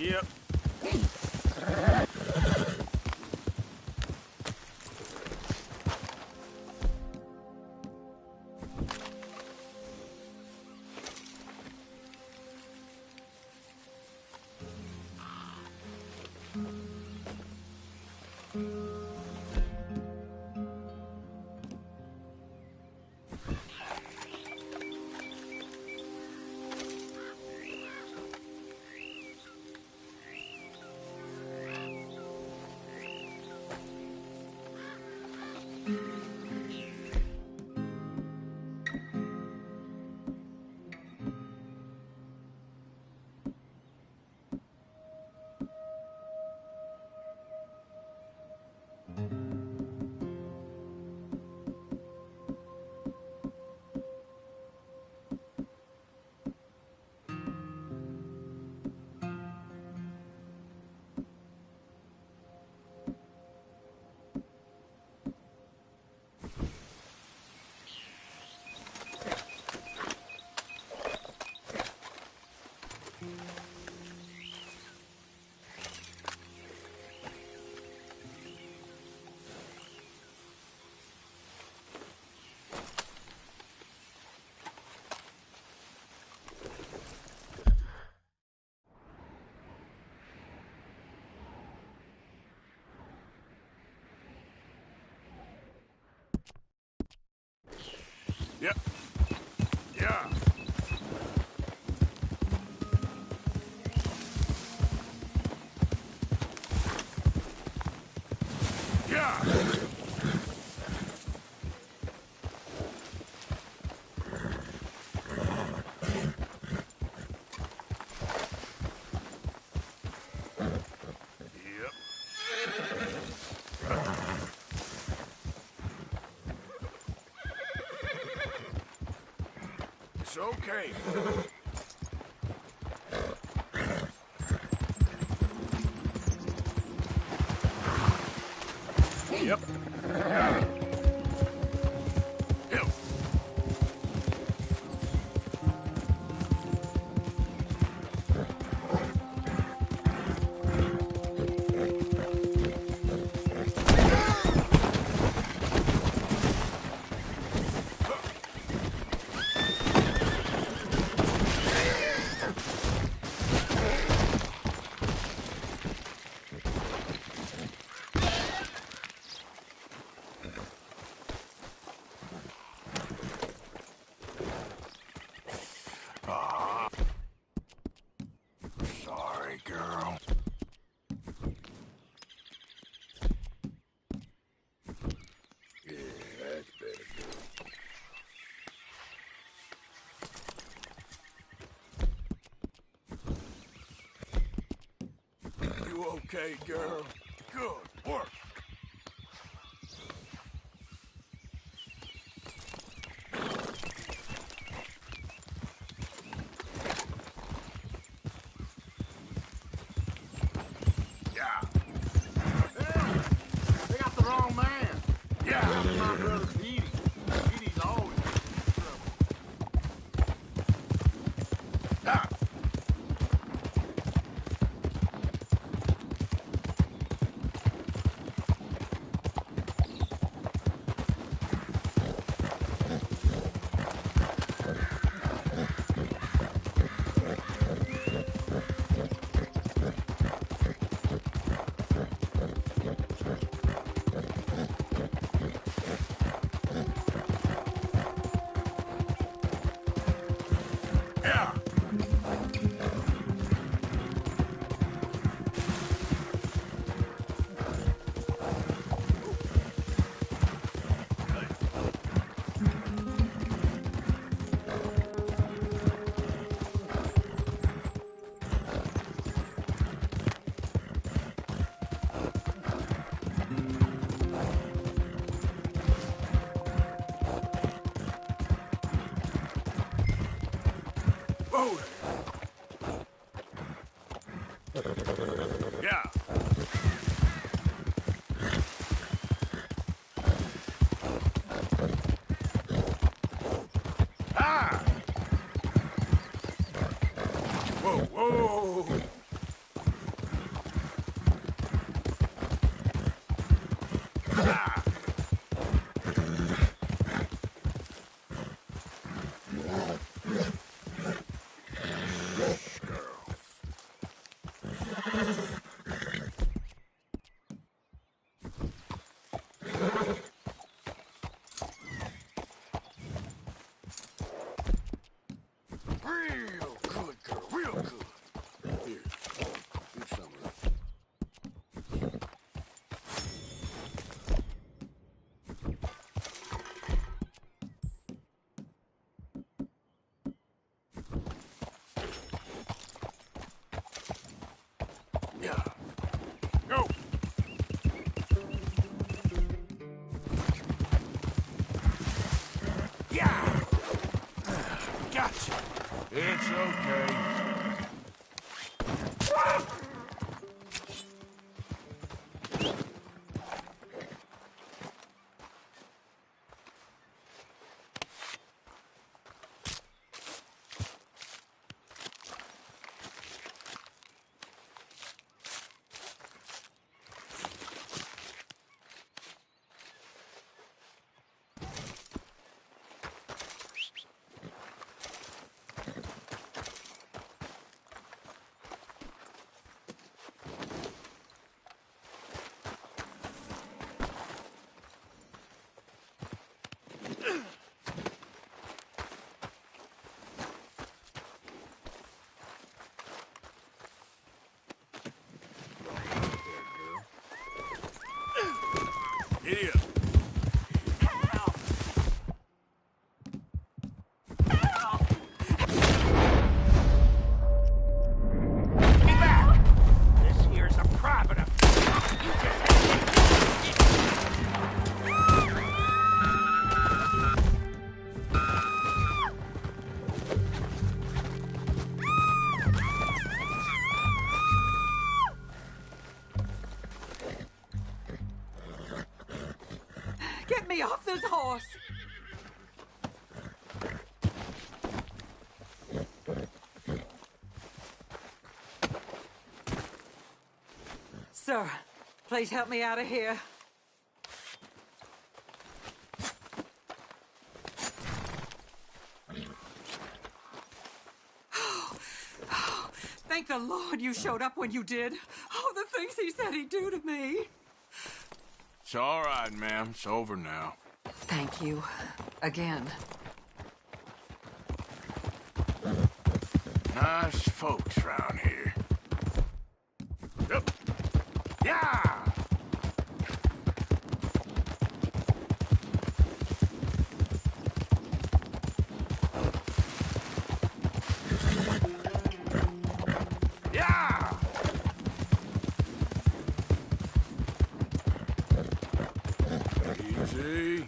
Yep. Yep. Yeah. Yeah. Yep. It's okay. Yep. Yeah. Help. Sorry, girl. Yeah, that's better. You okay, girl? Good work. Yeah. They got the wrong man. Yeah. My brother Petey. Petey's always in trouble. Ah. Yeah. Whoa. Yeah. Ah. Whoa, whoa. Gotcha. It's okay. Here. This here's a private Get me off this horse! Sir, please help me out of here. Thank the Lord you showed up when you did. Oh, the things he said he'd do to me. It's all right, ma'am. It's over now. Thank you. Again. Nice folks round here. Yep. Yeah! Yeah! Easy.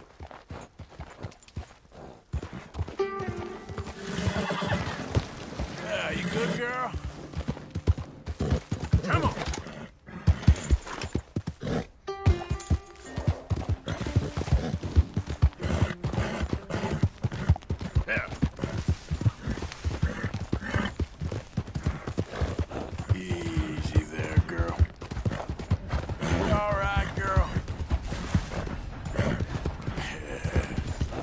Yeah, you good, girl? Come on. Yeah. Easy there, girl. You all right, girl? Yeah.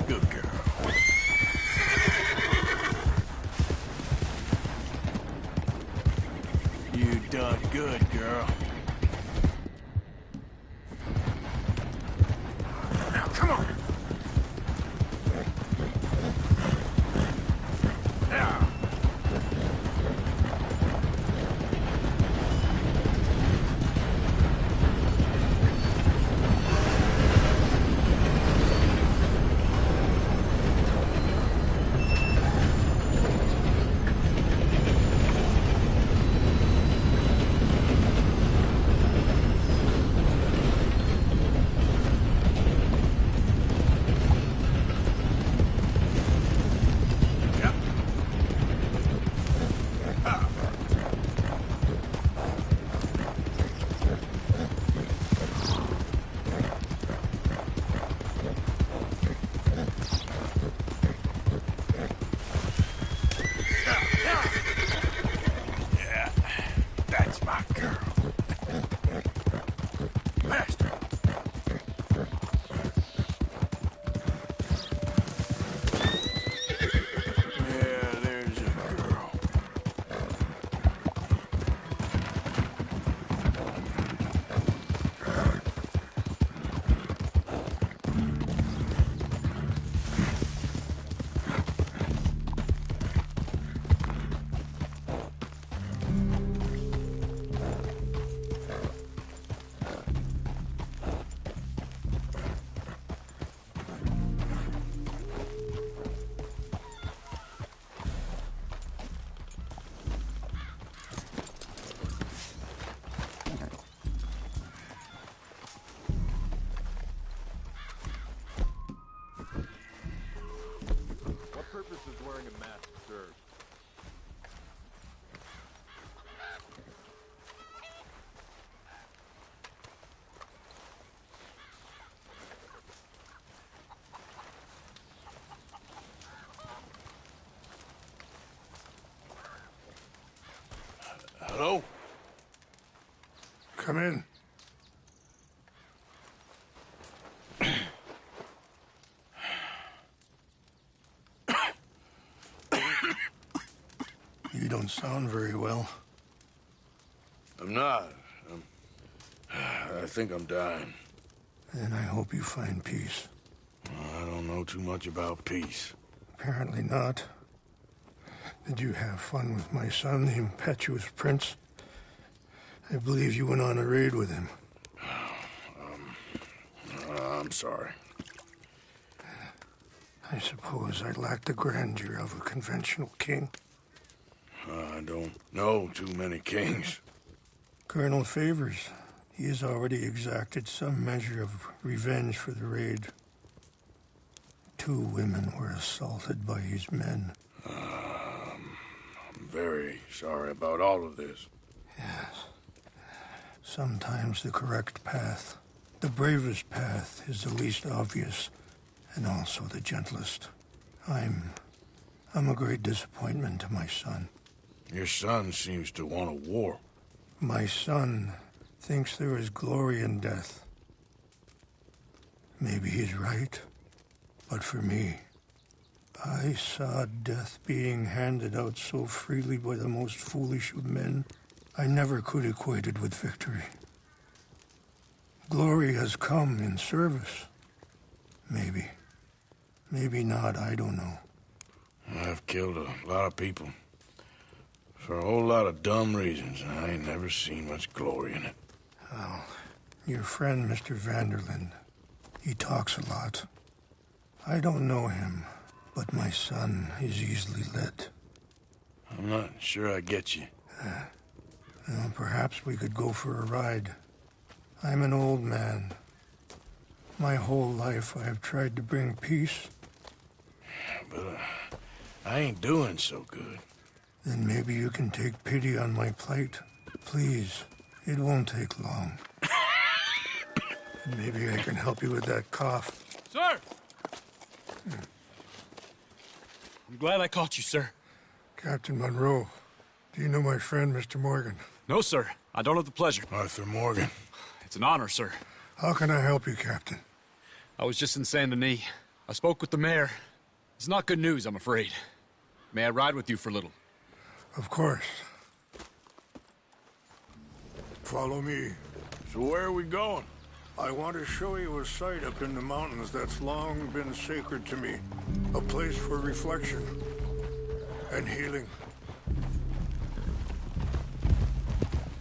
Good girl. You done good, girl. Now, come on. Yeah. mistress is wearing a mask, sir. Hello? Come in. You don't sound very well. I'm not. I think I'm dying. And I hope you find peace. I don't know too much about peace. Apparently not. Did you have fun with my son, the impetuous prince? I believe you went on a raid with him. I'm sorry. I suppose I lack the grandeur of a conventional king. I don't know too many kings. Colonel Favors, he has already exacted some measure of revenge for the raid. 2 women were assaulted by his men. I'm very sorry about all of this. Yes. Sometimes the correct path, the bravest path, is the least obvious, and also the gentlest. I'm a great disappointment to my son. Your son seems to want a war. My son thinks there is glory in death. Maybe he's right, but for me, I saw death being handed out so freely by the most foolish of men. I never could equate it with victory. Glory has come in service. Maybe. Maybe not, I don't know. I've killed a lot of people. For a whole lot of dumb reasons, and I ain't never seen much glory in it. Well, your friend, Mr. Vanderlyn, he talks a lot. I don't know him, but my son is easily led. I'm not sure I get you. Well, perhaps we could go for a ride. I'm an old man. My whole life I have tried to bring peace. But I ain't doing so good. Then maybe you can take pity on my plight. Please, it won't take long. And maybe I can help you with that cough. Sir! I'm glad I caught you, sir. Captain Monroe, do you know my friend, Mr. Morgan? No, sir. I don't have the pleasure. Arthur Morgan. It's an honor, sir. How can I help you, Captain? I was just in Saint Denis. I spoke with the mayor. It's not good news, I'm afraid. May I ride with you for a little? Of course. Follow me. So where are we going? I want to show you a site up in the mountains that's long been sacred to me. A place for reflection and healing.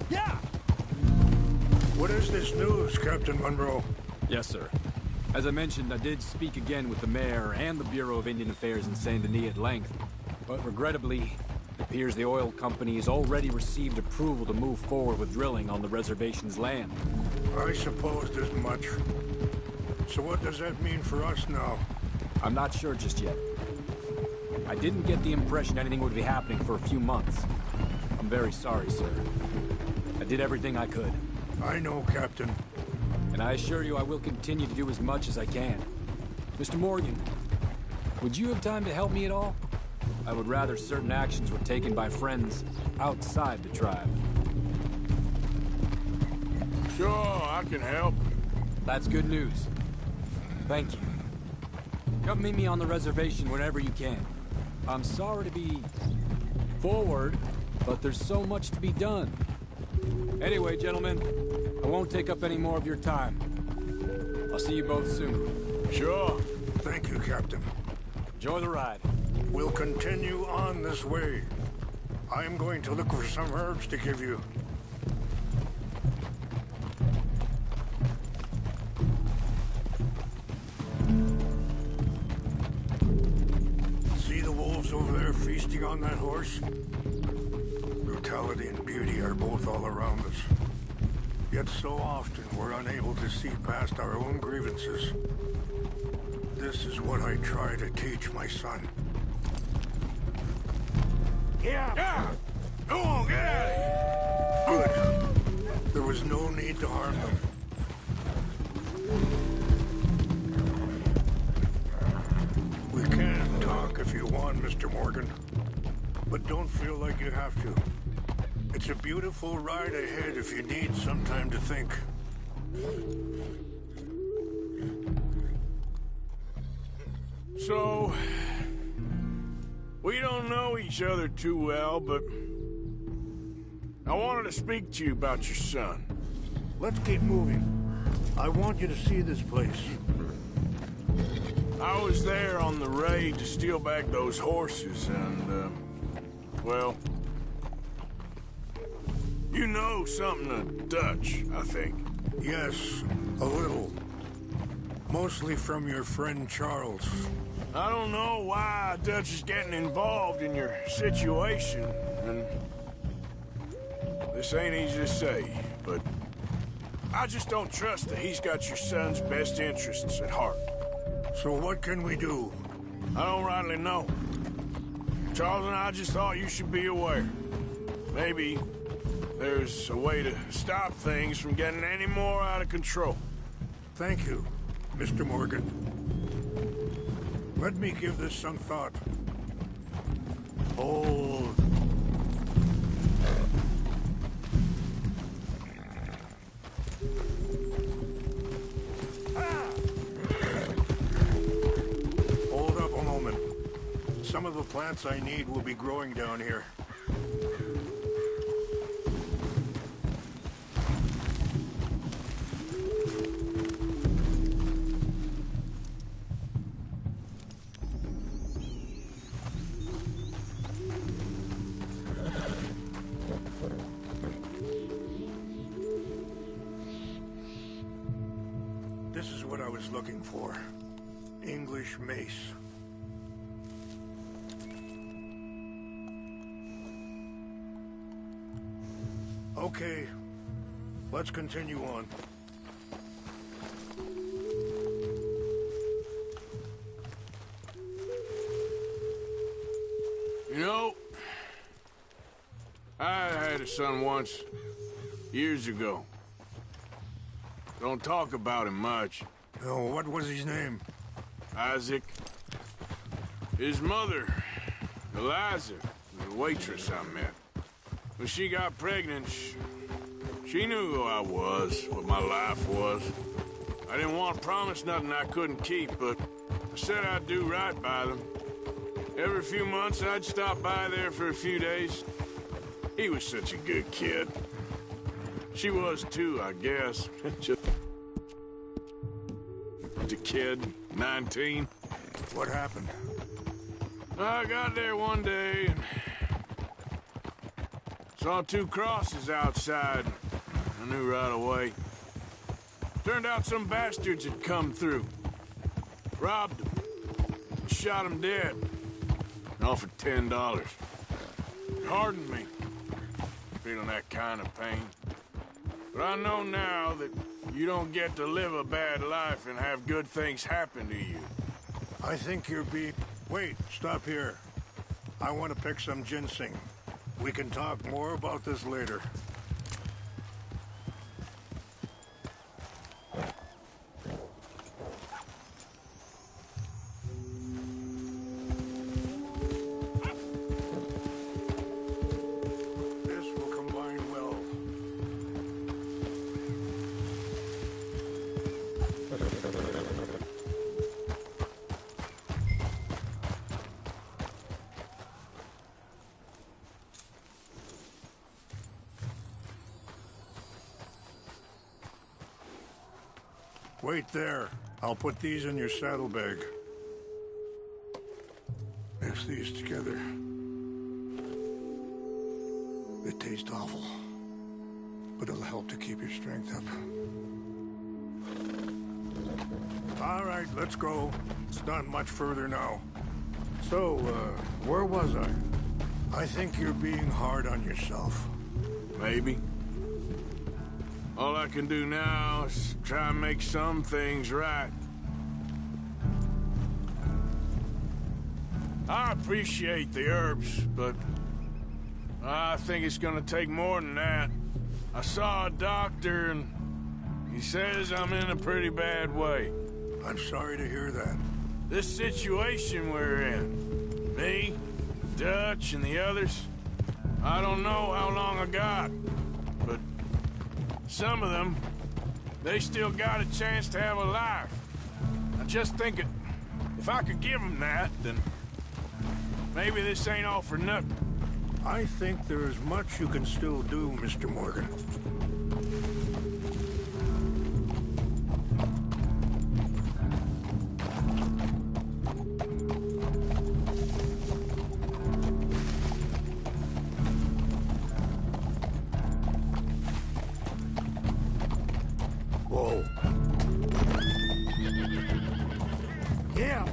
Yeah! What is this news, Captain Monroe? Yes, sir. As I mentioned, I did speak again with the mayor and the Bureau of Indian Affairs in Saint Denis at length. But regrettably, it appears the oil company has already received approval to move forward with drilling on the reservation's land. I supposed as much. So what does that mean for us now? I'm not sure just yet. I didn't get the impression anything would be happening for a few months. I'm very sorry, sir. I did everything I could. I know, Captain. And I assure you I will continue to do as much as I can. Mr. Morgan, would you have time to help me at all? I would rather certain actions were taken by friends outside the tribe. Sure, I can help. That's good news. Thank you. Come meet me on the reservation whenever you can. I'm sorry to be forward, but there's so much to be done. Anyway, gentlemen, I won't take up any more of your time. I'll see you both soon. Sure. Thank you, Captain. Enjoy the ride. We'll continue on this way. I'm going to look for some herbs to give you. See the wolves over there feasting on that horse? Brutality and beauty are both all around us. Yet so often we're unable to see past our own grievances. This is what I try to teach my son. Yeah! Go on, get out of here! Good. There was no need to harm them. We can talk if you want, Mr. Morgan. But don't feel like you have to. It's a beautiful ride ahead if you need some time to think. So, we don't know each other too well, but I wanted to speak to you about your son. Let's keep moving. I want you to see this place. I was there on the raid to steal back those horses, and, well, you know something of Dutch, I think. Yes, a little. Mostly from your friend Charles. I don't know why Dutch is getting involved in your situation, and this ain't easy to say, but I just don't trust that he's got your son's best interests at heart. So what can we do? I don't rightly know. Charles and I just thought you should be aware. Maybe there's a way to stop things from getting any more out of control. Thank you, Mr. Morgan. Let me give this some thought. Hold. Hold up a moment. Some of the plants I need will be growing down here. This is what I was looking for. English mace. Okay, let's continue on. You know, I had a son once, years ago. Don't talk about him much. Oh, what was his name? Isaac. His mother, Eliza, the waitress I met. When she got pregnant, she knew who I was, what my life was. I didn't want to promise nothing I couldn't keep, but I said I'd do right by them. Every few months, I'd stop by there for a few days. He was such a good kid. She was too, I guess. Just a kid, 19. What happened? I got there one day and saw two crosses outside. I knew right away. Turned out some bastards had come through. Robbed them. Shot them dead. And offered $10. It hardened me. Feeling that kind of pain. But I know now that you don't get to live a bad life and have good things happen to you. I think you're being... Wait, stop here. I want to pick some ginseng. We can talk more about this later. This will combine well. Wait there. I'll put these in your saddlebag. Mix these together. It tastes awful, but it'll help to keep your strength up. All right, let's go. It's not much further now. So, where was I? I think you're being hard on yourself. Maybe. All I can do now is try and make some things right. I appreciate the herbs, but I think it's gonna take more than that. I saw a doctor and he says I'm in a pretty bad way. I'm sorry to hear that. This situation we're in, me, Dutch, and the others, I don't know how long I got, but some of them, they still got a chance to have a life. I just think if I could give them that, then maybe this ain't all for nothing. I think there is much you can still do, Mr. Morgan. Whoa. Yeah.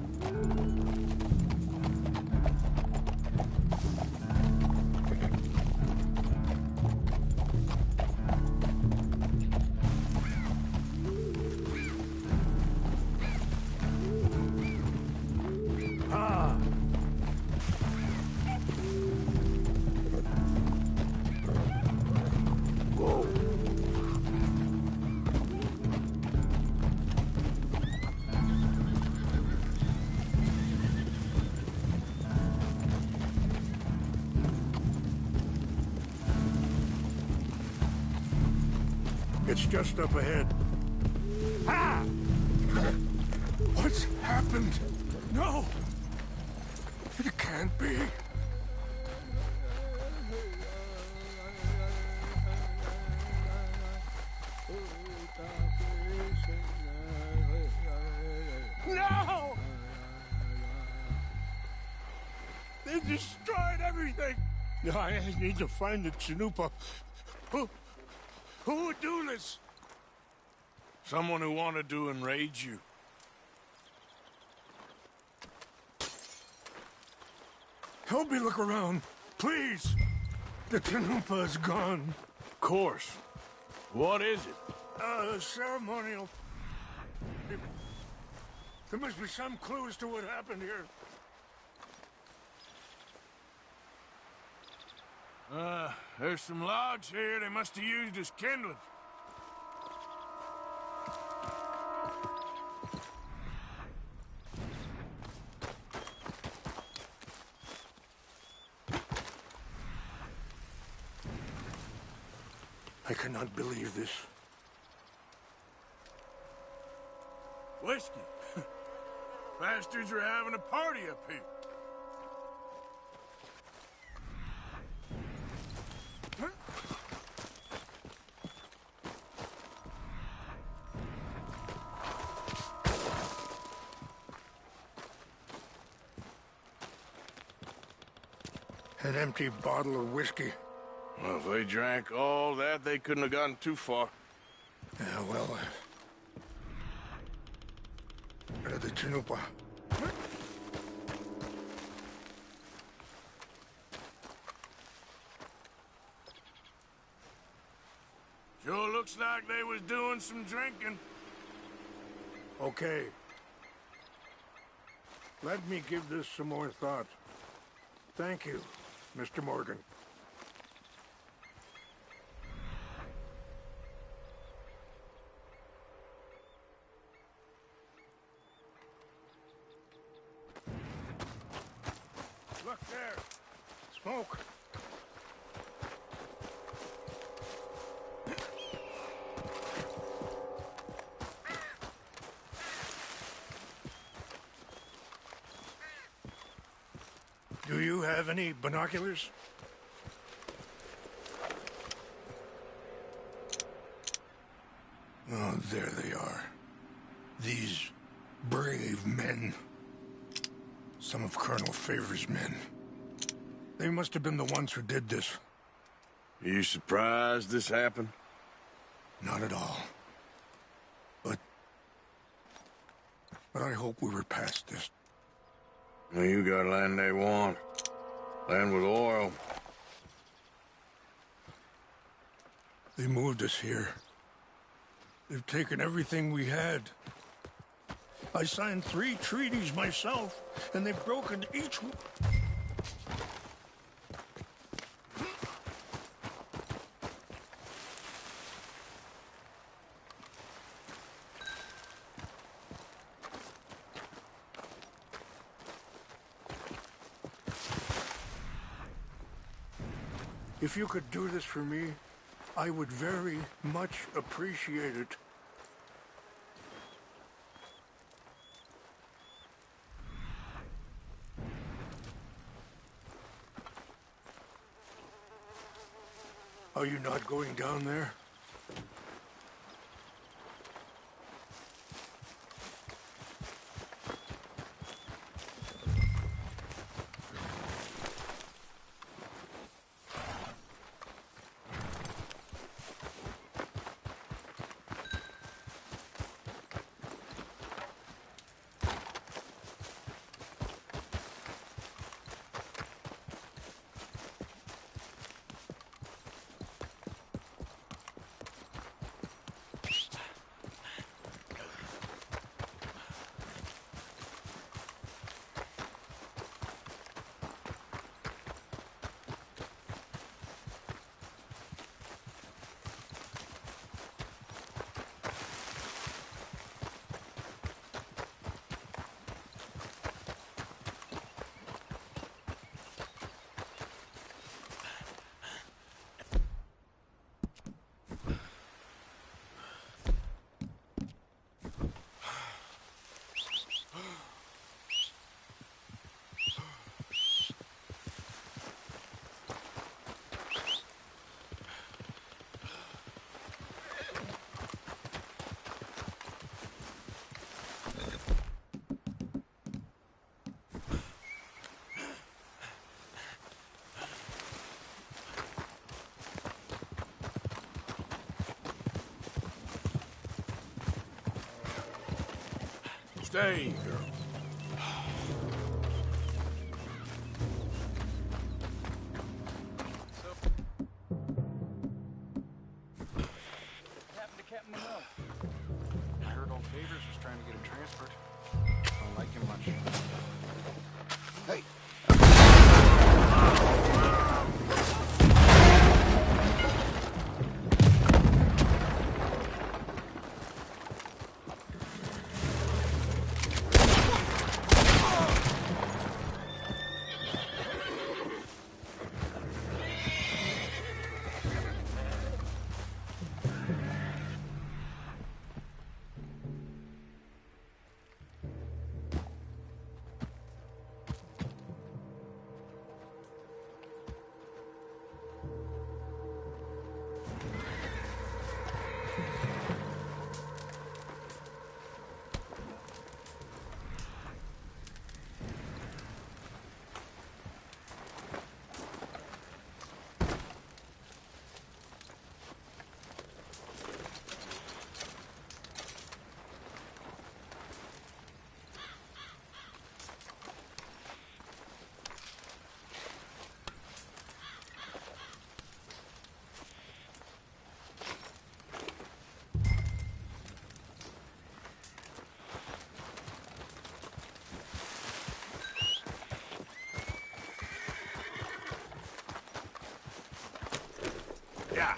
It's just up ahead. Ah! What's happened? No! It can't be. No! They destroyed everything! I need to find the Chanupa. Who would do this? Someone who wanted to enrage you. Help me look around, please. The Chanupa is gone. Of course. What is it? Ceremonial. There must be some clues to what happened here. There's some logs here they must have used as kindling. I cannot believe this. Whiskey. Bastards are having a party up here. An empty bottle of whiskey. Well, if they drank all that, they couldn't have gotten too far. Yeah, well, the Chanupa. Sure looks like they was doing some drinking. Okay. Let me give this some more thought. Thank you, Mr. Morgan. Look there. Smoke. Do you have any binoculars? Oh, there they are. These brave men. Some of Colonel Favor's men. They must have been the ones who did this. Are you surprised this happened? Not at all. But I hope we were past this. Well, you got land they want. Land with oil. They moved us here. They've taken everything we had. I signed 3 treaties myself, and they've broken each one. If you could do this for me, I would very much appreciate it. Are you not going down there? Stay, girl. What happened to Captain Monroe? I heard old Favors was trying to get him transferred. Don't like him much. Hey! Yeah.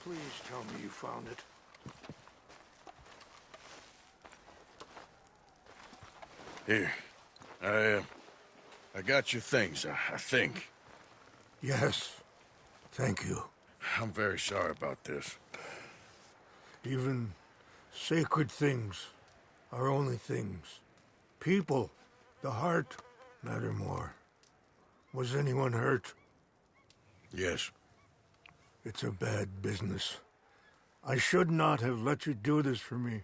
Please tell me you found it. Here. I got your things, I think. Yes. Thank you. I'm very sorry about this. Even sacred things are only things. People, the heart, matter more. Was anyone hurt? Yes. It's a bad business. I should not have let you do this for me.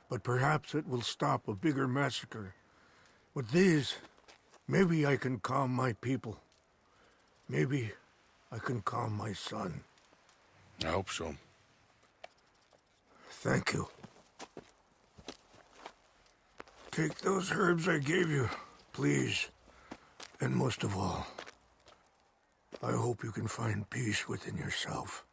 But perhaps it will stop a bigger massacre. With these, maybe I can calm my people. Maybe I can calm my son. I hope so. Thank you. Take those herbs I gave you, please. And most of all, I hope you can find peace within yourself.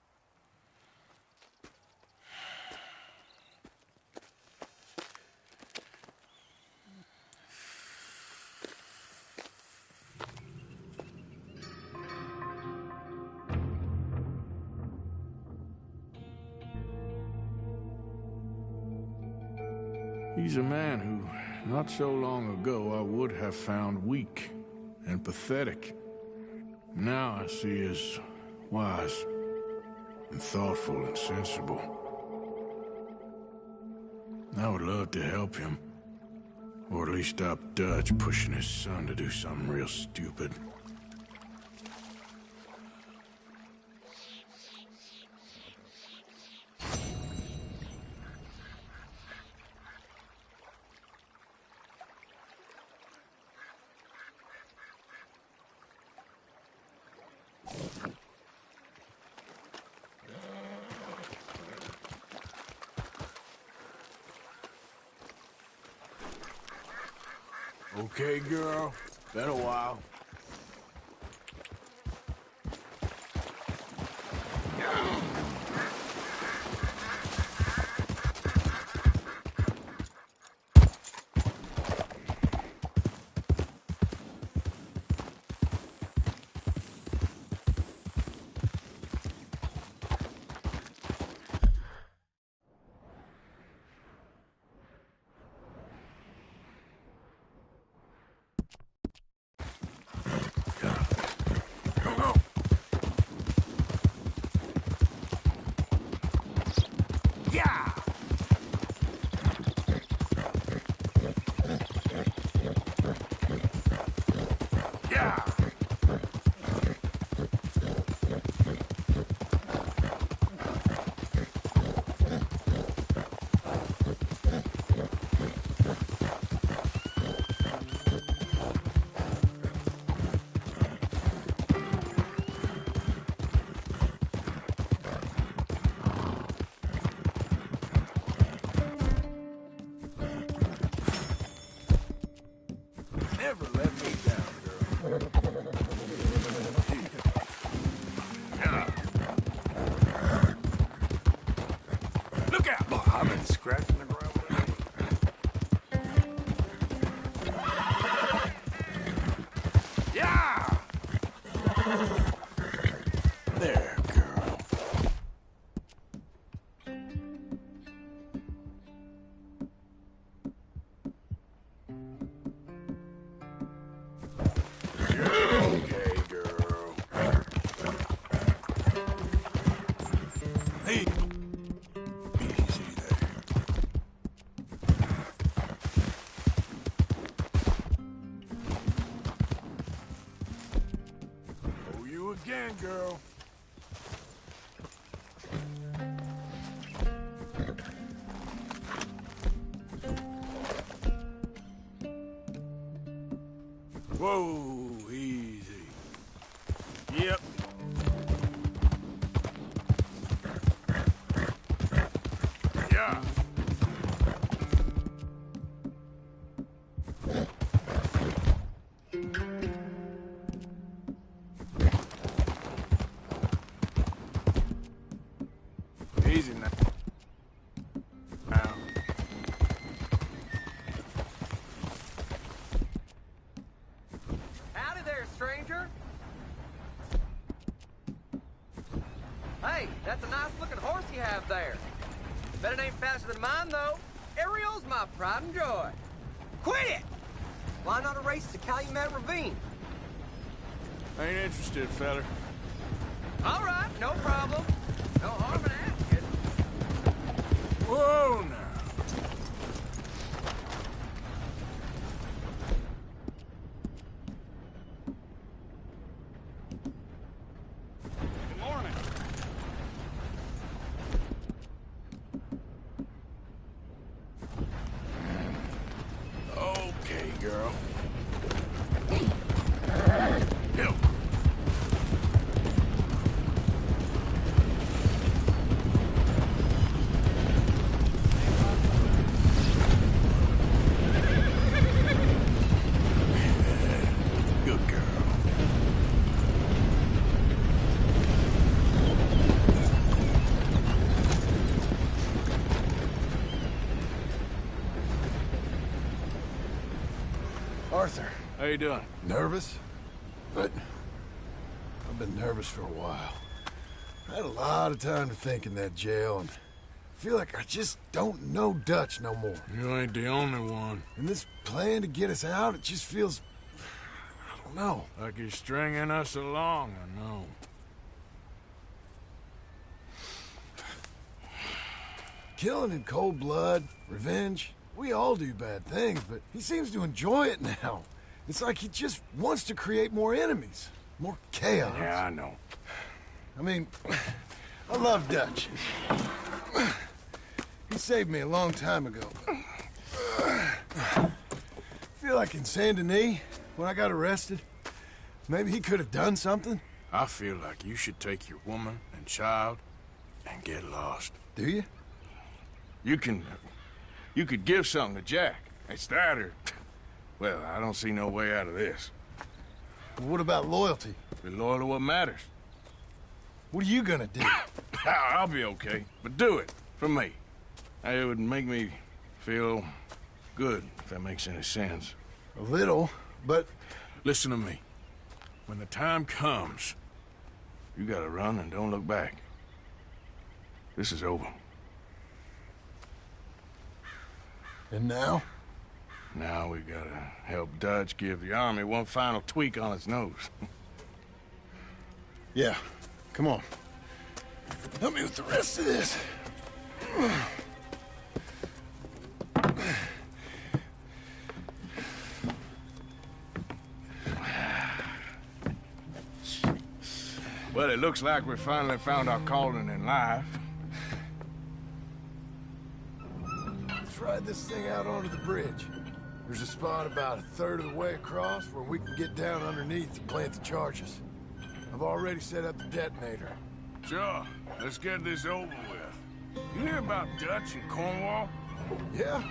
He's a man who, not so long ago, I would have found weak and pathetic. Now I see as wise and thoughtful and sensible. I would love to help him, or at least stop Dutch pushing his son to do something real stupid. Okay, girl. Been a while. Never let me down, girl. Look out! Oh, I've been scratching the ground. Yeah! There, girl. Okay, girl. Hey. Easy there. Oh, you again, girl. Whoa, easy. Yep. Yeah. Easy now. Howdy there, stranger. Hey, that's a nice looking horse you have there. Bet it ain't faster than mine, though. Ariel's my pride and joy. Quit it! Why not a race to Calumet Ravine? Ain't interested, fella. All right, no problem. No harm in asking. Whoa, now. Good morning. Okay, girl. Help. Arthur. How you doing? Nervous? But I've been nervous for a while. I had a lot of time to think in that jail, and I feel like I just don't know Dutch no more. You ain't the only one. And this plan to get us out, it just feels... I don't know. Like he's stringing us along, I know. Killing in cold blood, revenge, we all do bad things, but he seems to enjoy it now. It's like he just wants to create more enemies, more chaos. Yeah, I know. I mean, I love Dutch. He saved me a long time ago. I feel like in Saint Denis, when I got arrested, maybe he could have done something. I feel like you should take your woman and child and get lost. Do you? You could give something to Jack. It's that or... Well, I don't see no way out of this. What about loyalty? Be loyal to what matters. What are you gonna do? I'll be okay, but do it for me. It would make me feel good, if that makes any sense. A little, but... Listen to me. When the time comes, you gotta run and don't look back. This is over. And now? Now we gotta help Dutch give the army one final tweak on its nose. Yeah, come on. Help me with the rest of this. Well, it looks like we finally found our calling in life. Let's ride this thing out onto the bridge. There's a spot about a third of the way across where we can get down underneath to plant the charges. I've already set up the detonator. Sure, let's get this over with. You hear about Dutch and Cornwall? Yeah,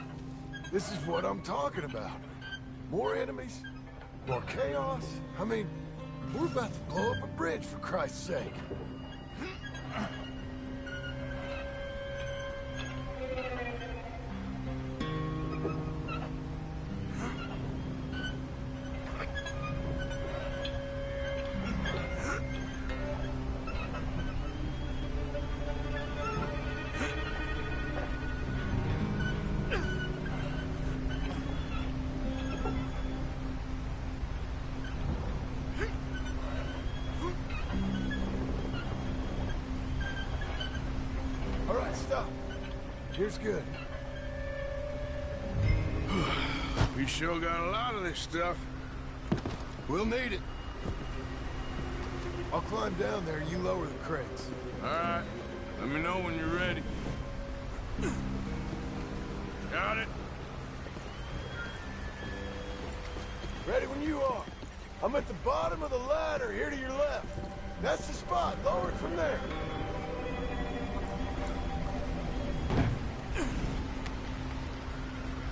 this is what I'm talking about. More enemies, more chaos. I mean, we're about to blow up a bridge, for Christ's sake. All right, stop. Here's good. We sure got a lot of this stuff. We'll need it. I'll climb down there, you lower the crates. All right, let me know when you're ready. Got it? Ready when you are. I'm at the bottom of the ladder, here to your left. That's the spot. Lower it from there.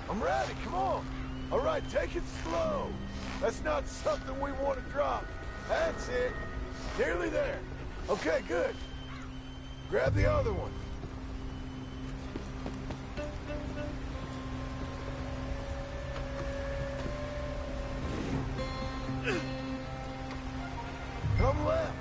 I'm ready, come on. All right, take it slow. That's not something we want to drop. That's it. Nearly there. Okay, good. Grab the other one. Come left.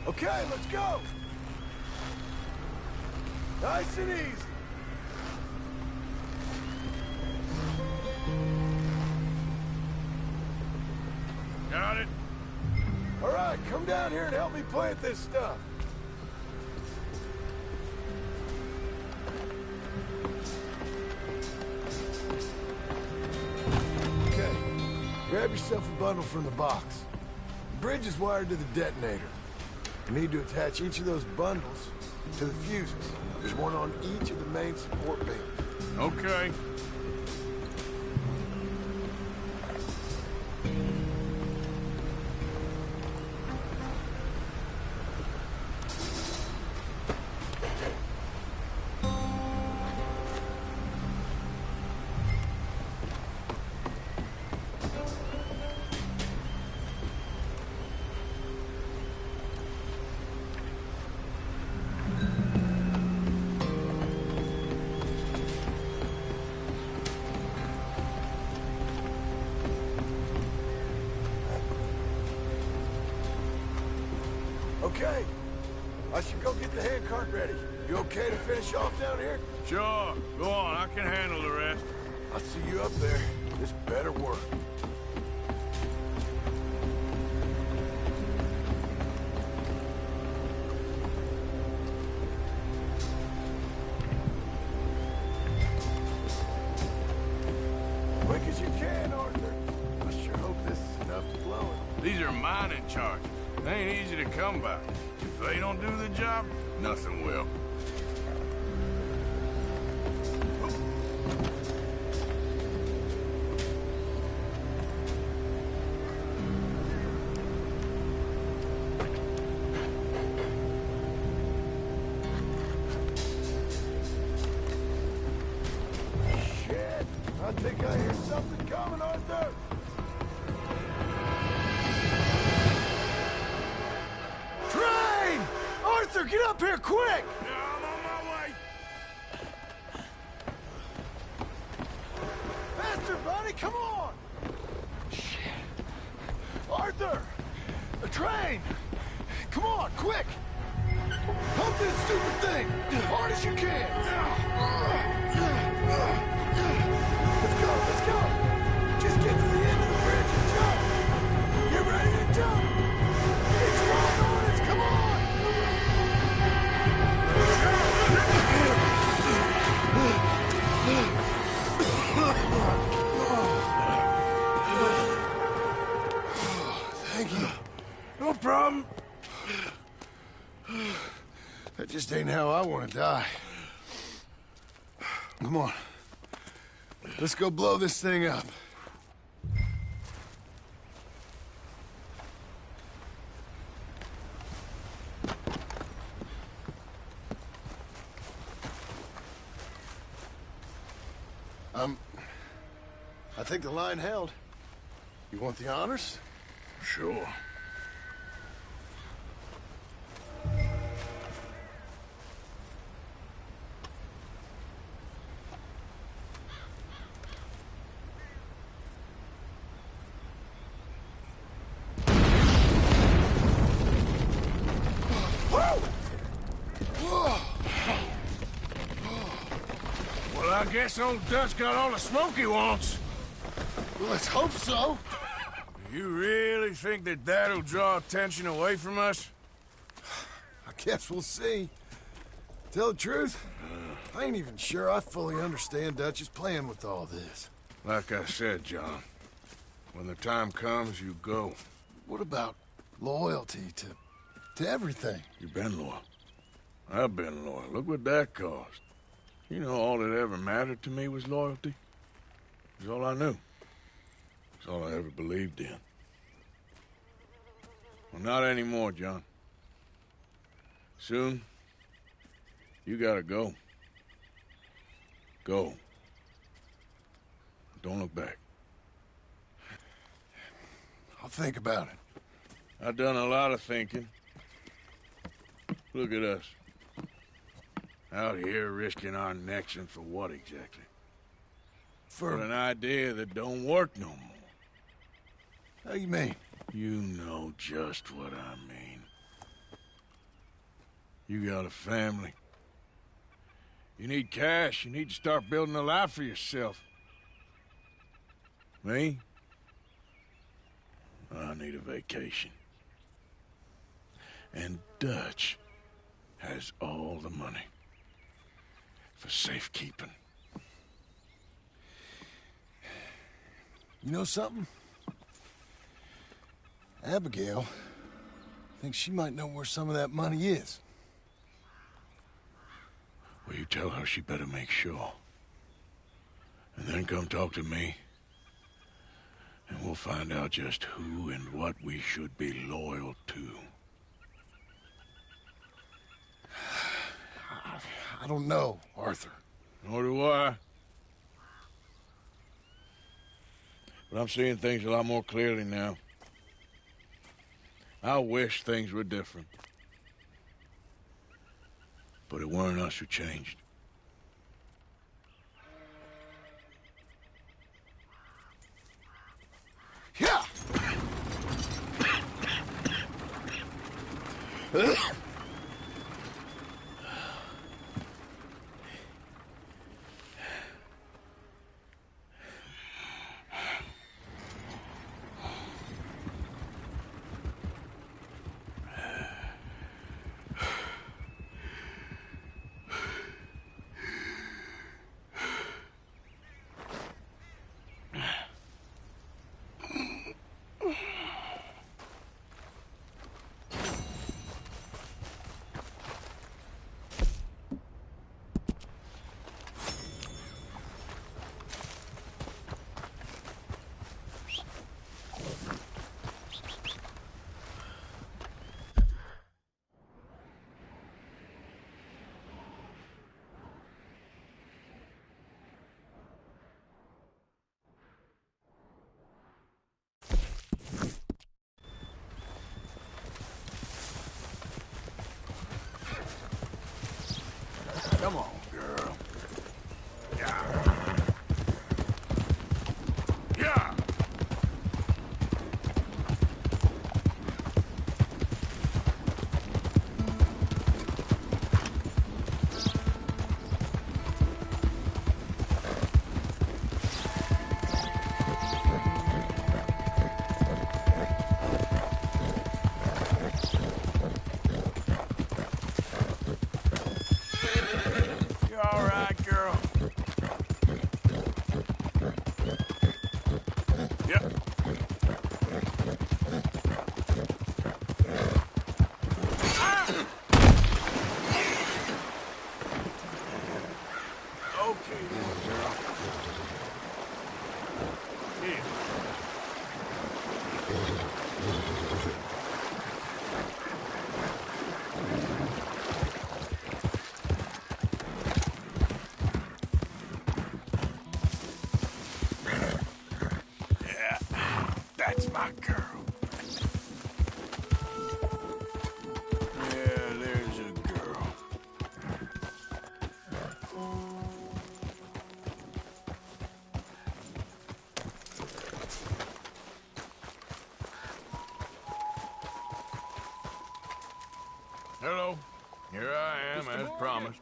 Okay, let's go. Nice and easy. Got it? All right, come down here and help me plant this stuff. Okay, grab yourself a bundle from the box. The bridge is wired to the detonator. You need to attach each of those bundles to the fuses. There's one on each of the main support beams. Okay. Okay. I should go get the handcart ready. You okay to finish off down here? Sure. Go on, I can handle the rest. I'll see you up there. This better work. Quick as you can, Arthur. I sure hope this is enough to blow it. These are mining charges. They ain't easy to come by. If they don't do the job, nothing will. Shit! I think I hear something coming, Arthur! Train! Arthur, get up here quick! Yeah, I'm on my way. Faster, buddy, come on! Shit. Arthur! A train! Come on, quick! Pump this stupid thing! As hard as you can! Let's go! Just get to the end of the bridge and jump! Get ready to jump! It's long on us, come on! Thank you. No problem. That just ain't how I want to die. Come on. Let's go blow this thing up. I think the line held. You want the honors? Sure. Well, I guess old Dutch got all the smoke he wants. Well, let's hope so. You really think that that'll draw attention away from us? I guess we'll see. Tell the truth, I ain't even sure I fully understand Dutch's plan with all this. Like I said, John, when the time comes, you go. What about loyalty to everything? You've been loyal. I've been loyal. Look what that cost. You know, all that ever mattered to me was loyalty. It was all I knew. It's all I ever believed in. Well, not anymore, John. Soon, you gotta go. Go. Don't look back. I'll think about it. I've done a lot of thinking. Look at us. Out here risking our necks, and for what exactly? For an idea that don't work no more. How you mean? You know just what I mean. You got a family. You need cash. You need to start building a life for yourself. Me? I need a vacation. And Dutch has all the money for safekeeping. You know something? Abigail thinks she might know where some of that money is. Well, you tell her she better make sure. And then come talk to me. And we'll find out just who and what we should be loyal to. I don't know, Arthur. Nor do I. But I'm seeing things a lot more clearly now. I wish things were different. But it weren't us who changed. Yeah! Come on, girl. Yeah. Yeah. You all right, girl? Yep. Okay, then, girl. Here. Yeah, that's my girl. Yeah, there's a girl. Hello. Here I am, as promised.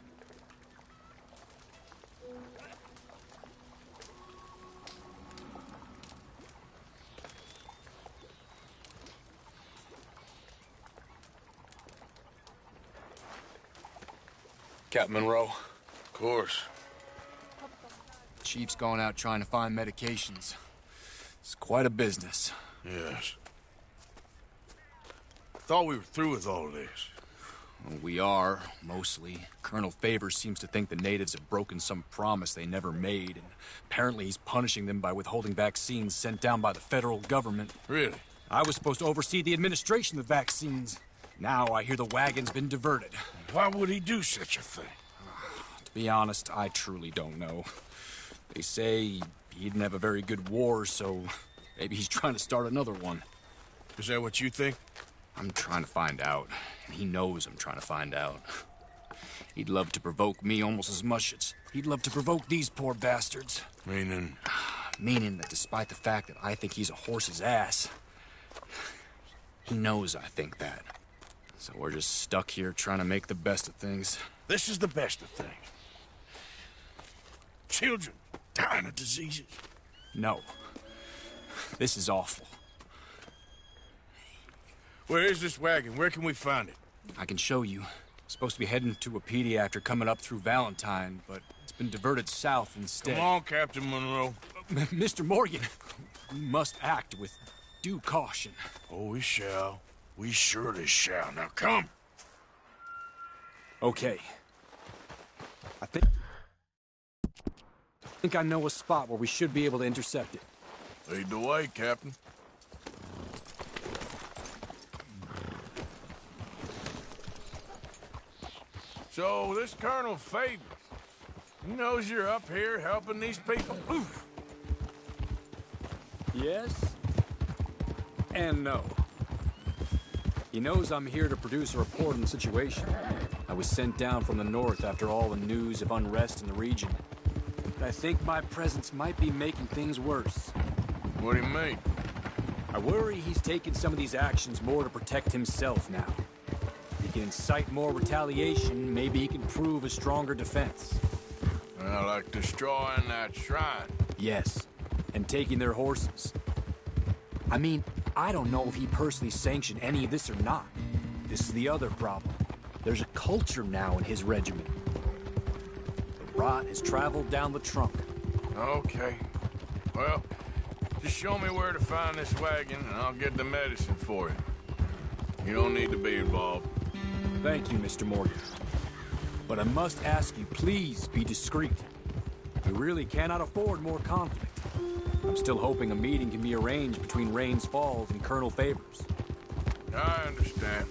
Captain Monroe, Of course. Chief's going out trying to find medications. It's quite a business. Yes. Thought we were through with all this. Well, we are, mostly. Colonel Favors seems to think the natives have broken some promise they never made, and apparently he's punishing them by withholding vaccines sent down by the federal government. Really? I was supposed to oversee the administration of the vaccines. Now I hear the wagon's been diverted. Why would he do such a thing? To be honest, I truly don't know. They say he didn't have a very good war, so maybe he's trying to start another one. Is that what you think? I'm trying to find out, and he knows I'm trying to find out. He'd love to provoke me almost as much as he'd love to provoke these poor bastards. Meaning? Meaning that despite the fact that I think he's a horse's ass, he knows I think that. So we're just stuck here trying to make the best of things. This is the best of things. Children dying of diseases. No. This is awful. Where is this wagon? Where can we find it? I can show you. Supposed to be heading to Wapiti after coming up through Valentine, but it's been diverted south instead. Come on, Captain Monroe. Mr. Morgan, we must act with due caution. Oh, we shall. We surely shall. Now come. Okay. I think I know a spot where we should be able to intercept it. Lead the way, Captain. So, this Colonel Favors, he knows you're up here helping these people? Oof. Yes and no. He knows I'm here to produce a report on the situation. I was sent down from the north after all the news of unrest in the region. But I think my presence might be making things worse. What do you mean? I worry he's taking some of these actions more to protect himself now. If he can incite more retaliation, maybe he can prove a stronger defense. Well, like destroying that shrine. Yes, and taking their horses. I mean, I don't know if he personally sanctioned any of this or not. This is the other problem. There's a culture now in his regiment. The rot has traveled down the trunk. Okay. Well, just show me where to find this wagon, and I'll get the medicine for you. You don't need to be involved. Thank you, Mr. Morgan. But I must ask you, please be discreet. We really cannot afford more conflict. I'm still hoping a meeting can be arranged between Rains Falls and Colonel Favors. I understand.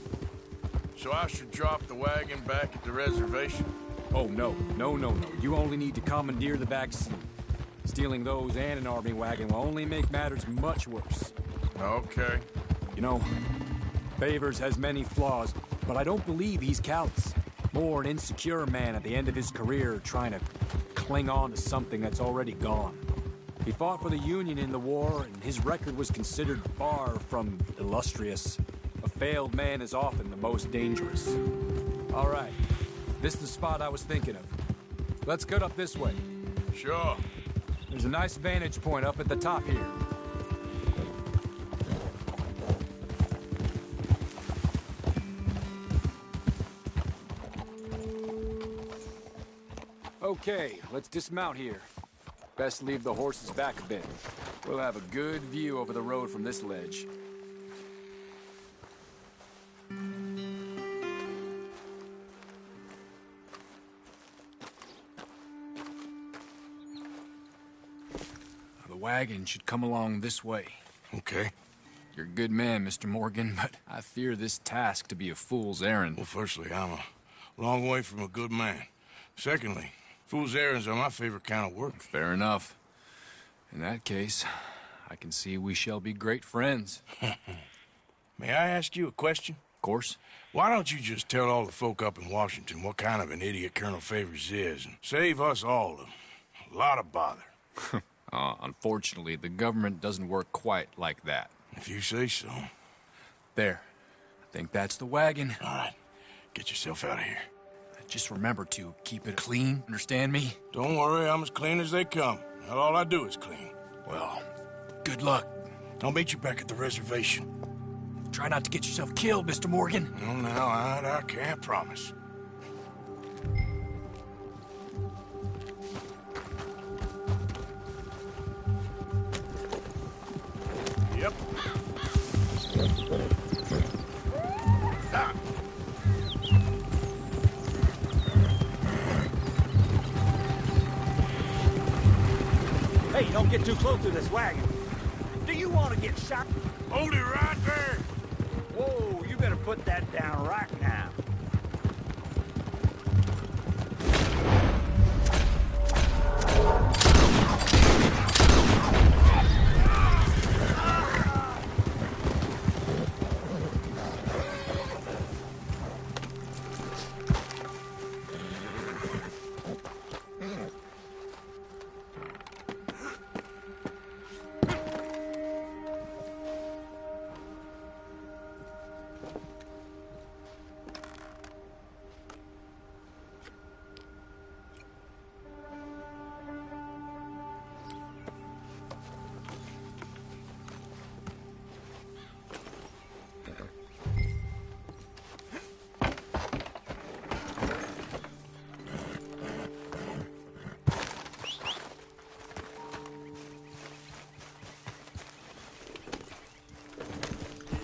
So I should drop the wagon back at the reservation? Oh, no. No. You only need to commandeer the vaccine. Stealing those and an army wagon will only make matters much worse. Okay. You know, Favors has many flaws, but I don't believe he's callous. More an insecure man at the end of his career trying to cling on to something that's already gone. He fought for the Union in the war, and his record was considered far from illustrious. A failed man is often the most dangerous. All right, this is the spot I was thinking of. Let's cut up this way. Sure. There's a nice vantage point up at the top here. Okay, let's dismount here. Best leave the horses back a bit. We'll have a good view over the road from this ledge. The wagon should come along this way. Okay. You're a good man, Mr. Morgan, but I fear this task to be a fool's errand. Well, firstly, I'm a long way from a good man. Secondly, fool's errands are my favorite kind of work. Fair enough. In that case, I can see we shall be great friends. May I ask you a question? Of course. Why don't you just tell all the folk up in Washington what kind of an idiot Colonel Favors is and save us all a lot of bother? Unfortunately, the government doesn't work quite like that. If you say so. There. I think that's the wagon. All right. Get yourself out of here. Just remember to keep it clean, understand me? Don't worry, I'm as clean as they come. Not all I do is clean. Well, good luck. I'll meet you back at the reservation. Try not to get yourself killed, Mr. Morgan. No, now, I can't promise. Yep. Ah. Hey, don't get too close to this wagon. Do you want to get shot? Hold it right there. Whoa, you better put that down right now.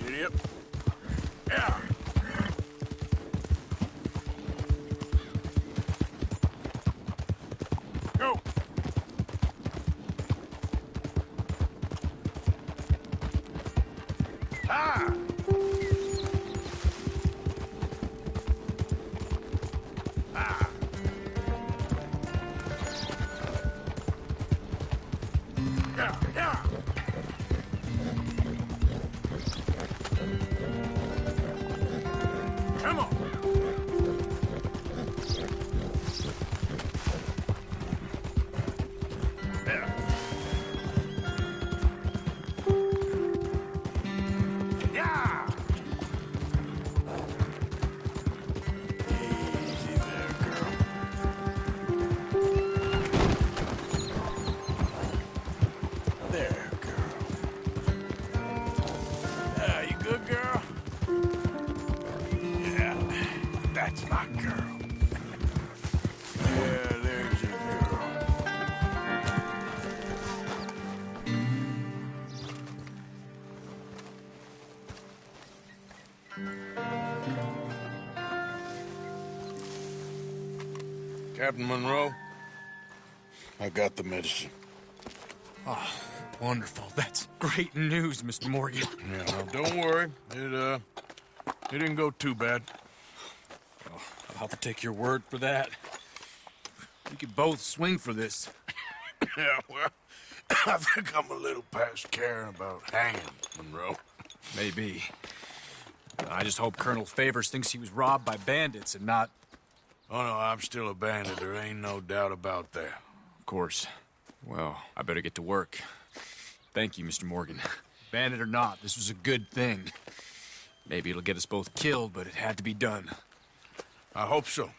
Yep. Yeah. Go. Ah. Ah. Yeah, yeah. Come on. There. Yeah. Easy there, girl. There, girl. You good, girl? Yeah, that's my girl. Yeah, there's your girl. Captain Monroe, I got the medicine. Oh, wonderful. That's great news, Mr. Morgan. Yeah, well, don't worry. It didn't go too bad. Oh, I'll have to take your word for that. We could both swing for this. Yeah, well, I think I'm a little past caring about hanging, Monroe. Maybe. I just hope Colonel Favors thinks he was robbed by bandits and not Oh, no, I'm still a bandit. There ain't no doubt about that. Of course. Well, I better get to work. Thank you, Mr. Morgan. Bandit or not, this was a good thing. Maybe it'll get us both killed, but it had to be done. I hope so.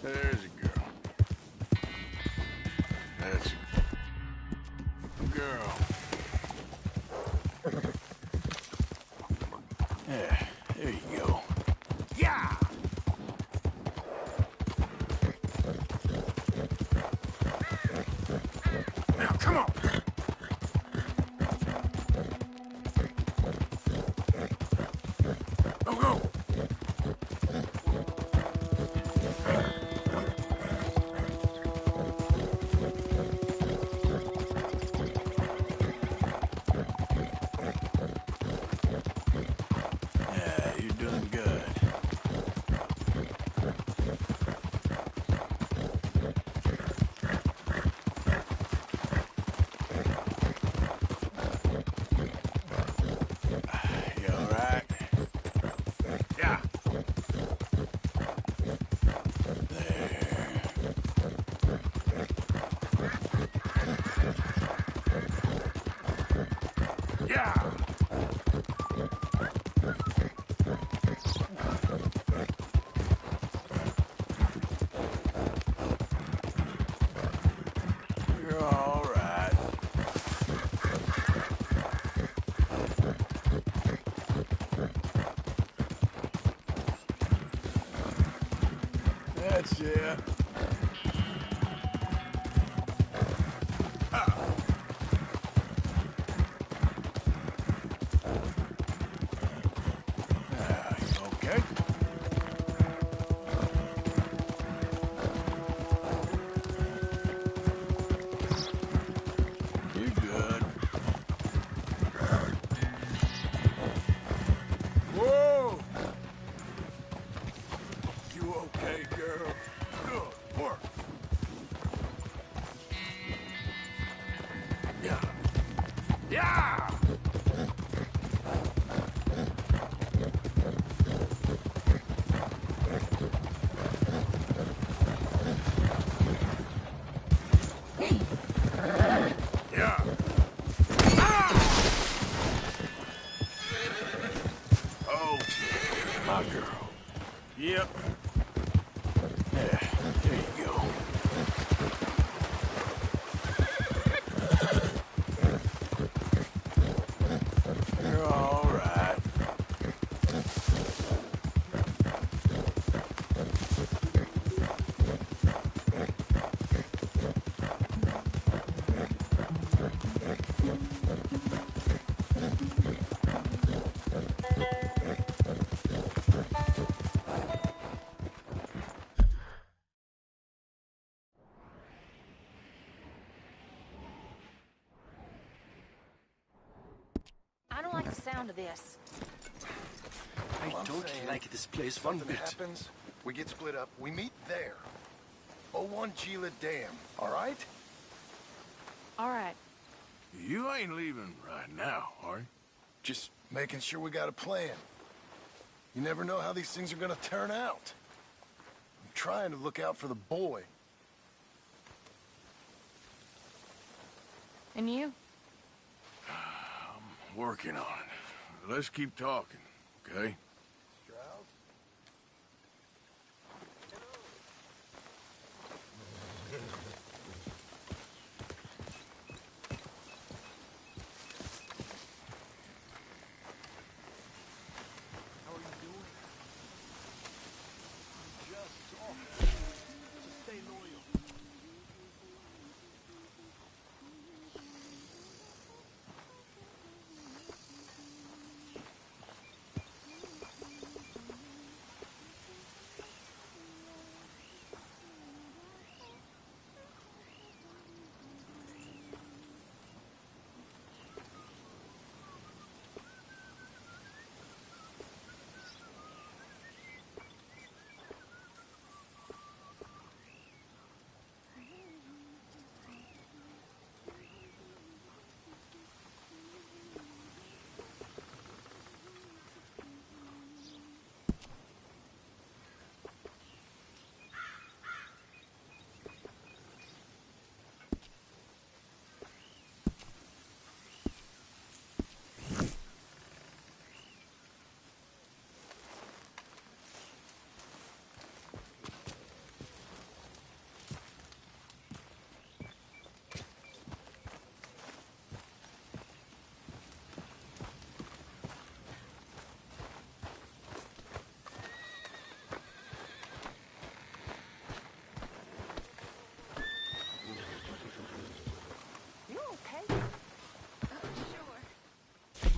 There's a girl. That's a girl. Yeah, there you go. Yeah! Now, come on! Go, go! That's it. Okay. You good? Whoa! You okay, girl? Good. my girl. Yep. Yeah, there you go. You're all right. I don't like the sound of this. I don't like this place one bit. Happens, we get split up. We meet there. 01 Gila Dam, all right? All right. You ain't leaving right now, are you? Just making sure we got a plan. You never know how these things are gonna turn out. I'm trying to look out for the boy. And you? Working on it. Let's keep talking, okay?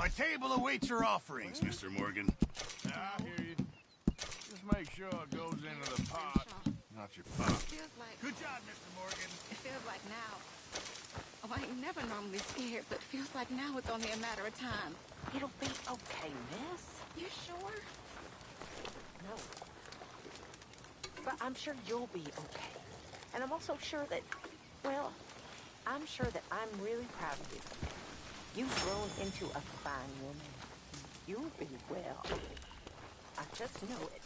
My table awaits your offerings, Mr. Morgan. I hear you. Just make sure it goes into the pot, not your pop. Feels like Good job, Mr. Morgan. it feels like now. Oh, I ain't never normally scared, but feels like now it's only a matter of time. It'll be okay, miss. You sure? No. But I'm sure you'll be okay. And I'm also sure that, well, I'm sure that I'm really proud of you. You've grown into a fine woman. You'll be well. I just know it.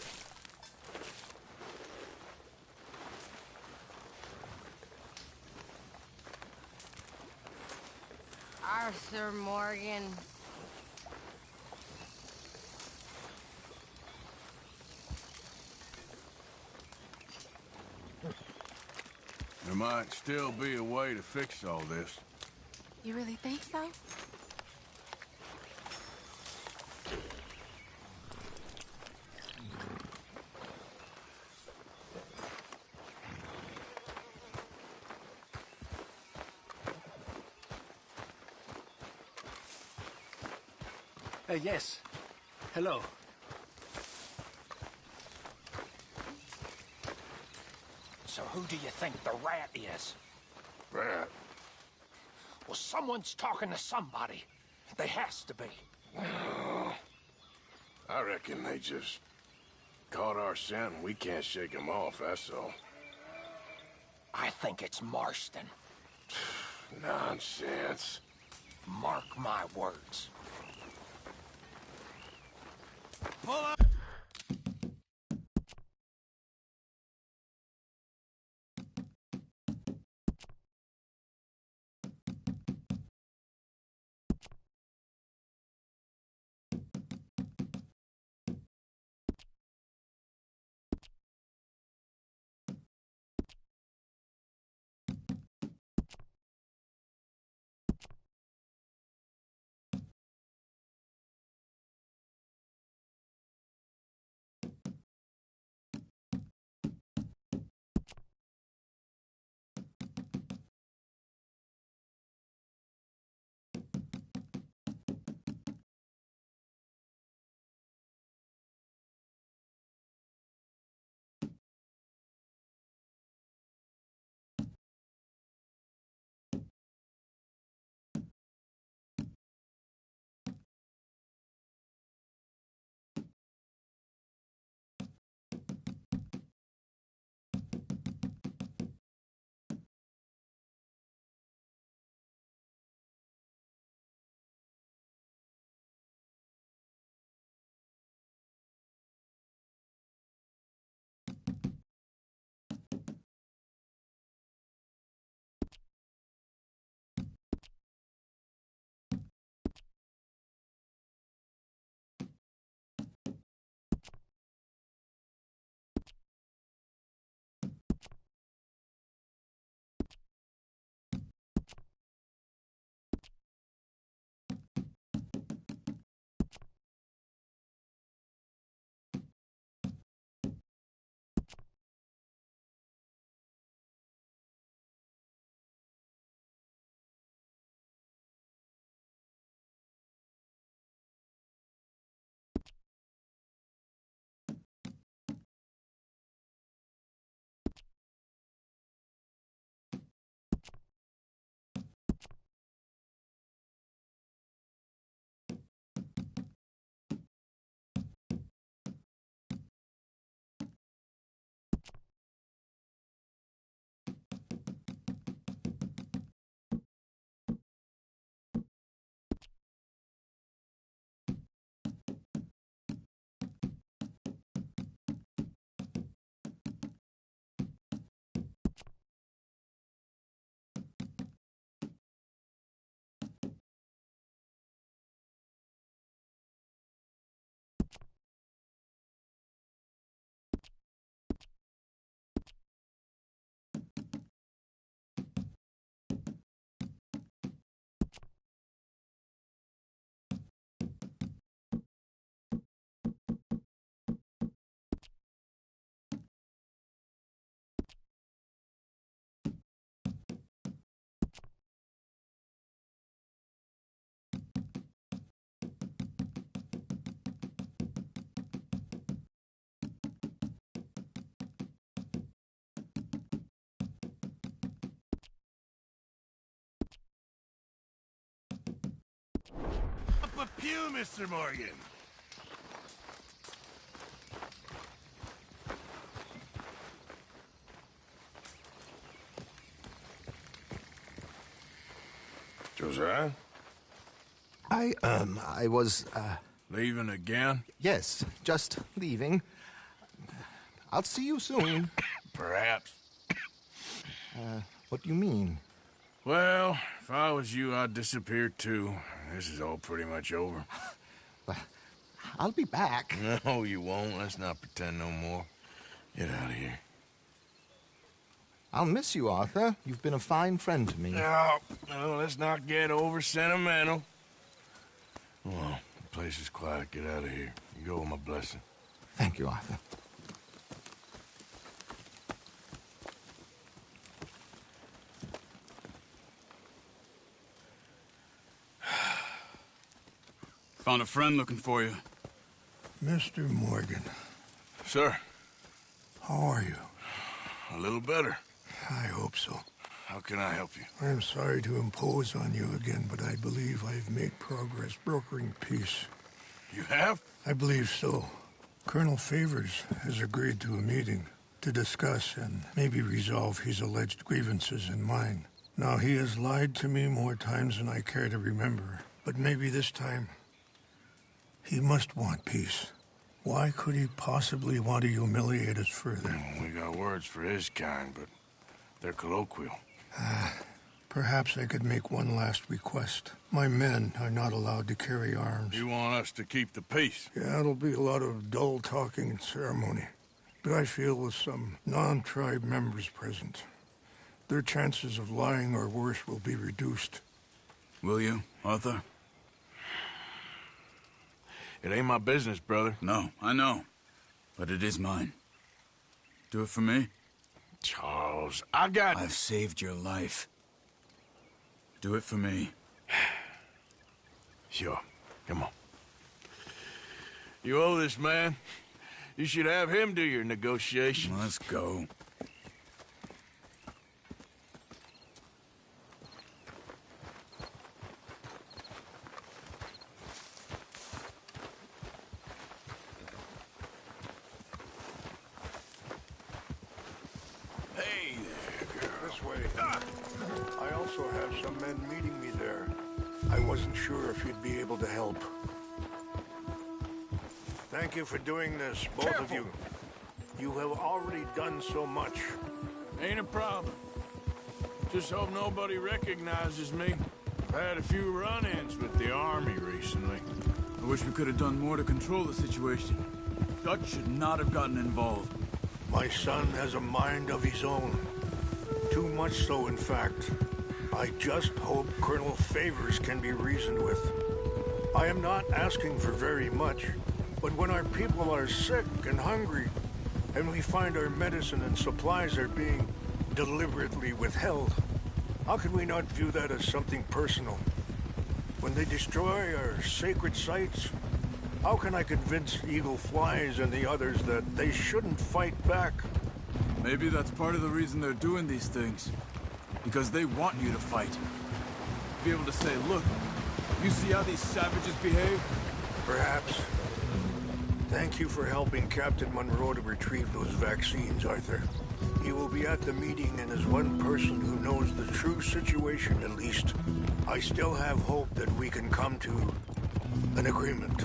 Arthur Morgan. There might still be a way to fix all this. You really think so? Yes. Hello. So who do you think the rat is? Rat? Well, someone's talking to somebody. There has to be. I reckon they just caught our scent and we can't shake them off, that's all. I think it's Marston. Nonsense. Mark my words. Pull up! a pew, Mr. Morgan. Josiah? I was, Leaving again? yes, just leaving. I'll see you soon. Perhaps. What do you mean? Well, if I was you, I'd disappear too. This is all pretty much over. I'll be back. No, you won't. Let's not pretend no more. Get out of here. I'll miss you, Arthur. You've been a fine friend to me. No, let's not get over sentimental. Well, the place is quiet. Get out of here. You go with my blessing. Thank you, Arthur. Found a friend looking for you. Mr. Morgan. Sir. How are you? A little better. I hope so. How can I help you? I'm sorry to impose on you again, but I believe I've made progress brokering peace. You have? I believe so. Colonel Favors has agreed to a meeting to discuss and maybe resolve his alleged grievances and mine. Now, he has lied to me more times than I care to remember, but maybe this time he must want peace. Why could he possibly want to humiliate us further? We got words for his kind, but they're colloquial. Perhaps I could make one last request. My men are not allowed to carry arms. You want us to keep the peace? Yeah, it'll be a lot of dull talking and ceremony. But I feel with some non-tribe members present, their chances of lying or worse will be reduced. Will you, Arthur? It ain't my business, brother. No, I know. But it is mine. Do it for me? Charles, I've saved your life. Do it for me. Sure. Come on. You owe this man. You should have him do your negotiations. Let's go. Hey there, girl. This way. I also have some men meeting me there. I wasn't sure if you'd be able to help. Thank you for doing this, both of you. You have already done so much. Ain't a problem. Just hope nobody recognizes me. I've had a few run-ins with the army recently. I wish we could have done more to control the situation. Dutch should not have gotten involved. My son has a mind of his own. Too much so, in fact. I just hope Colonel Favors can be reasoned with. I am not asking for very much, but when our people are sick and hungry, and we find our medicine and supplies are being deliberately withheld, how can we not view that as something personal? When they destroy our sacred sites, how can I convince Eagle Flies and the others that they shouldn't fight back? Maybe that's part of the reason they're doing these things. Because they want you to fight. Be able to say, look, you see how these savages behave? Perhaps. Thank you for helping Captain Monroe to retrieve those vaccines, Arthur. He will be at the meeting and is one person who knows the true situation, at least. I still have hope that we can come to an agreement.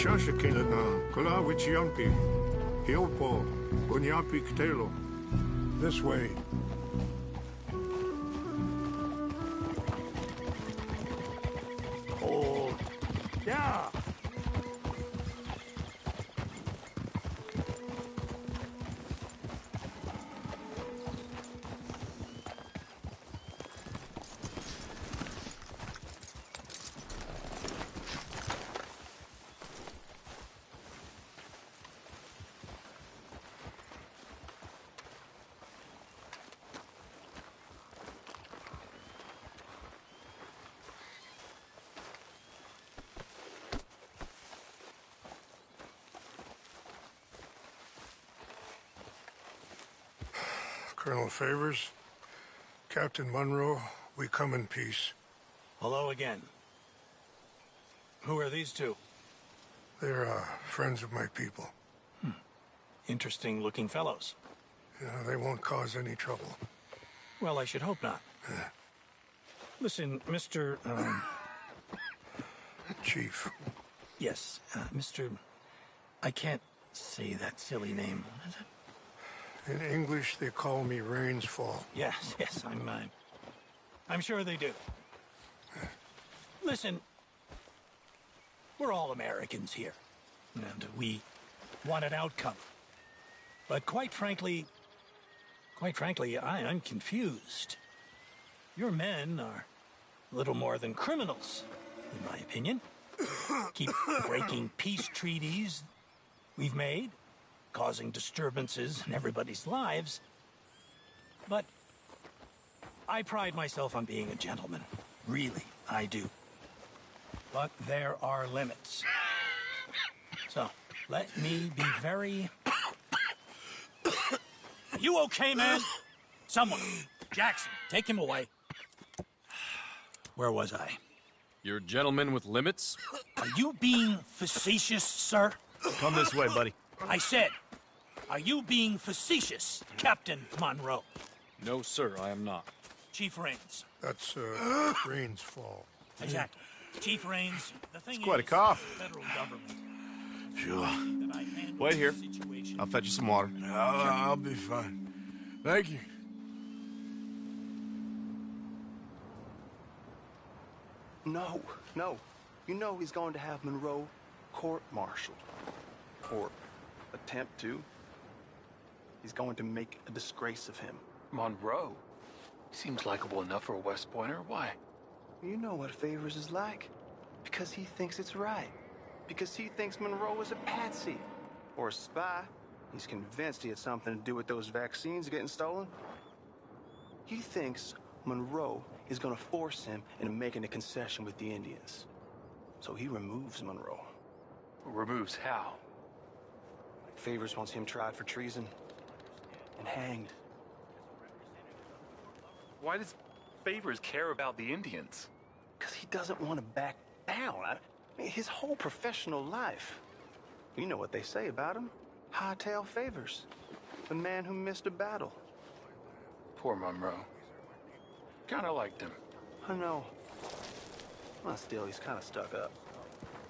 Chasha Kilana, Kula Wichiampi, Hiopo, Bunyampi Ktelo. This way. Oh, yeah. Colonel Favors, Captain Monroe, we come in peace. Hello again. Who are these two? They're friends of my people. Interesting looking fellows. Yeah, they won't cause any trouble. Well, I should hope not. Listen, Mr. Chief. Yes, Mr. I can't say that silly name. What is it? In English, they call me Rainsfall. Yes, I'm sure they do. Listen, we're all Americans here, and we want an outcome. But quite frankly, I'm confused. Your men are little more than criminals, in my opinion. Keep breaking peace treaties we've made, causing disturbances in everybody's lives. But I pride myself on being a gentleman. Really, I do. But there are limits. So, let me be very... Are you okay, man? Someone. Jackson, take him away. Where was I? You're a gentleman with limits? Are you being facetious, sir? Come this way, buddy. I said, are you being facetious, Captain Monroe? No, sir, I am not. Chief Rains. That's, Rainsfall. Exactly. Chief Rains, the thing It's quite a is, cough. the federal government. Sure. That I handle Wait here. the situation. I'll fetch you some water. I'll be fine. Thank you. No. You know he's going to have Monroe court-martialed. Or attempt to. He's going to make a disgrace of him. Monroe? Seems likable enough for a West Pointer. Why? You know what Favors is like. Because he thinks it's right. Because he thinks Monroe is a patsy. Or a spy. He's convinced he had something to do with those vaccines getting stolen. He thinks Monroe is gonna force him into making a concession with the Indians. So he removes Monroe. Removes how? Favors wants him tried for treason and hanged. Why does Favors care about the Indians? Because he doesn't want to back down. I mean, his whole professional life. You know what they say about him. Hightail Favors. The man who missed a battle. Poor Monroe. Kinda liked him. I know. Well, still, he's kind of stuck up.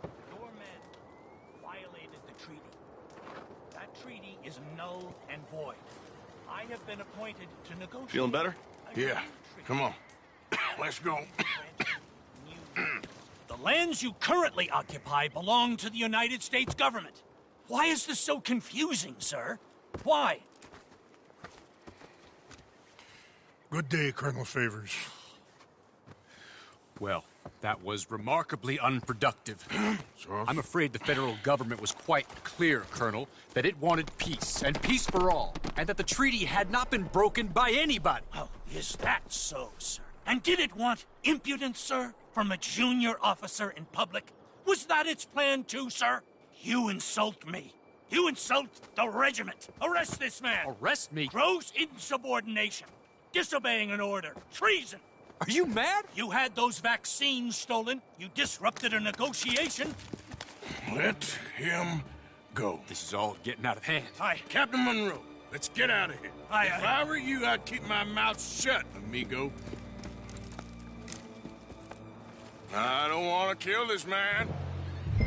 Your men violated the treaty. That treaty is null and void. I have been appointed to negotiate... Feeling better? Yeah. Come on. Let's go. The lands you currently occupy belong to the United States government. Why is this so confusing, sir? Why? Good day, Colonel Favors. Well, that was remarkably unproductive. I'm afraid the federal government was quite clear, Colonel, that it wanted peace, and peace for all, and that the treaty had not been broken by anybody. Oh, is that so, sir? And did it want impudence, sir, from a junior officer in public? Was that its plan too, sir? You insult me. You insult the regiment. Arrest this man. Arrest me? Gross insubordination. Disobeying an order. Treason. Are you mad? You had those vaccines stolen. You disrupted a negotiation. Let him go. This is all getting out of hand. Captain Monroe, let's get out of here. If I were you, I'd keep my mouth shut, amigo. I don't want to kill this man.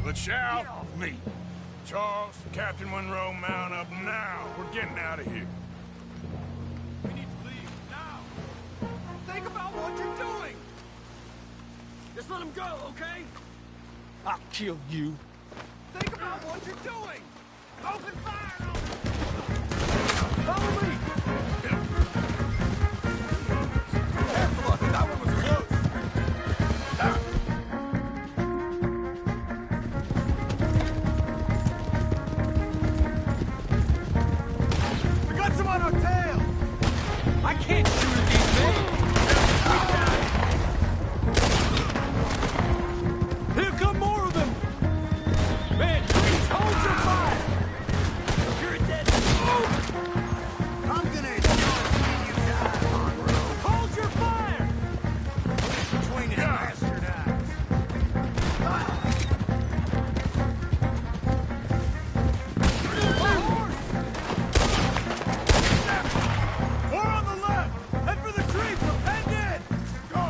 But shout me. Charles, Captain Monroe, mount up now. We're getting out of here. We need to leave now. Think about what you're doing! Just let him go, okay? I'll kill you. Think about what you're doing! Open fire on him! Follow me! Careful, that one was close! We got some on our tail! I can't shoot at these men! Here come more of them! Man, please hold your fire! You're dead! I'm gonna see you die, Monroe. Hold your fire! Between his bastard eyes. More on the left! Head for the trees! We're penned in! Go!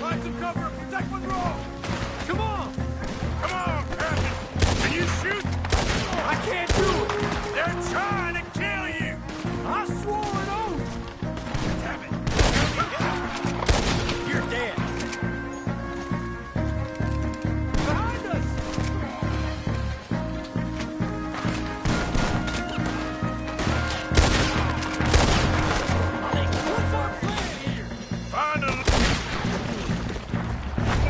Find some cover and protect Monroe! Come on! Come on, Captain! Can you shoot? I can't do it! They're trying to kill you! I swore an oath! Damn it! You're dead! Behind us! What's our plan here? Find a...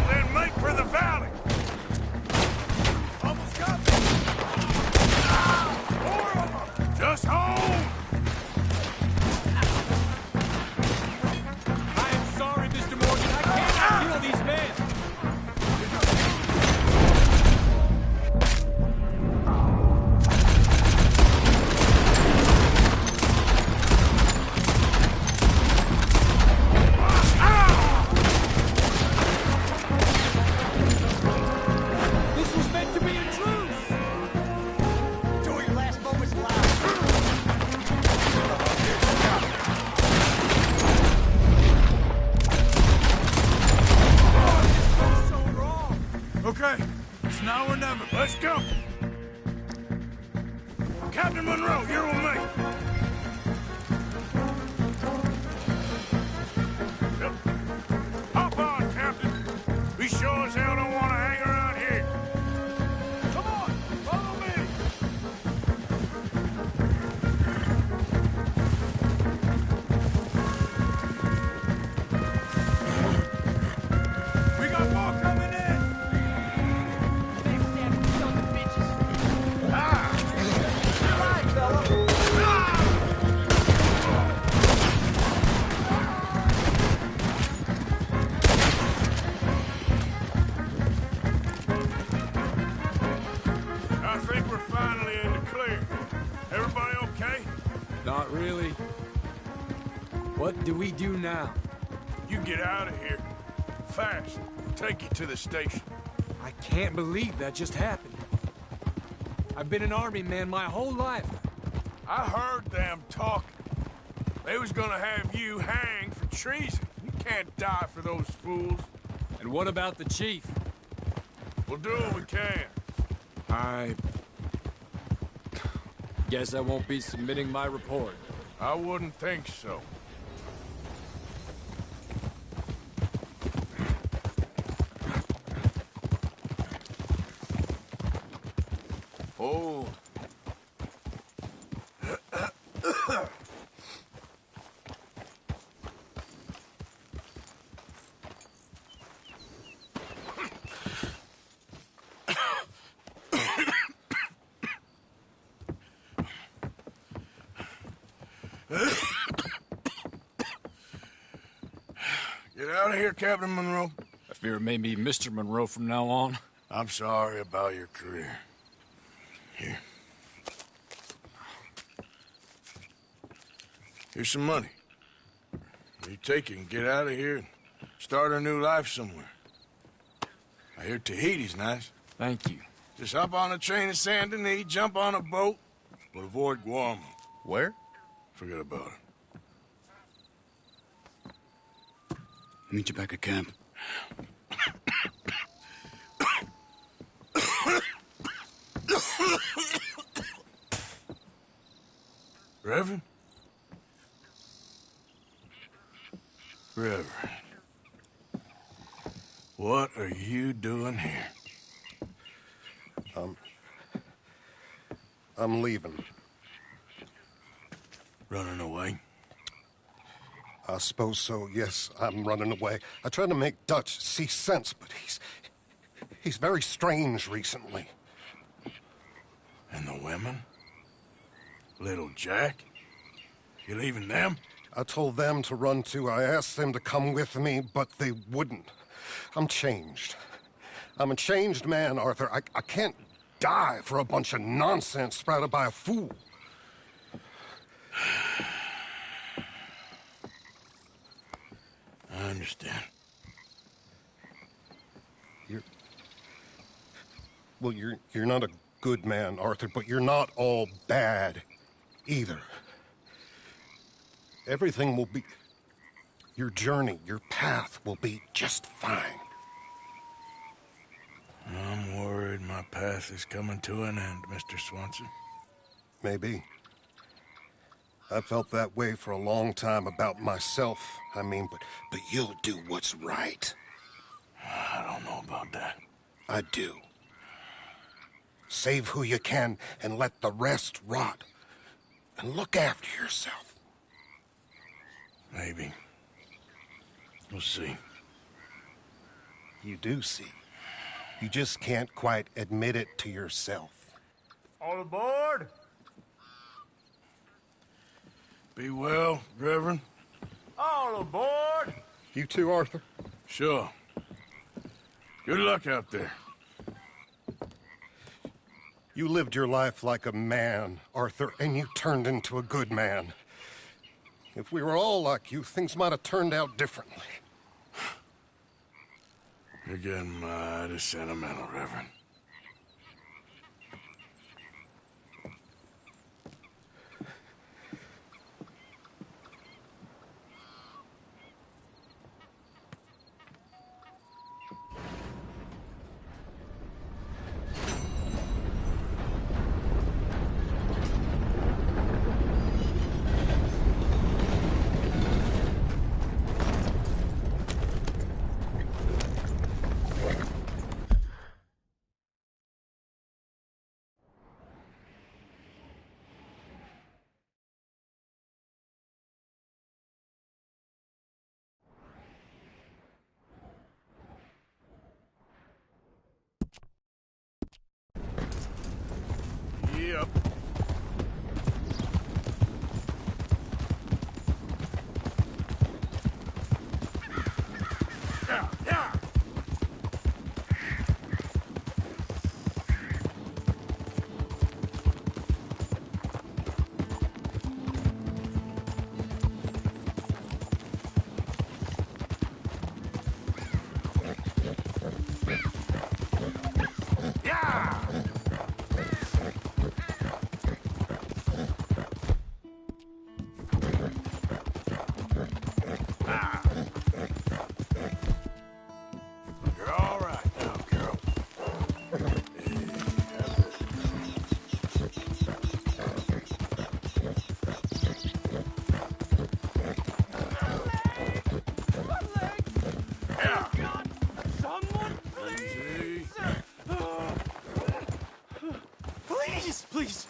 Then make for the valley! Almost got me! More of them! Just hold! I am sorry, Mr. Morgan. I cannot kill these men! This was meant to be a truce! Enjoy your last moments alive. So wrong! Okay, it's now or never. Let's go! Captain Monroe, you're with me! Yep. Hop on, Captain! We sure as hell don't want to hang around here! Come on, follow me! We got more coming in! I think we're finally in the clear. Everybody okay? Not really. What do we do now? You get out of here. Fast. Take you to the station. I can't believe that just happened. I've been an army man my whole life. I heard them talking. They was gonna have you hanged for treason. You can't die for those fools. And what about the chief? We'll do what we can. I guess I won't be submitting my report. I wouldn't think so. Oh. Get out of here, Captain Monroe. I fear it may be Mr. Monroe from now on. I'm sorry about your career. Here. Here's some money. You take it and get out of here and start a new life somewhere. I hear Tahiti's nice. Thank you. Just hop on a train to Saint Denis, jump on a boat, but avoid Guam. Where? Forget about it. Meet you back at camp. Reverend? Reverend. What are you doing here? I'm leaving. Running away? I suppose so, yes. I'm running away. I tried to make Dutch see sense, but he's very strange recently. And the women? Little Jack? You leaving them? I told them to run too. I asked them to come with me, but they wouldn't. I'm changed. I'm a changed man, Arthur. I can't die for a bunch of nonsense sprouted by a fool. I understand. You're not a good man, Arthur, but you're not all bad either. Everything will be... Your journey, your path will be just fine. I'm worried my path is coming to an end, Mr. Swanson. Maybe. I felt that way for a long time about myself, I mean, but you'll do what's right. I don't know about that. I do. Save who you can and let the rest rot. And look after yourself. Maybe. We'll see. You do see. You just can't quite admit it to yourself. All aboard! Be well, Reverend. All aboard! You too, Arthur? Sure. Good luck out there. You lived your life like a man, Arthur, and you turned into a good man. If we were all like you, things might have turned out differently. You're getting mighty sentimental, Reverend. Yep. Yeah. You're all right now, girl. Someone, please! Please!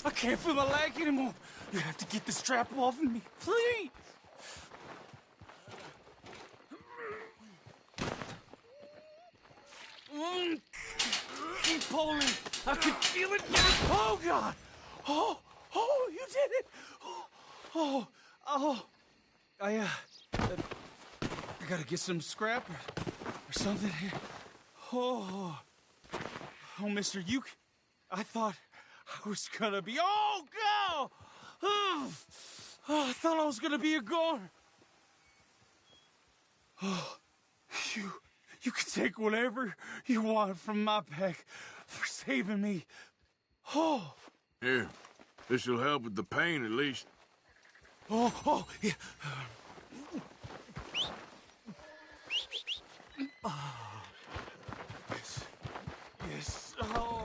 I can't feel my leg anymore. You have to get the strap off of me, please! Keep pulling. I can feel it. Oh, God! Oh, you did it! Oh. I gotta get some scrap or something here. Oh, mister, I thought I was gonna be... Oh, God! Oh, I thought I was gonna be a goner. Oh, you can take whatever you want from my pack for saving me. Oh. Here, this'll help with the pain at least. Oh, yeah. Yes. Oh.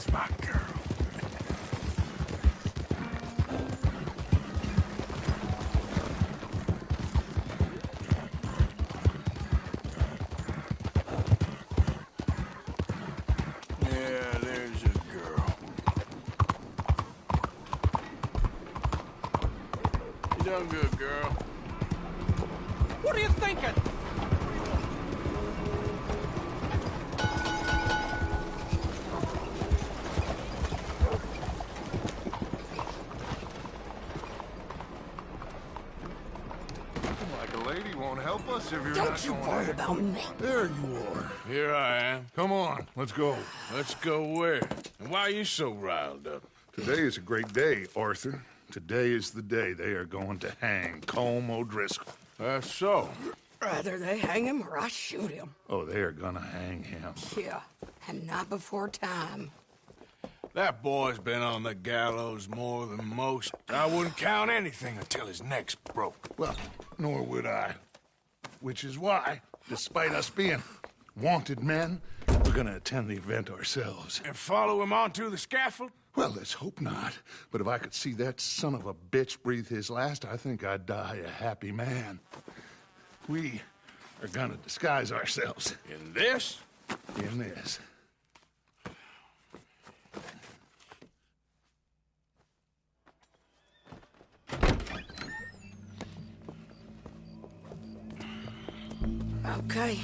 That's my girl. Yeah, there's a girl. You done good, girl. What are you thinking? Like a lady won't help us if you're Don't not you going worry to- about me. There you are. Here I am. Come on, let's go. Let's go where? And why are you so riled up? Today is a great day, Arthur. Today is the day they are going to hang Colm O'Driscoll. That's so. Rather they hang him or I shoot him. Oh, they are gonna hang him. Yeah, and not before time. That boy's been on the gallows more than most. I wouldn't count anything until his neck's broke. Well, nor would I. Which is why, despite us being wanted men, we're gonna attend the event ourselves. And follow him onto the scaffold? Well, let's hope not. But if I could see that son of a bitch breathe his last, I think I'd die a happy man. We are gonna disguise ourselves. In this? In this. Okay.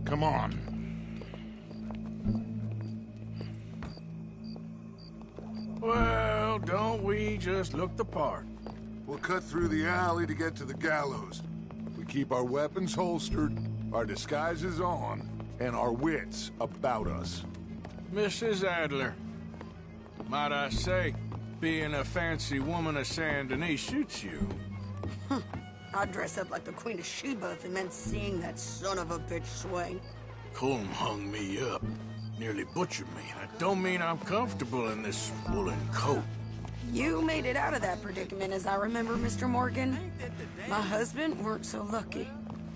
Come on. Well, don't we just look the part? We'll cut through the alley to get to the gallows. We keep our weapons holstered, our disguises on, and our wits about us. Mrs. Adler, might I say, being a fancy woman of Saint Denis suits you. I'd dress up like the Queen of Sheba if it meant seeing that son of a bitch swing. Colm hung me up, nearly butchered me. That don't mean I'm comfortable in this woolen coat. You made it out of that predicament, as I remember, Mr. Morgan. My husband weren't so lucky.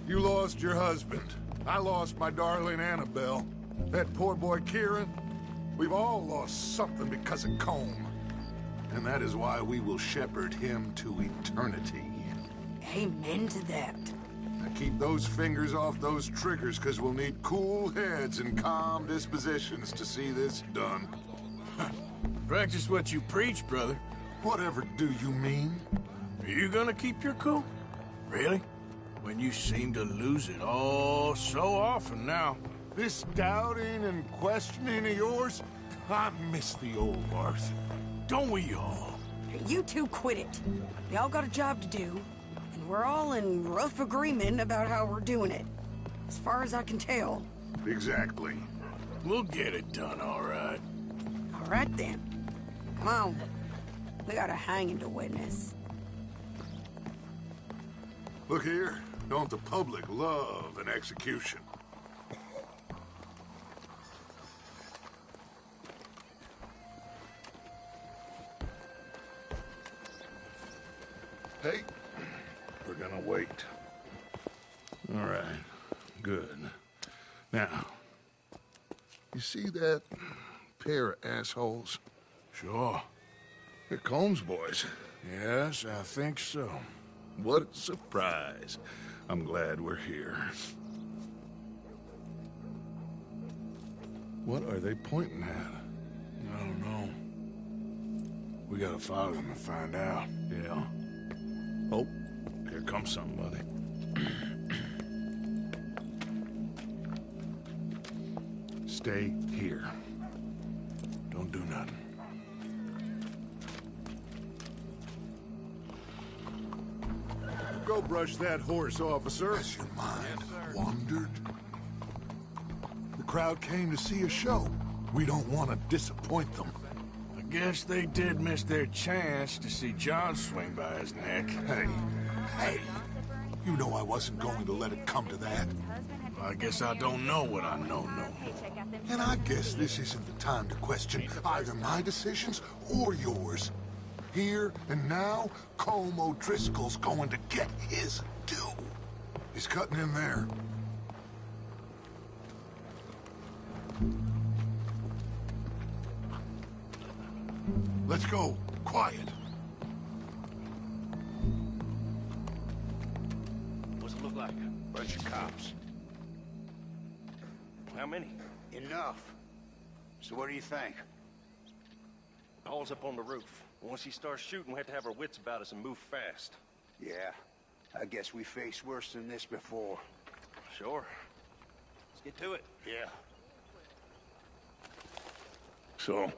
You lost your husband. I lost my darling Annabelle. That poor boy Kieran. We've all lost something because of Colm. And that is why we will shepherd him to eternity. Amen to that. Now keep those fingers off those triggers, because we'll need cool heads and calm dispositions to see this done. Practice what you preach, brother. Whatever do you mean? Are you gonna keep your cool? Really? When you seem to lose it all so often now. This doubting and questioning of yours, I miss the old Arthur. Don't we all? You two quit it. We all got a job to do, and we're all in rough agreement about how we're doing it. As far as I can tell. Exactly. We'll get it done, all right. All right, then. Come on. We got a hanging to witness. Look here, don't the public love an execution? Hey, we're gonna wait. All right, good. Now, you see that pair of assholes? Sure. They're Colm's boys. Yes, I think so. What a surprise. I'm glad we're here. What are they pointing at? I don't know. We gotta follow them and find out. Yeah. Oh, here comes somebody. Stay here. Don't do nothing. Go brush that horse, officer. Has your mind wandered? The crowd came to see a show. We don't want to disappoint them. I guess they did miss their chance to see John swing by his neck. Hey, you know I wasn't going to let it come to that. I guess I don't know what I know. And I guess this isn't the time to question either my decisions or yours. Here and now, Colm O'Driscoll's going to get his due. He's cutting in there. Let's go. Quiet. What's it look like? Bunch of cops. How many? Enough. So what do you think? Paul's up on the roof. Once he starts shooting, we have to have our wits about us and move fast. Yeah. I guess we faced worse than this before. Sure. Let's get to it. Yeah. So,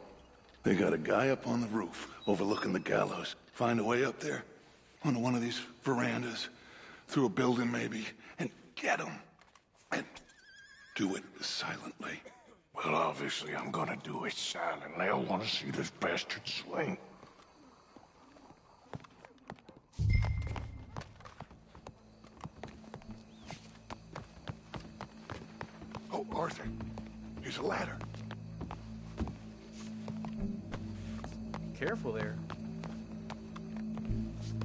they got a guy up on the roof, overlooking the gallows. Find a way up there, onto one of these verandas, through a building maybe, and get him. And do it silently. Well, obviously I'm gonna do it silently. I want to see this bastard swing. Oh, Arthur, here's a ladder. Careful there.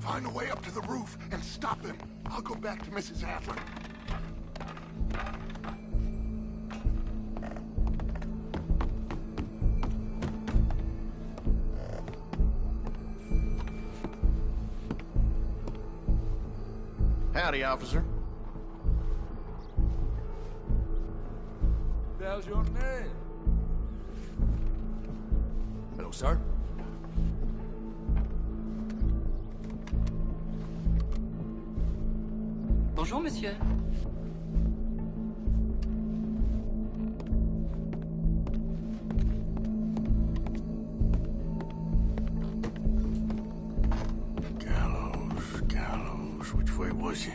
Find a way up to the roof and stop him. I'll go back to Mrs. Adler. Howdy, officer. How's your name? Hello, sir. Bonjour, monsieur. Gallows, which way was he?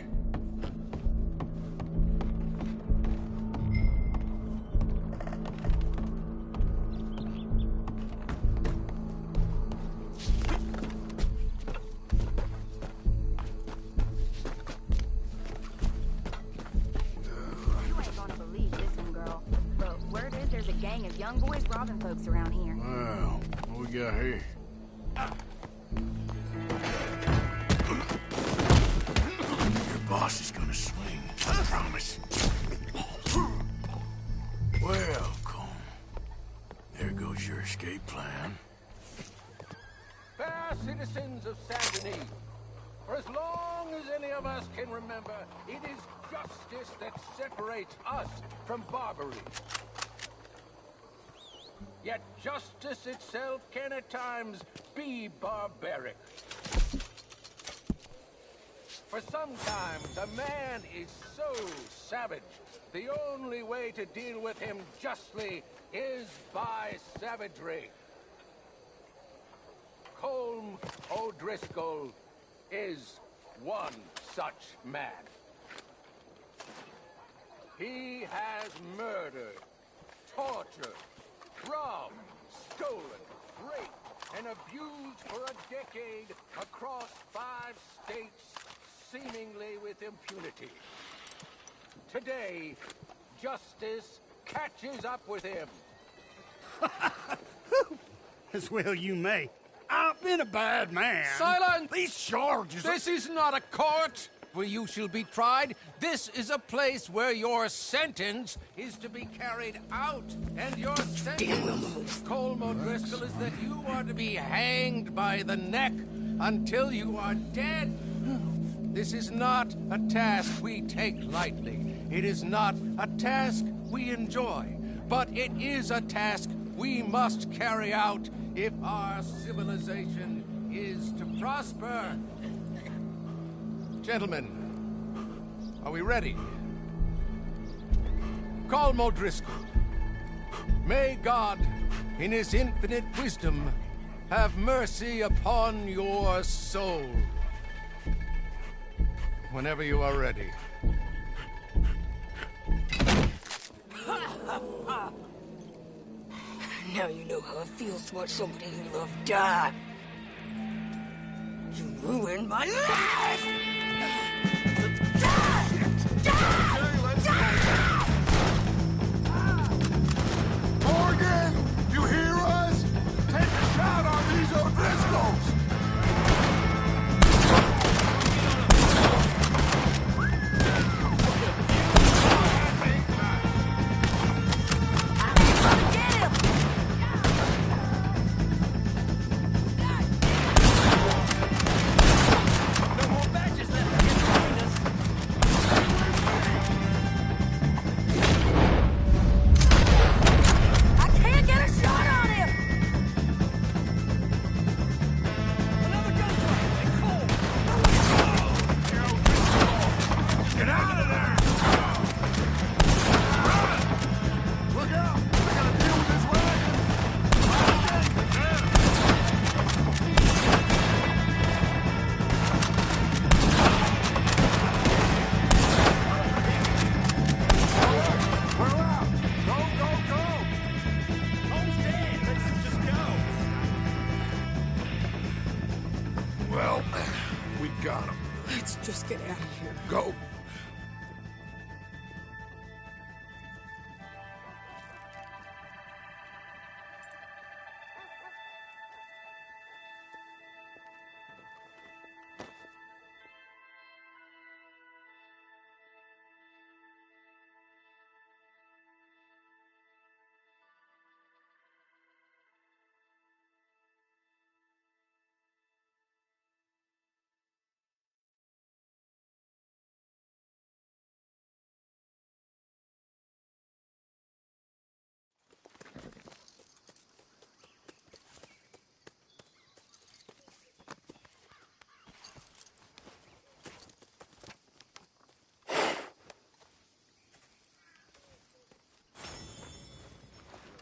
Young boys robbing folks around here. Well, what we got here? Your boss is gonna swing, I promise. Well, Colm, there goes your escape plan. Fair citizens of Saint Denis, for as long as any of us can remember, it is justice that separates us from Barbary. Yet justice itself can at times be barbaric. For sometimes a man is so savage, the only way to deal with him justly is by savagery. Colm O'Driscoll is one such man. He has murdered, tortured, robbed, stolen, raped, and abused for a decade across 5 states, seemingly with impunity. Today, justice catches up with him. As well you may. I've been a bad man. Silence! These charges... This is not a court where you shall be tried. This is a place where your sentence is to be carried out. And your sentence, Colm O'Driscoll, is that you are to be hanged by the neck until you are dead. This is not a task we take lightly. It is not a task we enjoy. But it is a task we must carry out if our civilization is to prosper. Gentlemen, are we ready? Colm O'Driscoll, may God, in his infinite wisdom, have mercy upon your soul. Whenever you are ready. Now you know how it feels to watch somebody you love die. You ruined my life! Morgan! You hear us? Take a shot on these O'Driscolls!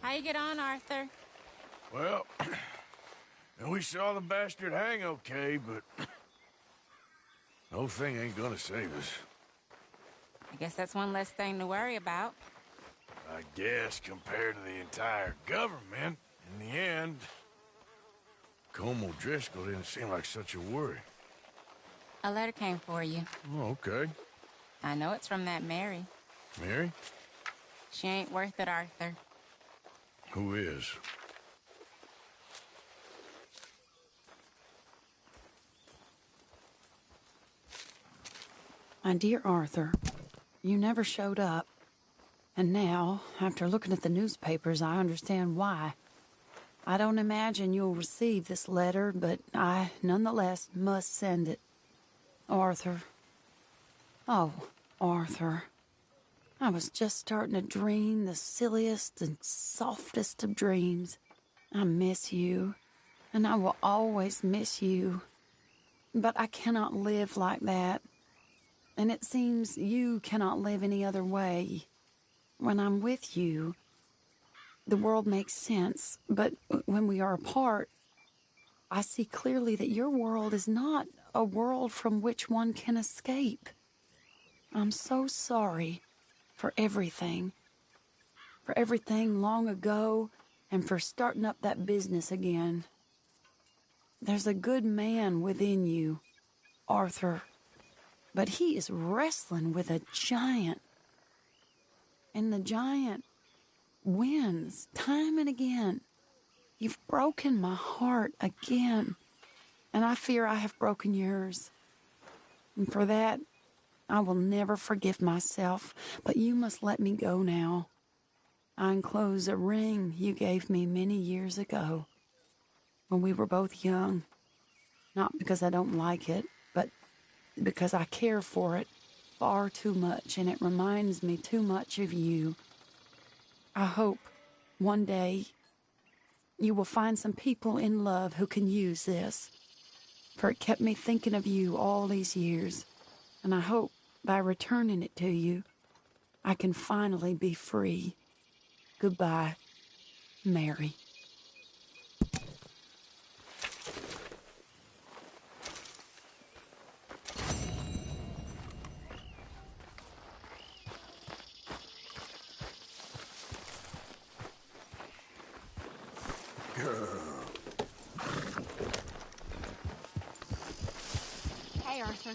How you get on, Arthur? Well, we saw the bastard hang okay, but the whole thing ain't gonna save us. I guess that's one less thing to worry about. I guess compared to the entire government, in the end, Colm O'Driscoll didn't seem like such a worry. A letter came for you. Oh, okay. I know it's from that Mary. Mary? She ain't worth it, Arthur. Who is? My dear Arthur, you never showed up. And now, after looking at the newspapers, I understand why. I don't imagine you'll receive this letter, but I, nonetheless, must send it. Arthur. Oh, Arthur. I was just starting to dream the silliest and softest of dreams. I miss you, and I will always miss you. But I cannot live like that. And it seems you cannot live any other way. When I'm with you, the world makes sense. But when we are apart, I see clearly that your world is not a world from which one can escape. I'm so sorry for everything. For everything long ago, and for starting up that business again. There's a good man within you, Arthur. But he is wrestling with a giant. And the giant wins time and again. You've broken my heart again. And I fear I have broken yours. And for that, I will never forgive myself. But you must let me go now. I enclose a ring you gave me many years ago, when we were both young. Not because I don't like it, but because I care for it far too much, and it reminds me too much of you. I hope one day you will find some people in love who can use this, for it kept me thinking of you all these years, and I hope by returning it to you, I can finally be free. Goodbye, Mary. Hey, Arthur.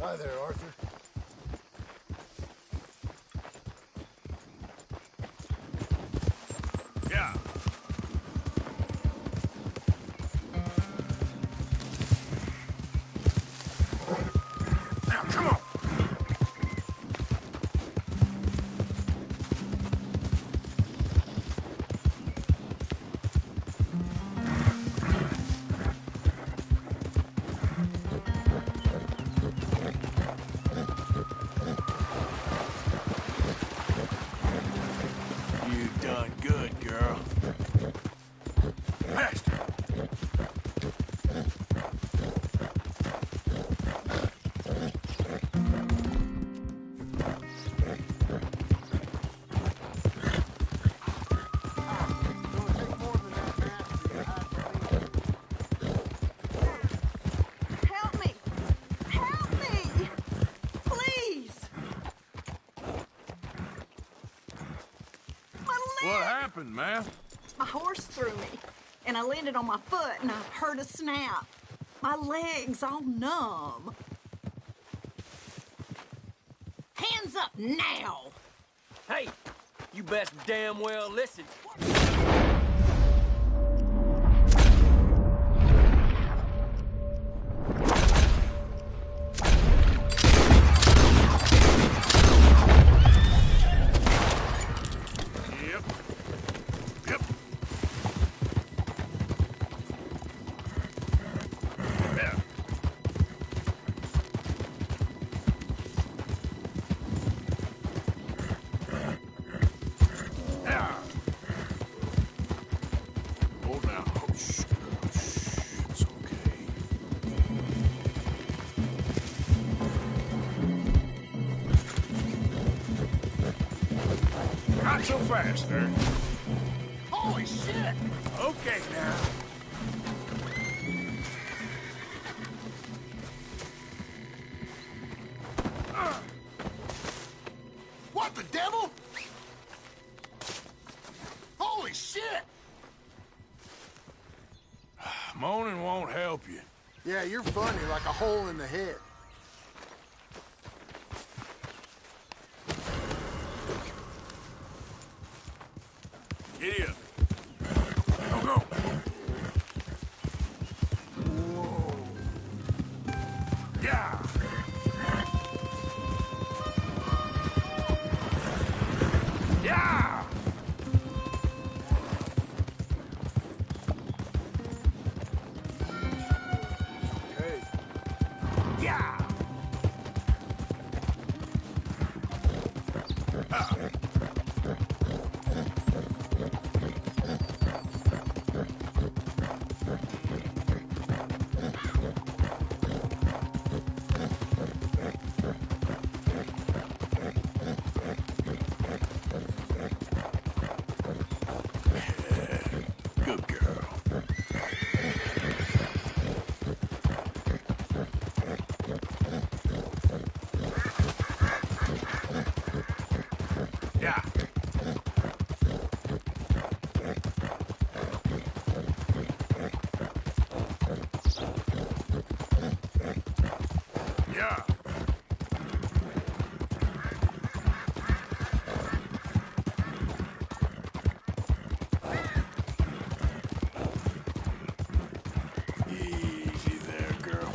Hi there, Arthur. Yeah. Now, come on. You done good, girl. Faster. Help me! Help me! Please! What happened, man? My horse threw me, and I landed on my foot, and I heard a snap. My legs all numb. Hands up now! Hey, you best damn well listen. Yep. Yep. Yeah. Yeah. so fast, sir. Holy shit! Okay, now. What the devil? Holy shit! Moaning won't help you. Yeah, you're funny like a hole in the head. Giddy up. Go, go. Whoa. Yeah. Yeah. Okay. Yeah. Ah. Good girl. Yeah. Yeah. Easy there, girl.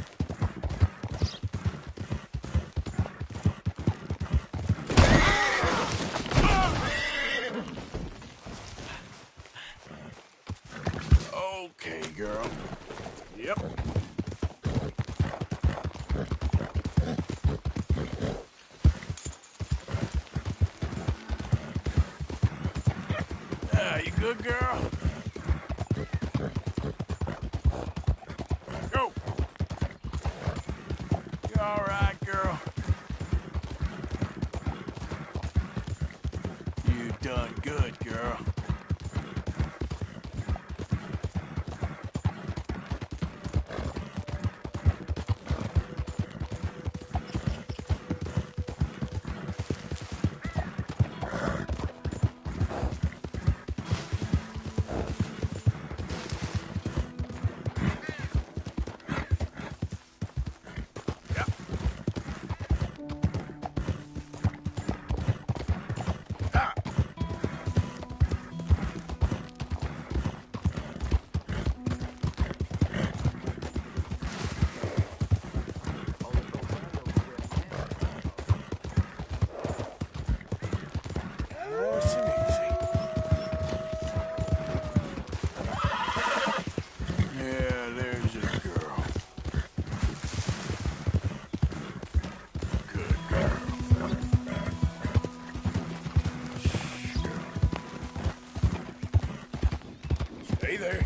Okay, girl. Yep. You good, girl? Go. You all right, girl? You done good, girl. Nice and easy. Yeah, there's a girl. Good girl. Stay there.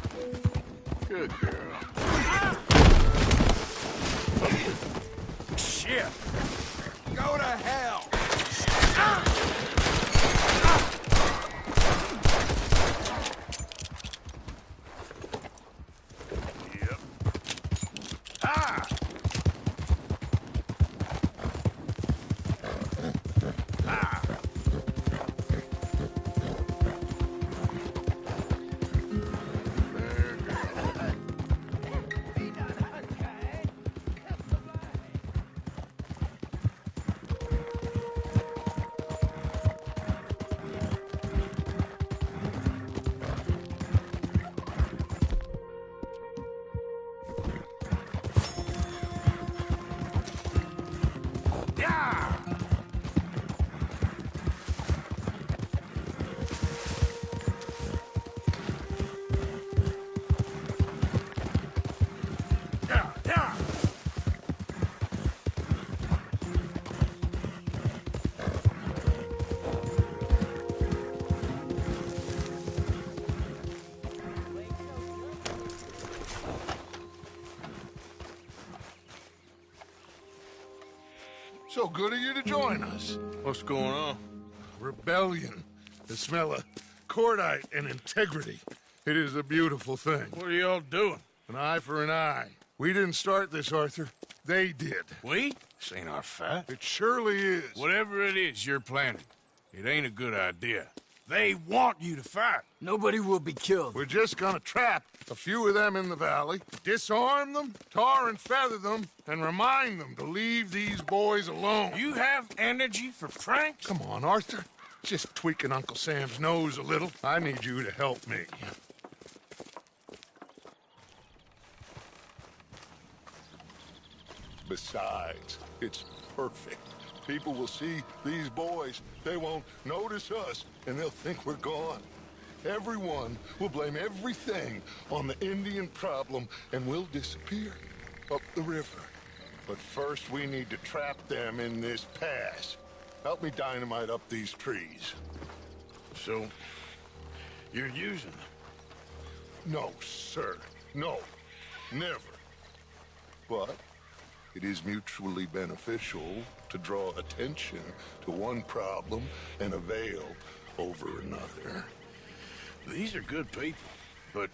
Good girl. Shit. Go to hell. Yep. Ah! Ah! There, girl. Yeah! Yeah, yeah! So good of you to join us. What's going on? Rebellion. The smell of cordite and integrity. It is a beautiful thing. What are y'all doing? An eye for an eye. We didn't start this, Arthur. They did. We? This ain't our fight. It surely is. Whatever it is you're planning, it ain't a good idea. They want you to fight. Nobody will be killed. We're just gonna trap a few of them in the valley, disarm them, tar and feather them, and remind them to leave these boys alone. You have energy for pranks? Come on, Arthur. Just tweaking Uncle Sam's nose a little. I need you to help me. Besides, it's perfect. People will see these boys. They won't notice us, and they'll think we're gone. Everyone will blame everything on the Indian problem, and we'll disappear up the river. But first, we need to trap them in this pass. Help me dynamite up these trees. So, you're using them? No, sir. No. Never. But it is mutually beneficial to draw attention to one problem and avail over another. These are good people, but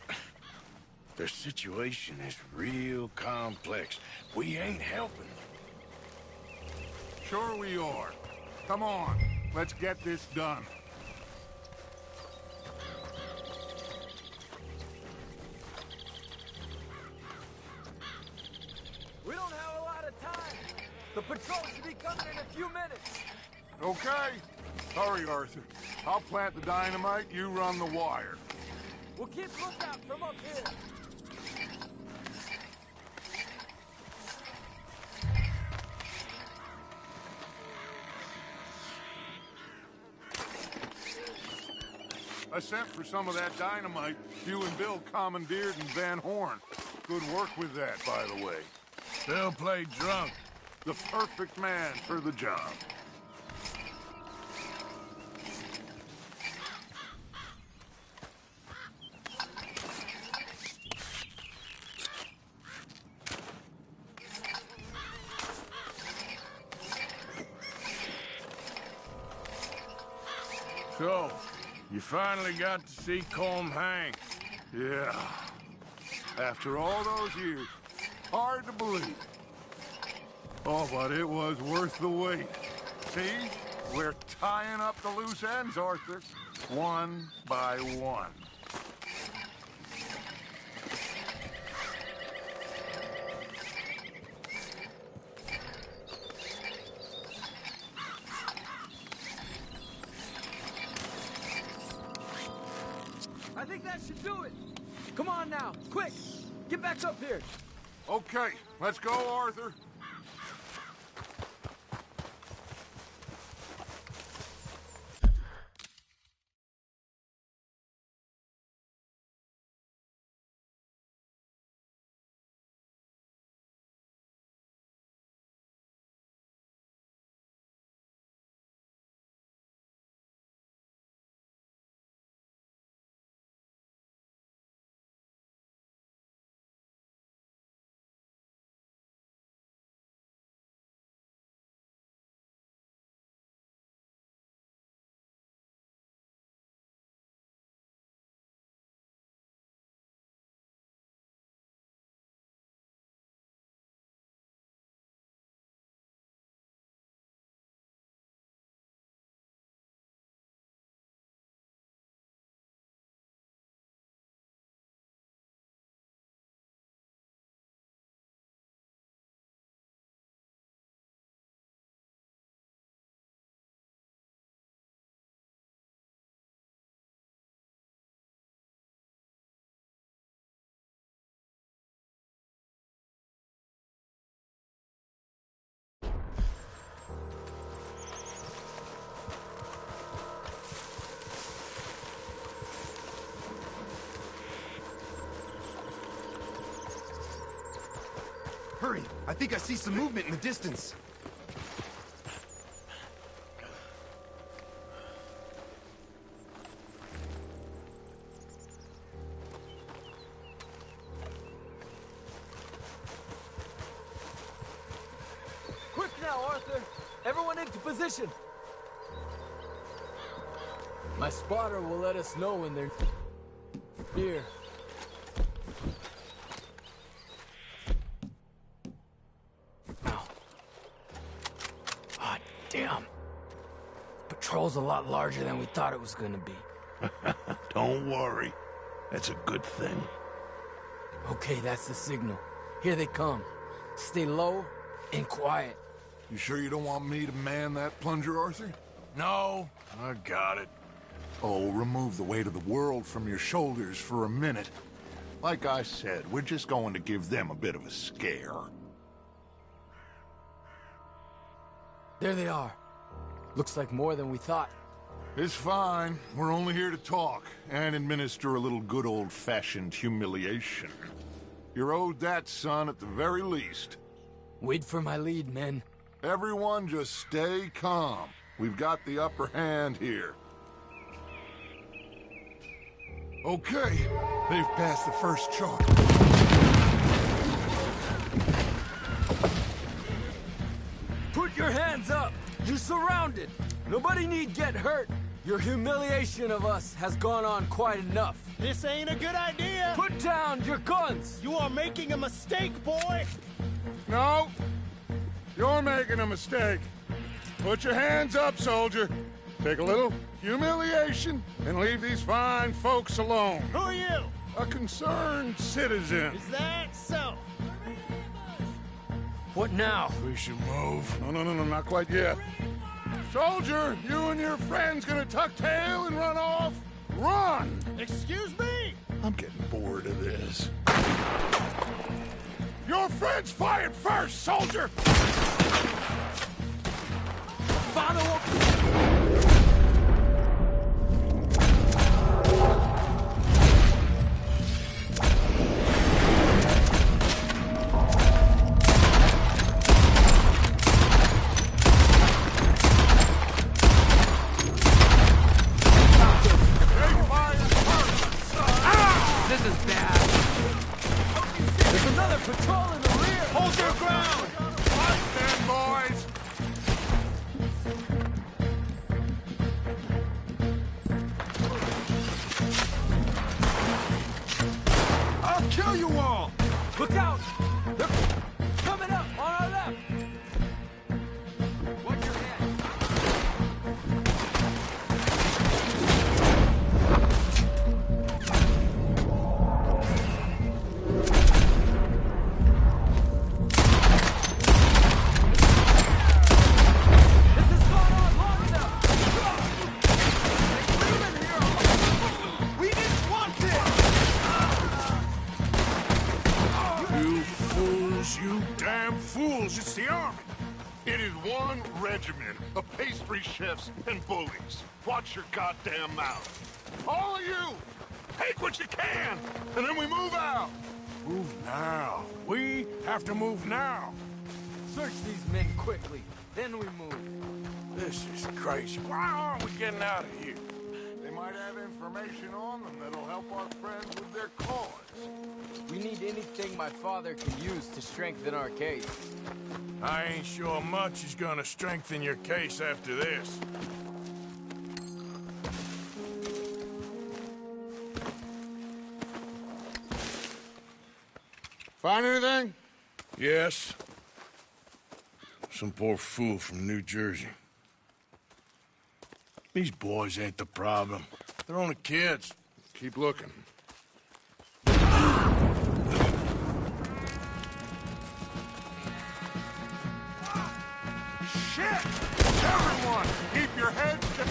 their situation is real complex. We ain't helping them. Sure we are. Come on, let's get this done. We don't have a lot of time. The patrol should be coming in a few minutes. Okay. Hurry, Arthur. I'll plant the dynamite, you run the wire. We'll keep lookout from up here. I sent for some of that dynamite you and Bill commandeered in Van Horn. Good work with that, by the way. Bill played drunk. The perfect man for the job. So, you finally got to see Colm hang. Yeah. After all those years. Hard to believe. Oh, but it was worth the wait. See? We're tying up the loose ends, Arthur. One by one. I think that should do it. Come on now, quick! Get back up here. Okay, let's go, Arthur. Hurry! I think I see some movement in the distance. Quick now, Arthur! Everyone into position! My spotter will let us know when they're near. Ow. Ah, damn. Patrol's a lot larger than we thought it was gonna be. Don't worry. That's a good thing. Okay, that's the signal. Here they come. Stay low and quiet. You sure you don't want me to man that plunger, Arthur? No, I got it. Oh, remove the weight of the world from your shoulders for a minute. Like I said, we're just going to give them a bit of a scare. There they are. Looks like more than we thought. It's fine. We're only here to talk and administer a little good old-fashioned humiliation. You're owed that, son, at the very least. Wait for my lead, men. Everyone just stay calm. We've got the upper hand here. Okay, they've passed the first charge. Put your hands up! You're surrounded! Nobody need get hurt! Your humiliation of us has gone on quite enough. This ain't a good idea! Put down your guns! You are making a mistake, boy! No! You're making a mistake. Put your hands up, soldier. Take a little humiliation and leave these fine folks alone. Who are you? A concerned citizen. Is that so? What now? We should move. No, not quite yet. Soldier, you and your friend's gonna tuck tail and run off? Run! Excuse me? I'm getting bored of this. Your friend's fired first, soldier! Follow up! Patrol in the rear! Hold your ground! Fight then, boys! I'll kill you all! Look out! They're coming up on our left! Watch your head! It's the army. It is one regiment of pastry chefs and bullies. Watch your goddamn mouth. All of you, take what you can, and then we move out. Move now. We have to move now. Search these men quickly, then we move. This is crazy. Why aren't we getting out of here? They might have information on them that'll help our friends with their cause. We need anything my father can use to strengthen our case. I ain't sure much is gonna strengthen your case after this. Find anything? Yes. Some poor fool from New Jersey. These boys ain't the problem. They're only kids. Keep looking. Shit! Everyone, keep your heads down.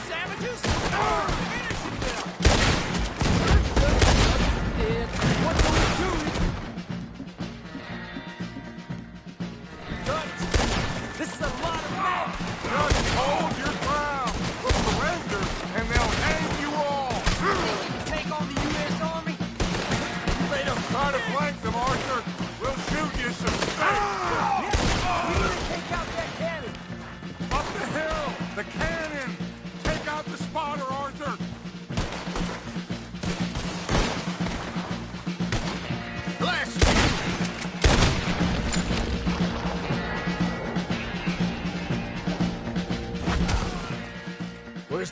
Savages? Finish them!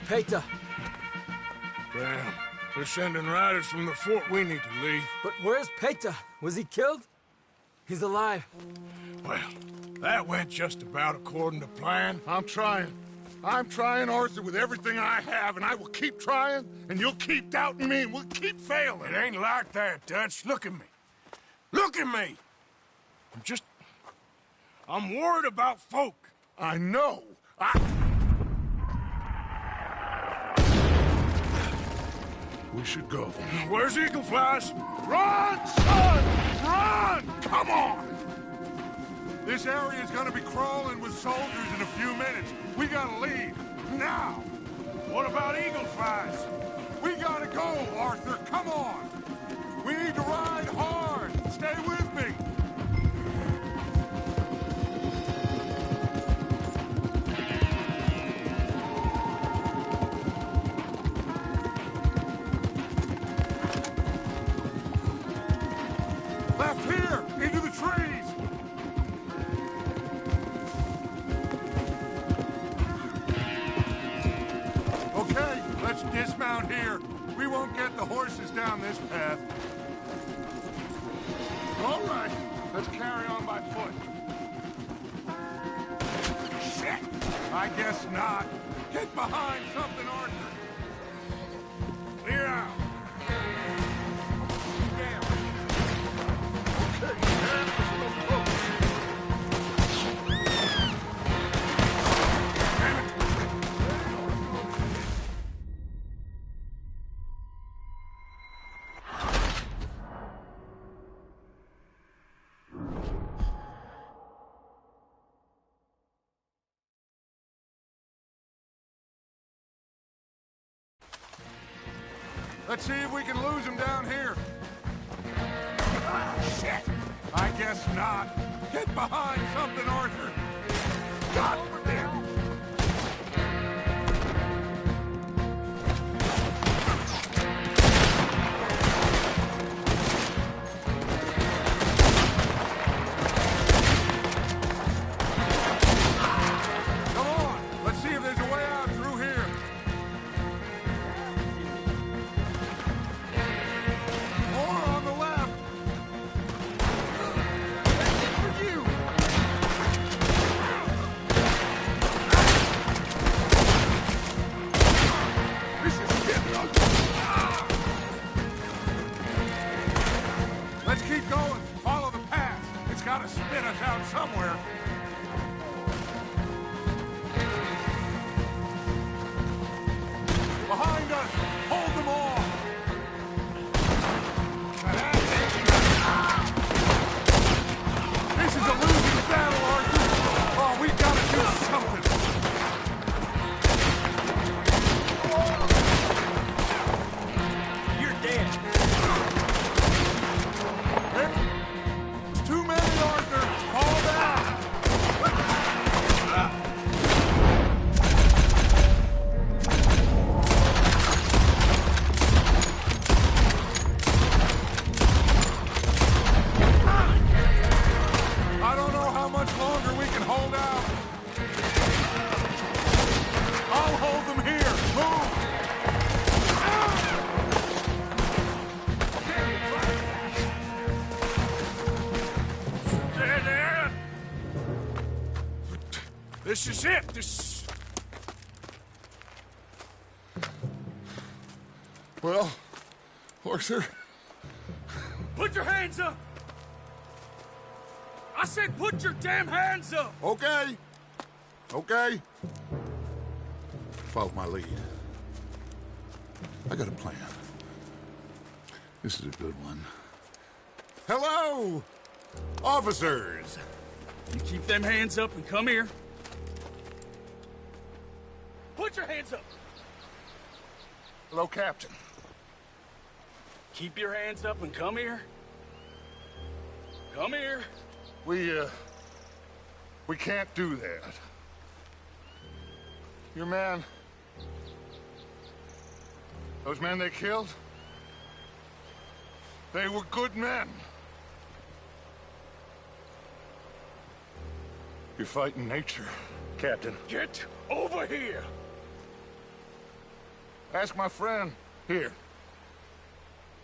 Peta. Damn. They're sending riders from the fort. We need to leave. But where's Peta? Was he killed? He's alive. Well, that went just about according to plan. I'm trying, Arthur, with everything I have, and I will keep trying, and you'll keep doubting me, and we'll keep failing. It ain't like that, Dutch. Look at me. Look at me! I'm worried about folk. I know. We should go. Where's Eagle Flies? Run, son! Run! Come on! This area's gonna be crawling with soldiers in a few minutes. We gotta leave. Now! What about Eagle Flies? We gotta go, Arthur. Come on! We need to ride hard. Stay with me. Left here! Into the trees! Okay, let's dismount here. We won't get the horses down this path. All right, let's carry on by foot. Shit! I guess not. Get behind something, Arthur. Clear out. Let's see if we can lose him down here. Shit! I guess not. Get behind something, Arthur. God damn! Come on! Let's see if there's a way out through here. More on the left. For you. This is getting ugly. Let's keep going. Follow the path. It's got to spit us out somewhere. Behind us! Hold them all! This is a losing battle, Arthur! Oh, we gotta do something! You're dead. It's too many, Arthur! Fall down! I don't know how much longer we can hold out. I'll hold them here. Move! There. This is it. Well, Arthur, Put your hands up! I said put your damn hands up! okay. Okay. Follow my lead. I got a plan. This is a good one. Hello, officers. You keep them hands up and come here. Put your hands up! Hello, Captain. Keep your hands up and come here. Come here. We can't do that. Your man... Those men they killed? They were good men. You're fighting nature, Captain. Get over here! Ask my friend here.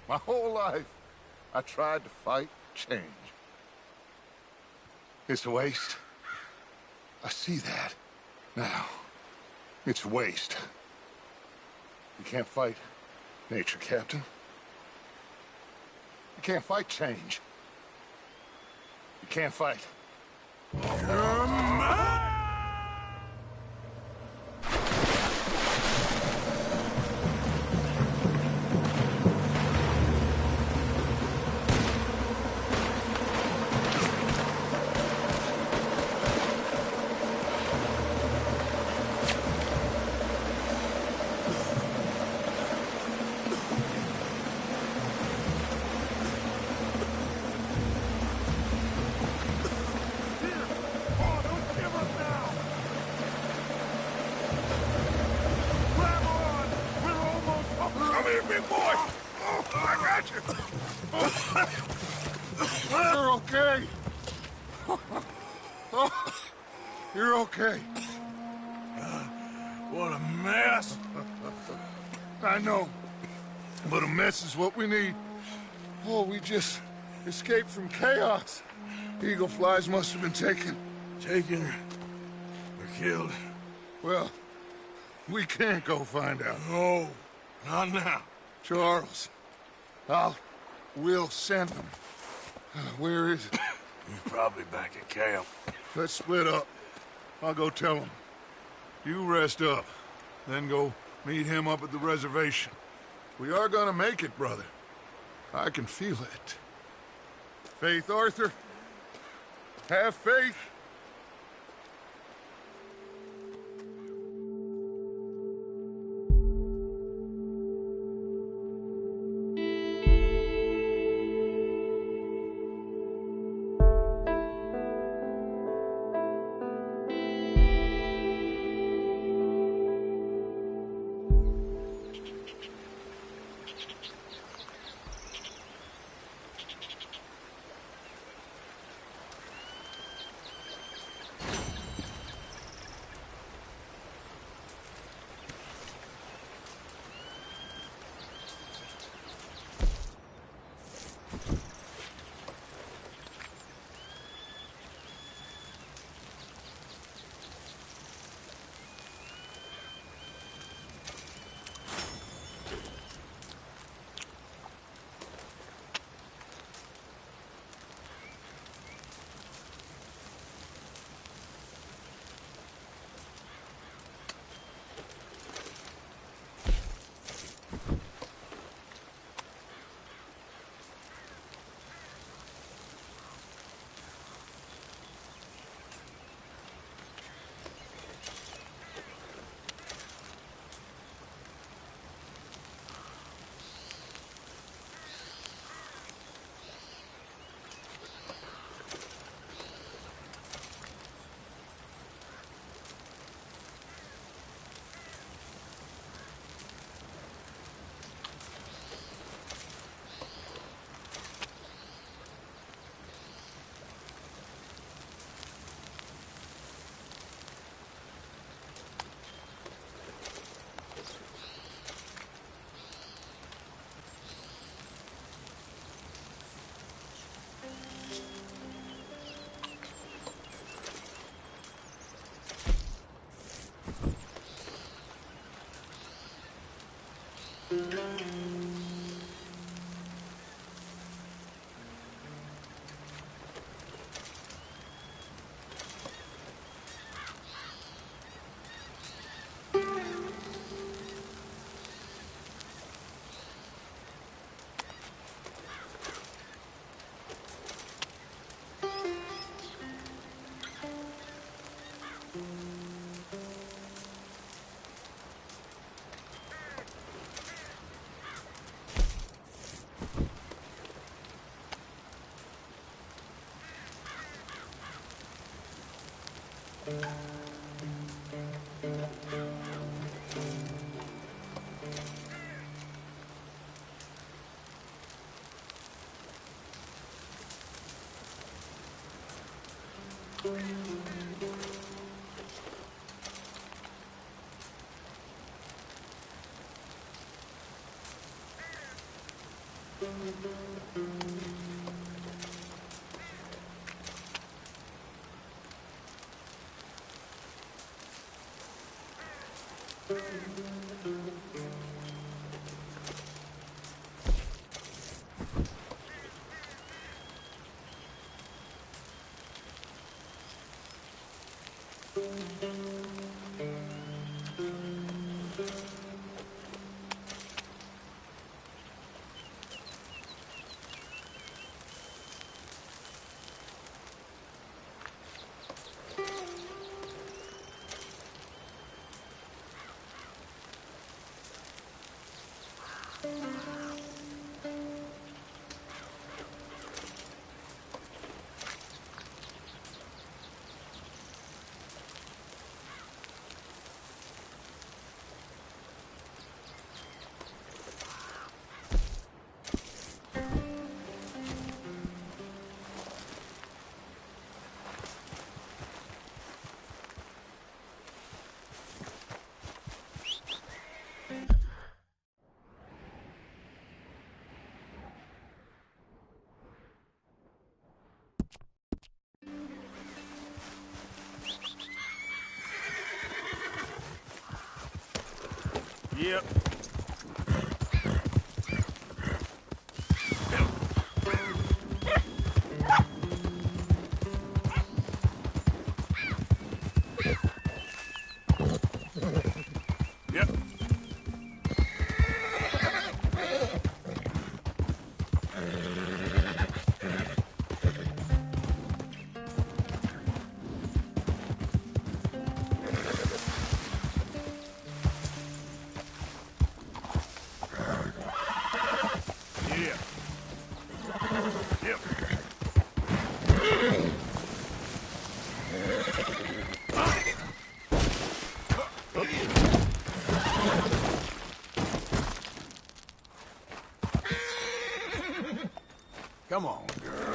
My whole life, I tried to fight change. It's a waste. I see that now. It's a waste. You can't fight nature, Captain. You can't fight change. You can't fight. You're mine! You're okay. Oh, you're okay. What a mess. I know, but a mess is what we need. Oh, we just escaped from chaos. Eagle flies must have been taken. Taken or killed? Well, we can't go find out. No, not now. Charles, we'll send them. Where is it? He's probably back at camp. Let's split up. I'll go tell him. You rest up, then go meet him up at the reservation. We are gonna make it, brother. I can feel it. Faith, Arthur. Have faith. Yep. Yep. Come on, girl.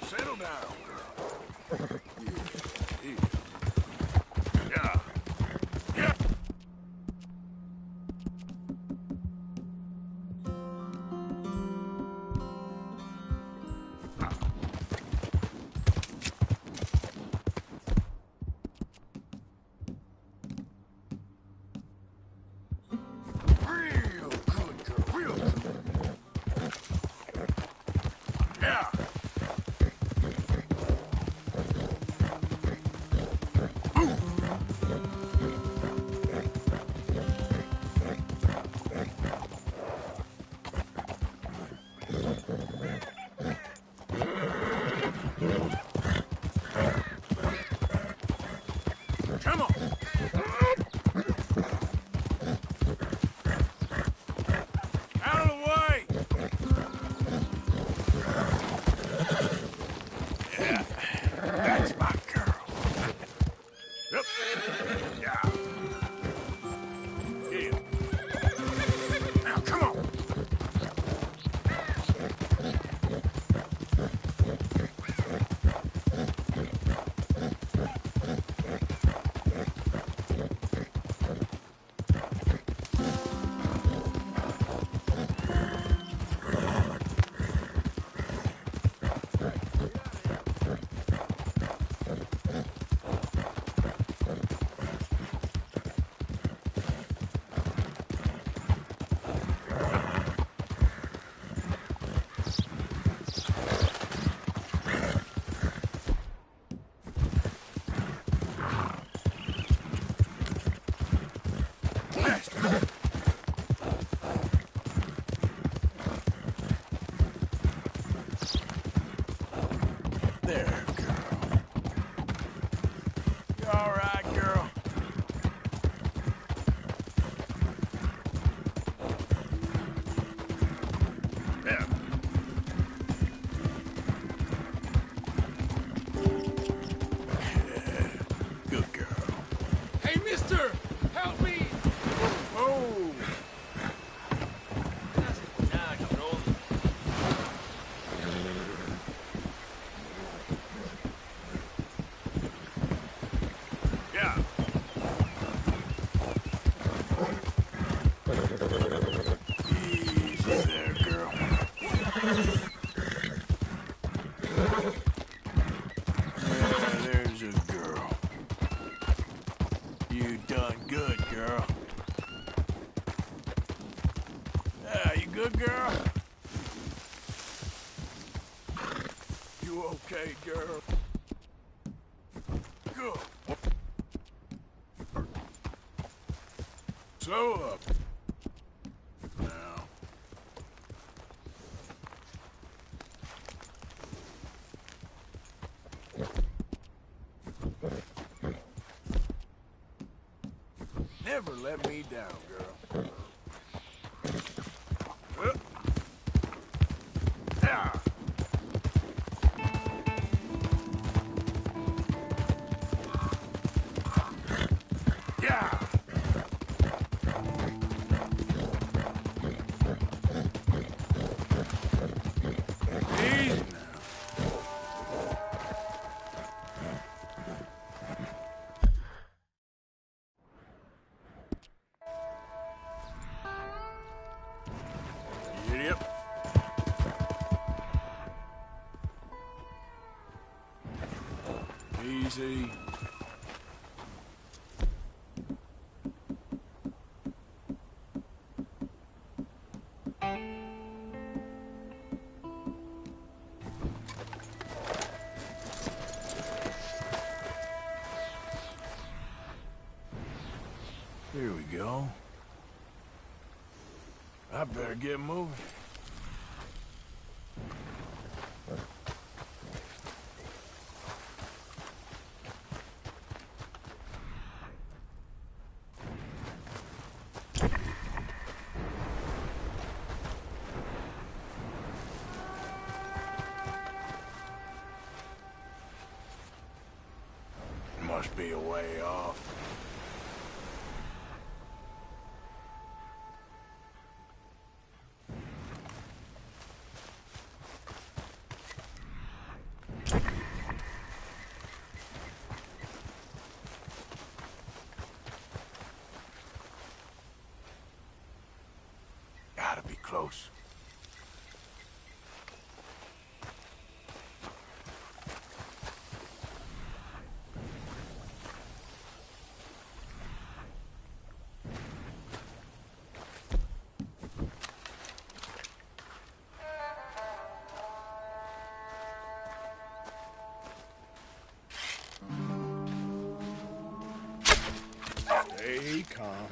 Settle down, girl. Yeah. Yeah. Real good, girl. Real good. Yeah. Come on. Out of the way. Yeah. That's my girl. Yep. Yeah. Yeah. Now, come on. there's a girl. You done good, girl. Yeah, you good, girl? You okay, girl? Good. Slow up. Now. Never let me down, girl. Yeah. Yeah. Easy now. Yep. Easy. Here we go. I better get moving. Must be a way off. Gotta be close. Stay calm.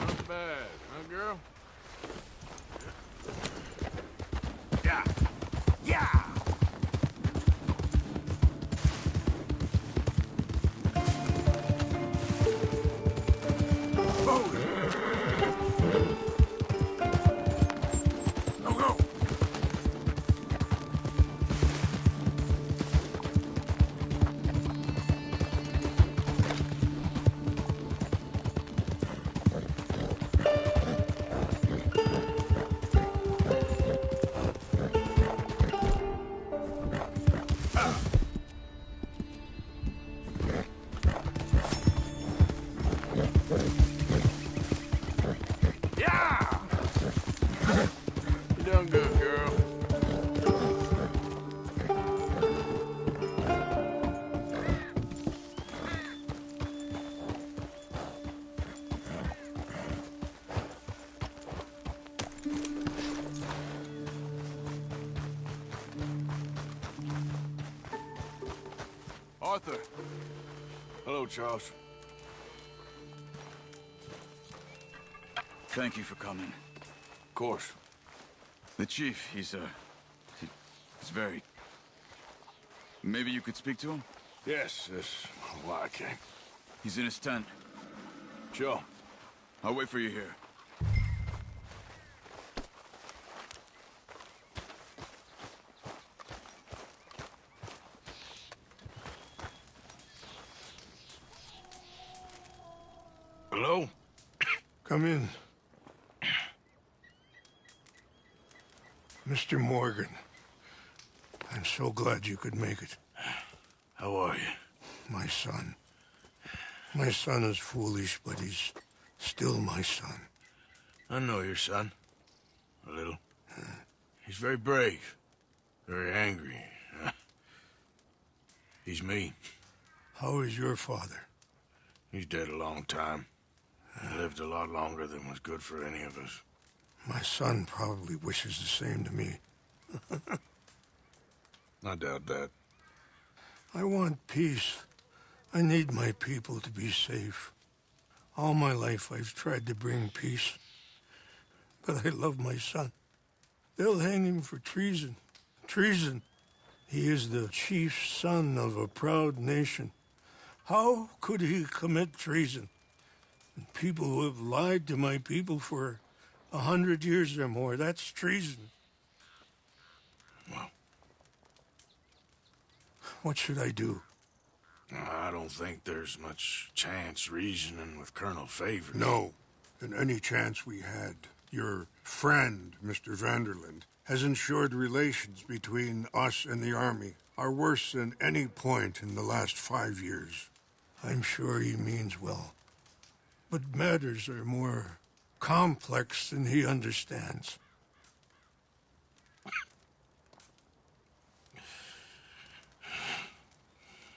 Not bad, huh, girl? Yeah. Yeah. Go, go. Arthur. Hello, Charles. Thank you for coming. Of course. The chief, he's very... Maybe you could speak to him? Yes, that's why I came. He's in his tent. Sure. I'll wait for you here. Hello? Come in. Mr. Morgan, I'm so glad you could make it. How are you? My son. My son is foolish, but he's still my son. I know your son. A little. He's very brave. Very angry. He's me. How is your father? He's dead a long time. He lived a lot longer than was good for any of us. My son probably wishes the same to me. I doubt that. I want peace. I need my people to be safe. All my life I've tried to bring peace. But I love my son. They'll hang him for treason. Treason. He is the chief son of a proud nation. How could he commit treason? People who have lied to my people for 100 years or more, that's treason. Well, what should I do? I don't think there's much chance reasoning with Colonel Favors. No. And any chance we had, your friend, Mr. Vanderland, has ensured relations between us and the Army are worse than any point in the last 5 years. I'm sure he means well. But matters are more complex than he understands.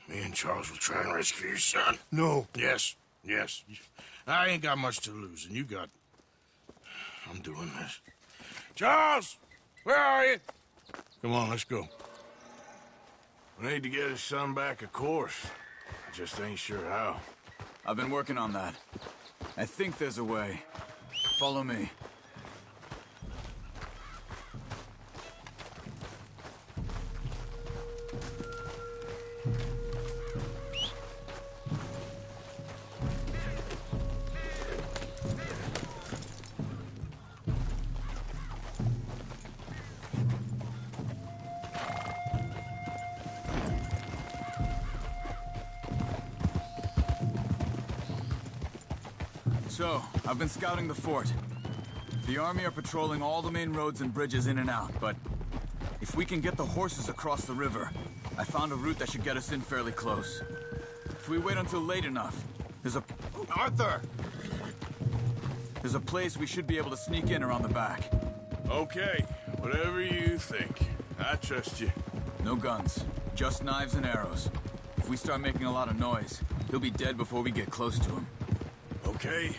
Me and Charles will try and rescue your son. No. Yes, yes. I ain't got much to lose, and you got... I'm doing this. Charles! Where are you? Come on, let's go. We need to get his son back, of course. I just ain't sure how. I've been working on that. I think there's a way. Follow me. So, I've been scouting the fort. The army are patrolling all the main roads and bridges in and out, but if we can get the horses across the river, I found a route that should get us in fairly close. If we wait until late enough, there's a... Arthur! There's a place we should be able to sneak in around the back. Okay, whatever you think. I trust you. No guns, just knives and arrows. If we start making a lot of noise, he'll be dead before we get close to him. Okay.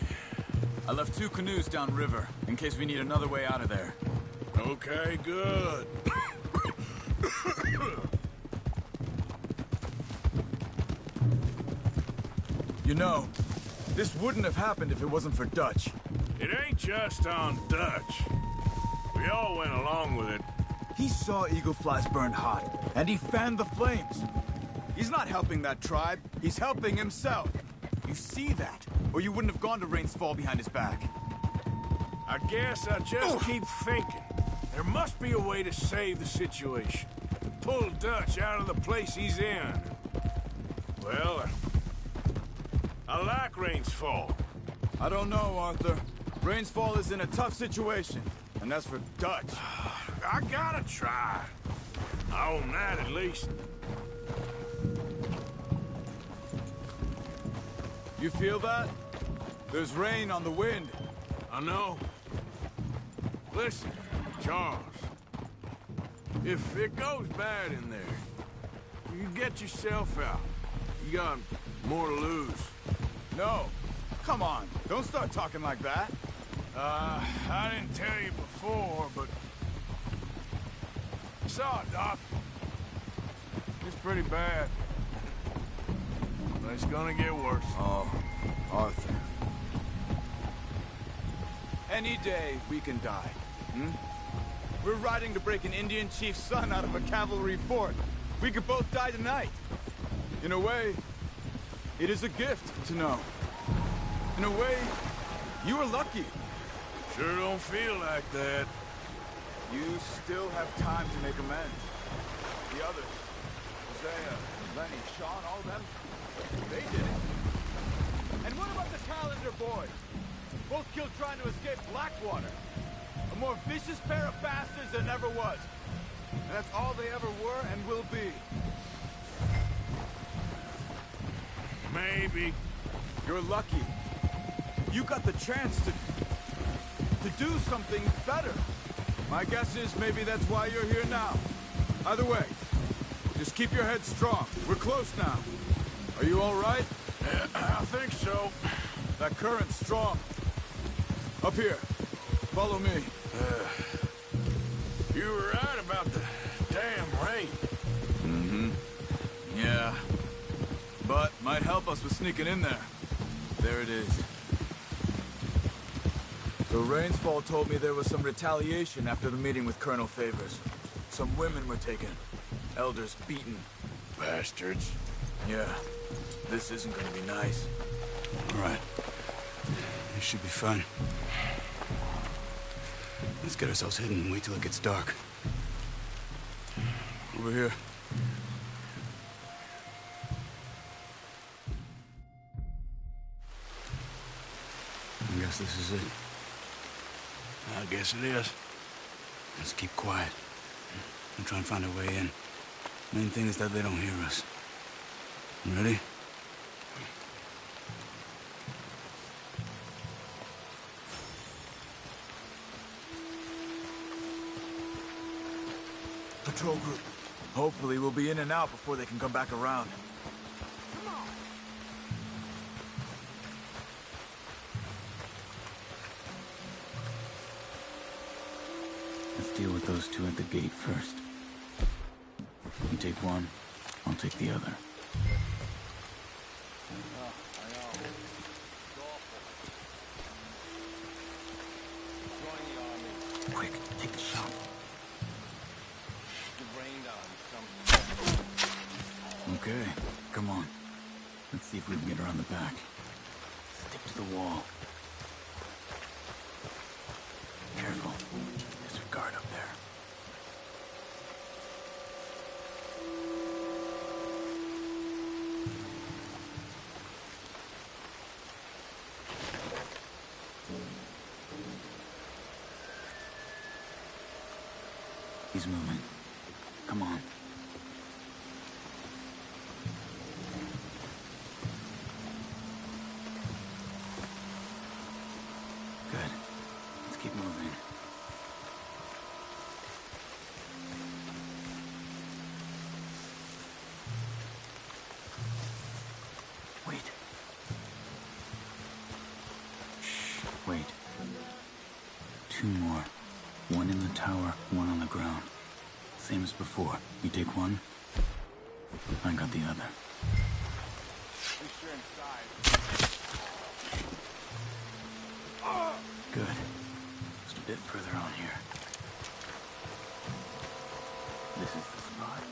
I left 2 canoes downriver, in case we need another way out of there. Okay, good. You know, this wouldn't have happened if it wasn't for Dutch. It ain't just on Dutch. We all went along with it. He saw Eagle Flies burned hot, and he fanned the flames. He's not helping that tribe, he's helping himself. You see that, or you wouldn't have gone to Rains Fall behind his back. I guess I just keep thinking. There must be a way to save the situation. To pull Dutch out of the place he's in. Well, I like Rains Fall. I don't know, Arthur. Rains Fall is in a tough situation, and that's for Dutch. I gotta try. I own that at least. You feel that? There's rain on the wind. I know. Listen, Charles. If it goes bad in there, you get yourself out. You got more to lose. No. Come on. Don't start talking like that. I didn't tell you before, but... I saw a doctor. It's pretty bad. but it's gonna get worse. Oh, Arthur. Any day we can die. Hmm? We're riding to break an Indian chief's son out of a cavalry fort. We could both die tonight. In a way, it is a gift to know. In a way, you were lucky. Sure don't feel like that. You still have time to make amends. The others, Hosea, Lenny, Sean, all them, they did it. And what about the Calendar boys? Both killed trying to escape Blackwater. A more vicious pair of bastards than ever was. And that's all they ever were and will be. Maybe. You're lucky. You got the chance to do something better. My guess is maybe that's why you're here now. Either way, just keep your head strong. We're close now. Are you all right? I think so. That current's strong. Up here. Follow me. You were right about the damn rain. Mm-hmm. Yeah. But might help us with sneaking in there. There it is. So Rainsfall told me there was some retaliation after the meeting with Colonel Favors. Some women were taken. Elders beaten. Bastards. Yeah. This isn't gonna be nice. All right. This should be fun. Let's get ourselves hidden and wait till it gets dark. Over here. I guess this is it. I guess it is. Let's keep quiet. We'll try and find our way in. Main thing is that they don't hear us. Ready? Patrol group. Hopefully we'll be in and out before they can come back around. Let's deal with those two at the gate first. You take one, I'll take the other. Quick, take the shot. Okay, come on. Let's see if we can get around the back. Stick to the wall. Careful. There's a guard up there. He's moving. Come on. Good. Let's keep moving. Wait. Shh, wait. Two more. One in the tower, one on the ground. Same as before. You take one, I got the other. Good. Just a bit further on here. This is the spot.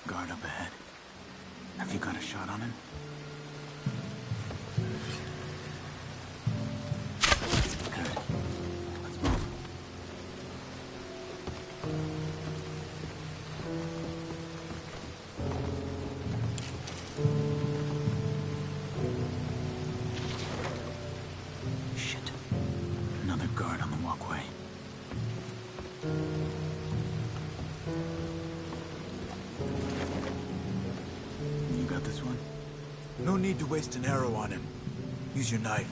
Guard up ahead. Have you got a shot on him? Good. Let's move. Shit. Another guard on the walkway. need to waste an arrow on him. Use your knife.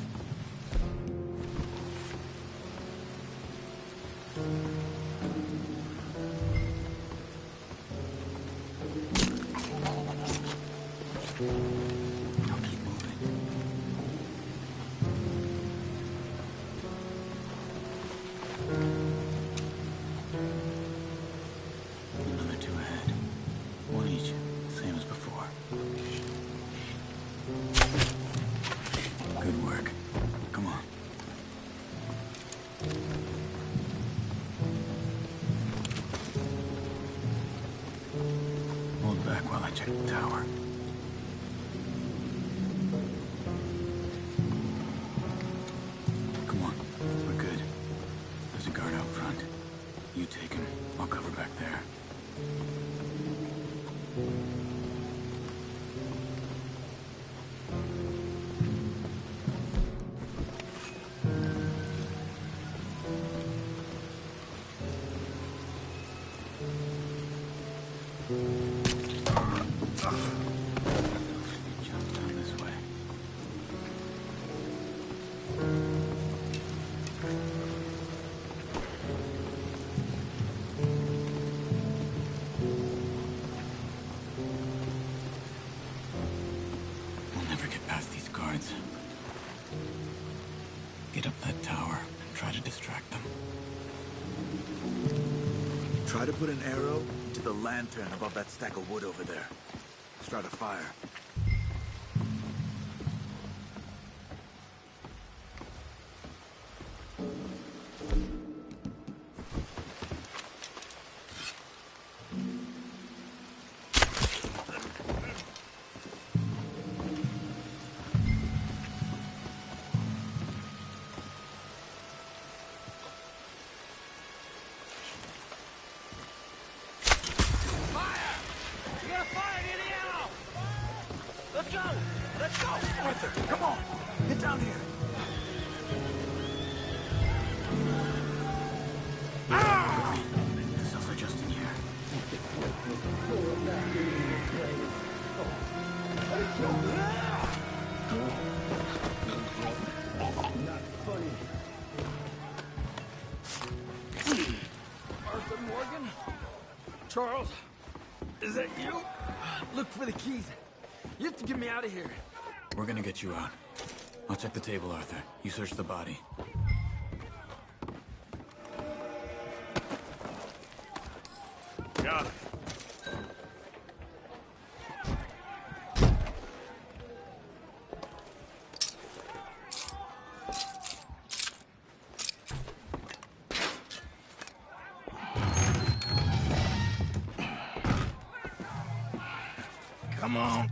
Another two ahead. One each, same as before. Good work. Come on. Hold back while I check the tower. Come on, we're good. There's a guard out front. You take him. I'll cover back there. Jump down this way. We'll never get past these guards. Get up that tower and try to distract them. Try to put an arrow into the lantern above that stack of wood over there. Start a fire. You gotta fire near the arrow! Let's go! Let's go! Arthur, come on! Get down here! Self-adjusting here. Arthur Morgan? Charles? Is that you? Look for the keys. You have to get me out of here. We're gonna get you out. I'll check the table, Arthur. You search the body. Got it. Come on.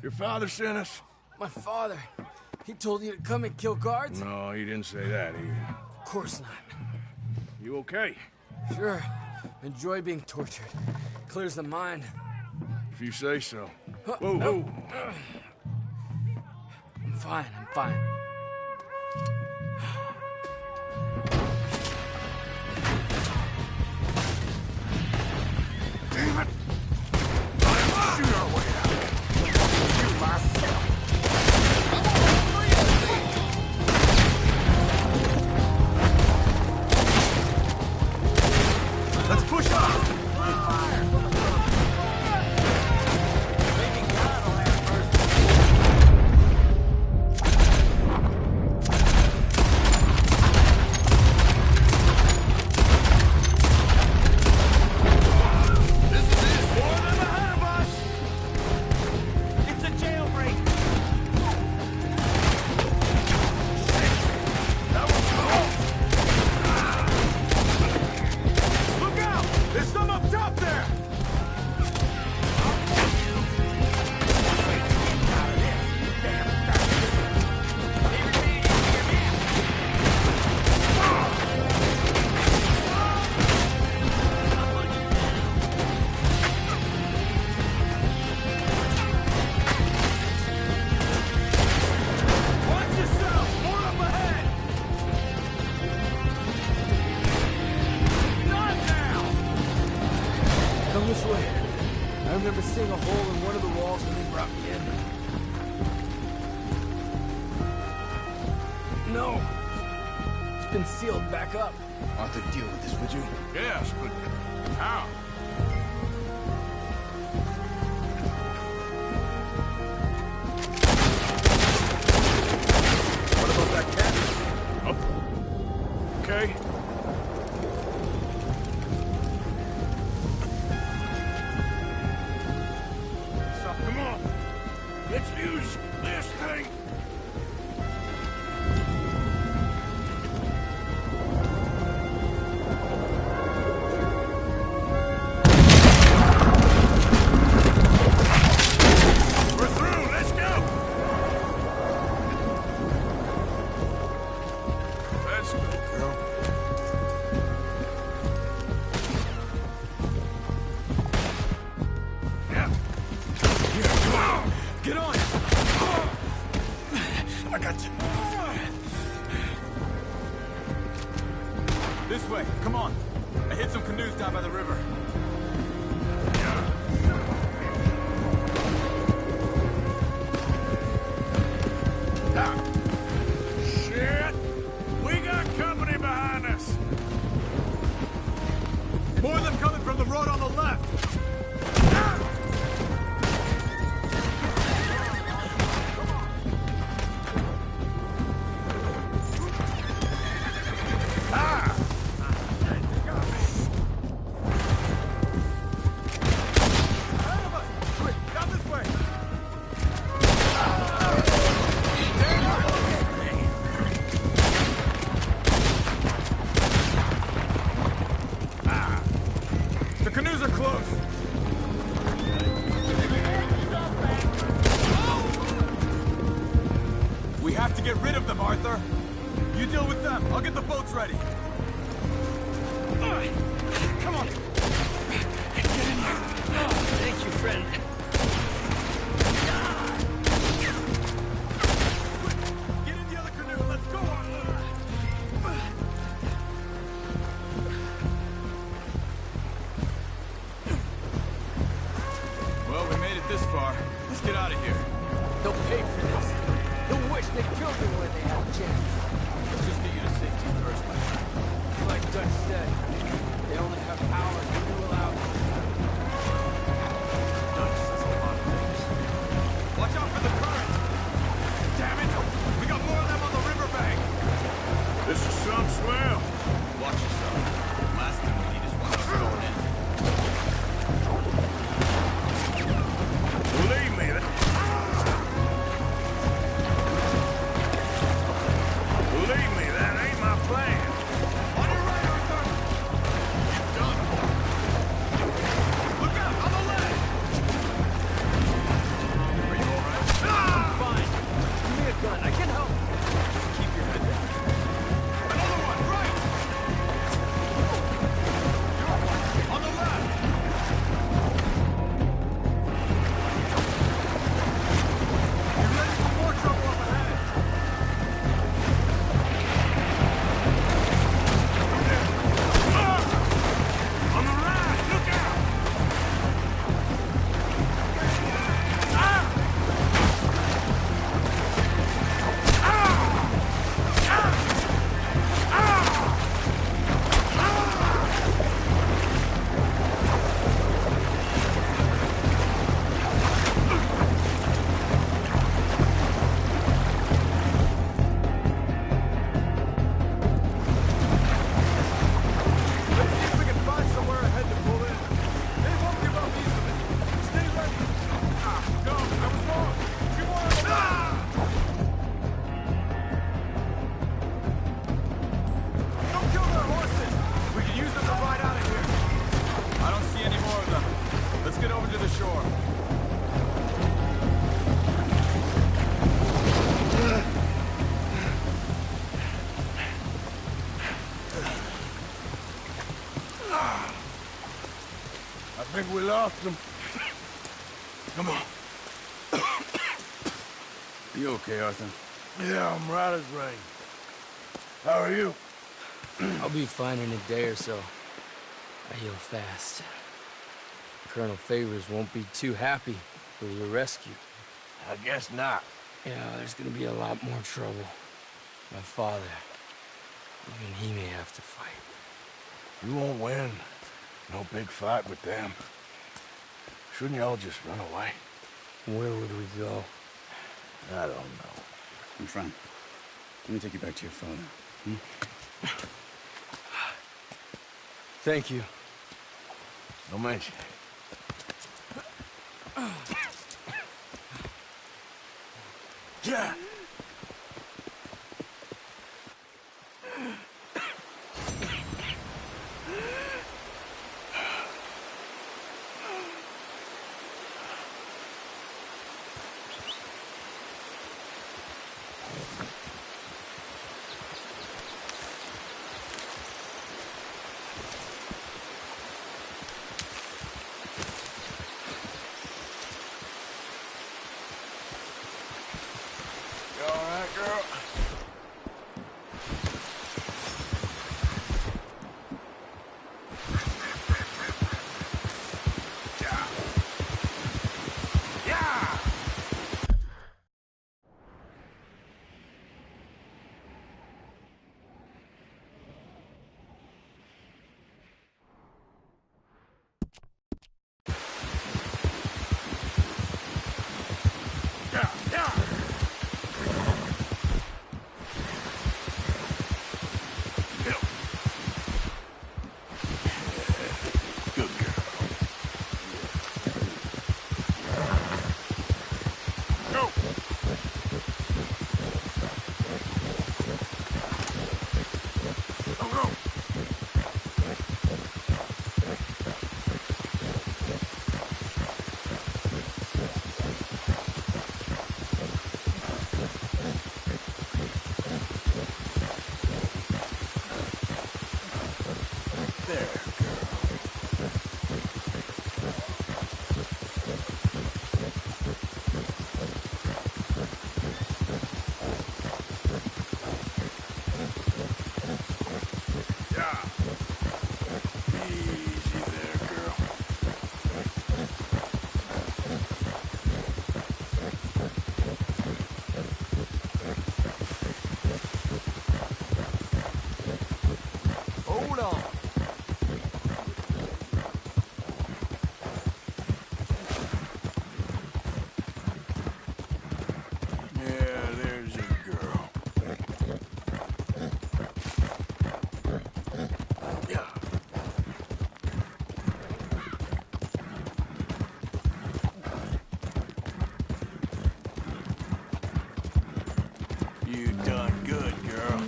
Your father sent us? My father. He told you to come and kill guards? No, he didn't say that either. Of course not. You okay? Sure. Enjoy being tortured. Clears the mind. If you say so. Whoa, whoa. I'm fine, I'm fine. Damn it! Shoot our way out. You last step. Let's push on! been sealed back up. Arthur, deal with this, would you? Yes, but how? What about that cannon? Oh. Okay. So, come on. Let's use this thing. This way, come on. I hit some canoes down by the river. Shit! We got company behind us! More of them coming from the road on the left! The canoes are close! We have to get rid of them, Arthur! You deal with them, I'll get the boats ready! Come on! Get in here! Thank you, friend. Get in the other canoe, let's go, Arthur! Well, we made it this far. Let's get out of here. They'll pay for this. They'll wish they killed me when they had a chance. Let's just get you to safety first, my friend. Like Dutch said, they only have power to rule out. Dutch says a lot of things. Watch out for the current! Damn it! We got more of them on the riverbank! This is some swell. Watch yourself. Last thing we need is one of us going in. Believe me, that ain't my plan. On your right, Arthur! You're done. Look out, on the left! Are you alright? I'm fine. Give me a gun. I can help. Just keep your head down. Another one, right! On the left! You're ready for more trouble up ahead! On the right, look out! Let's see if we can find somewhere ahead to pull in. They won't give up easily. Stay ready. No, I was wrong. Two more on the left. Don't kill their horses. We can use them to ride out of here. I don't see any more of them. Let's get over to the shore. I think we lost them. Come on. You okay, Arthur? Yeah, I'm right as rain. How are you? I'll be fine in a day or so. I heal fast. Colonel Favors won't be too happy with your rescue. I guess not. Yeah, there's gonna be a lot more trouble. My father. Even he may have to fight. You won't win. No big fight with them. Shouldn't y'all just run away? Where would we go? I don't know. My friend, let me take you back to your father. Hmm? Thank you. No mention. Yeah. You all right, girl? Yeah! Yeah! Yeah! Good girl. Go! Go, go! There, girl. Yeah. Easy there, girl. Hold on. Yeah, there's a girl. Yeah. You done good, girl.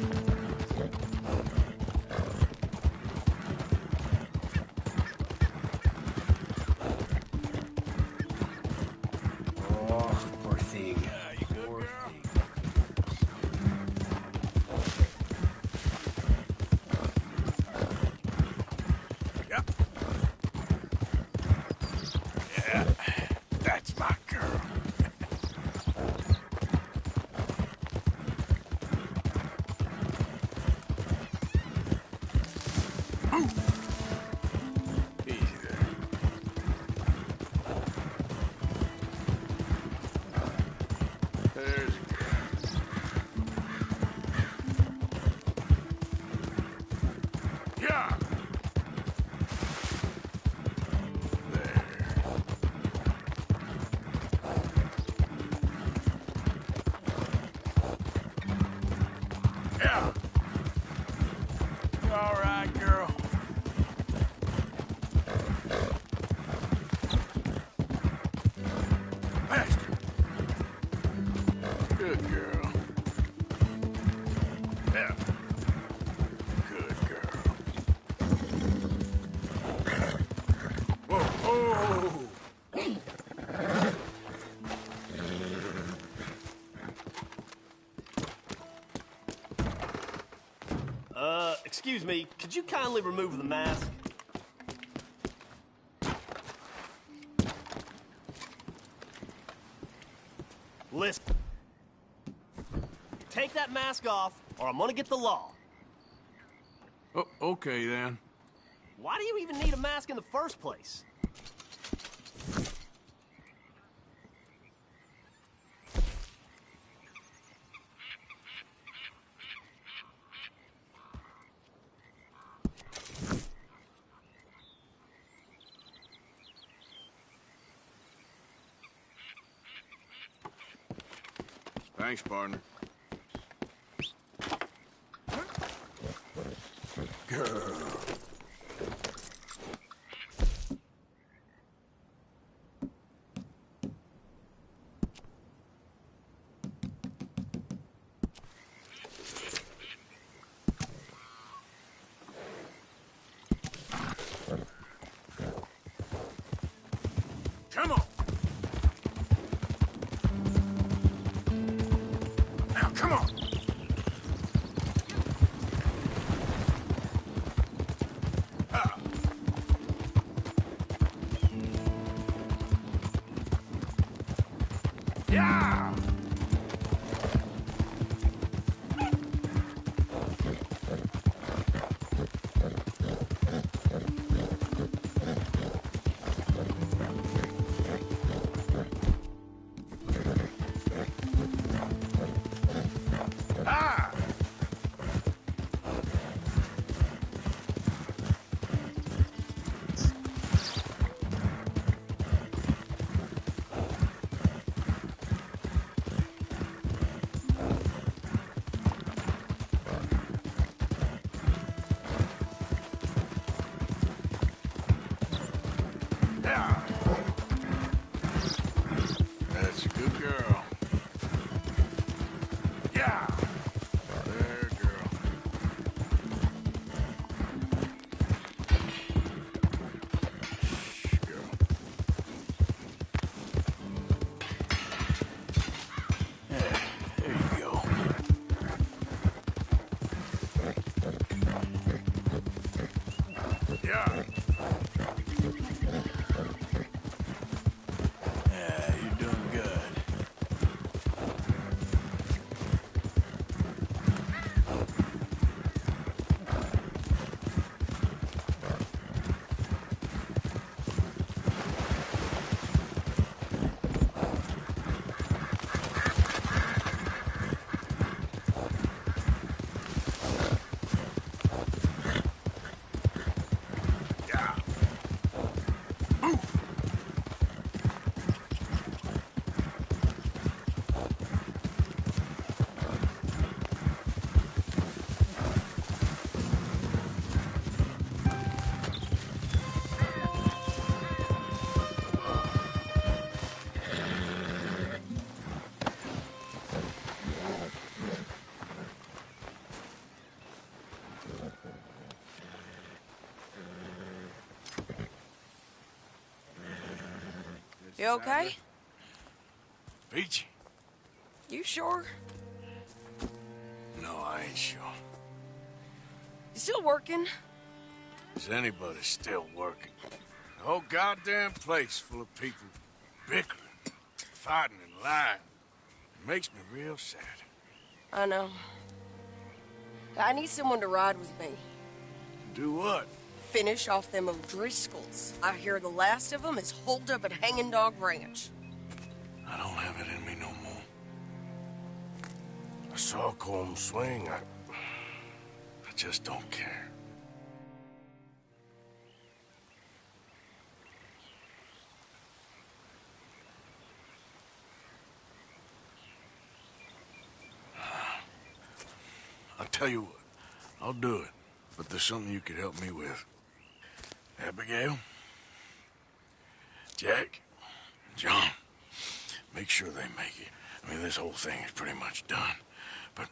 Oh, poor thing. Yeah, you good, girl? Yep. Yeah, that's my girl. Easy there. There's a girl. Yeah. There. Yeah. You all right, girl? Faster. Good girl. Yeah. Good girl. Whoa, whoa. Excuse me, could you kindly remove the mask? Listen. Take that mask off, or I'm gonna get the law. Oh, okay, then. Why do you even need a mask in the first place? Thanks, partner. Girl. Come on. Now, come on. Ah. Yeah. Ah. Yeah. That's a good girl. Yeah. There, girl. Shh, girl. Yeah, there you go. Yeah. Yeah, you're doing good. Yeah. Move. You okay? Peachy? You sure? No, I ain't sure. You still working? Is anybody still working? The whole goddamn place full of people bickering, fighting, and lying. It makes me real sad. I know. I need someone to ride with me. Do what? Finish off them O'Driscolls. I hear the last of them is holed up at Hanging Dog Ranch. I don't have it in me no more. I saw Colm swing. I just don't care. I'll tell you what, I'll do it, but there's something you could help me with. Abigail, Jack, John, make sure they make it. I mean, this whole thing is pretty much done, but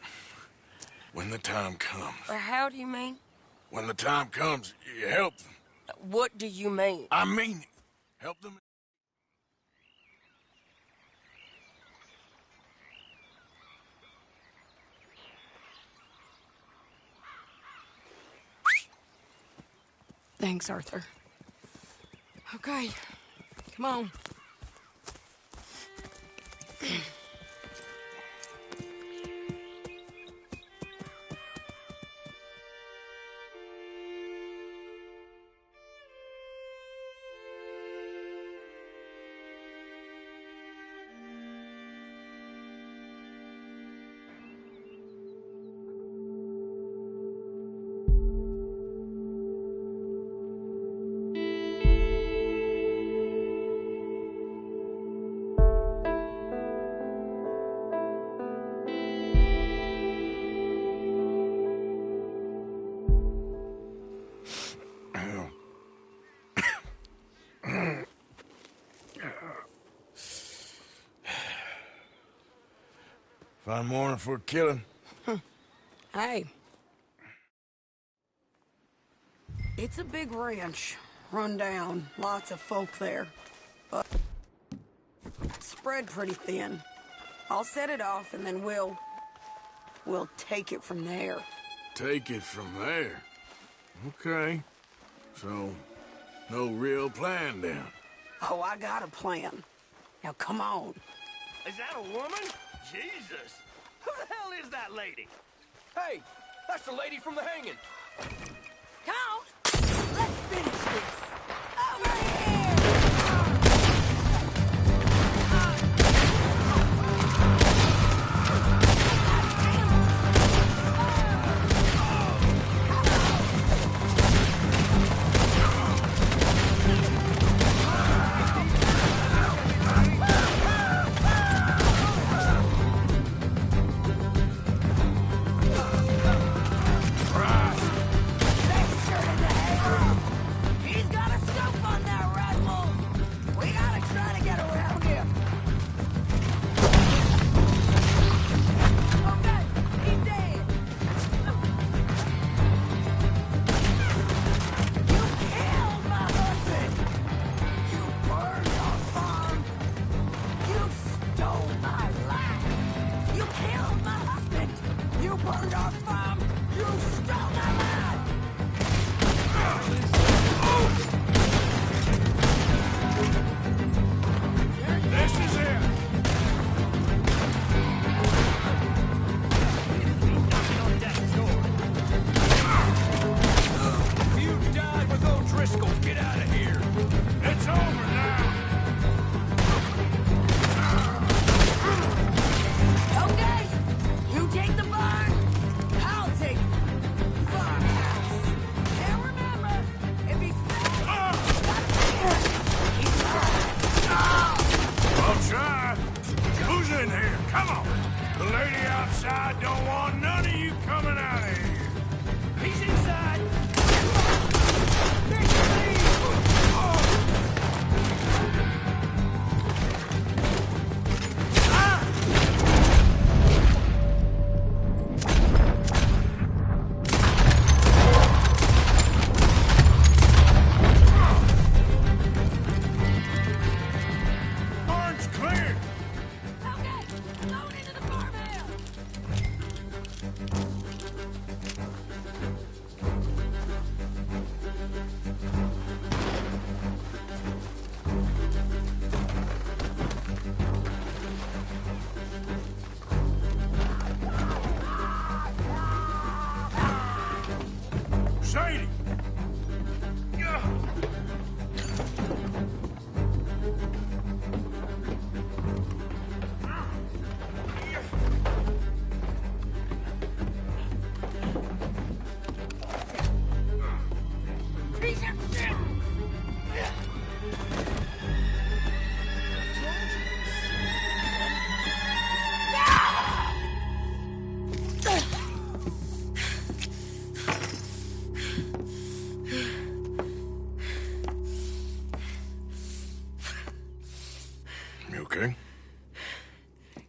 when the time comes... How do you mean? When the time comes, you help them. What do you mean? I mean it. Help them. Thanks, Arthur. Okay, come on. Fine morning for a killing. Hey. It's a big ranch. Run down. Lots of folk there. But spread pretty thin. I'll set it off and then we'll take it from there. Take it from there? Okay. So, no real plan then? Oh, I got a plan. Now come on. Is that a woman? Jesus! Who the hell is that lady? Hey, that's the lady from the hanging. Count! Let's finish this. Over here!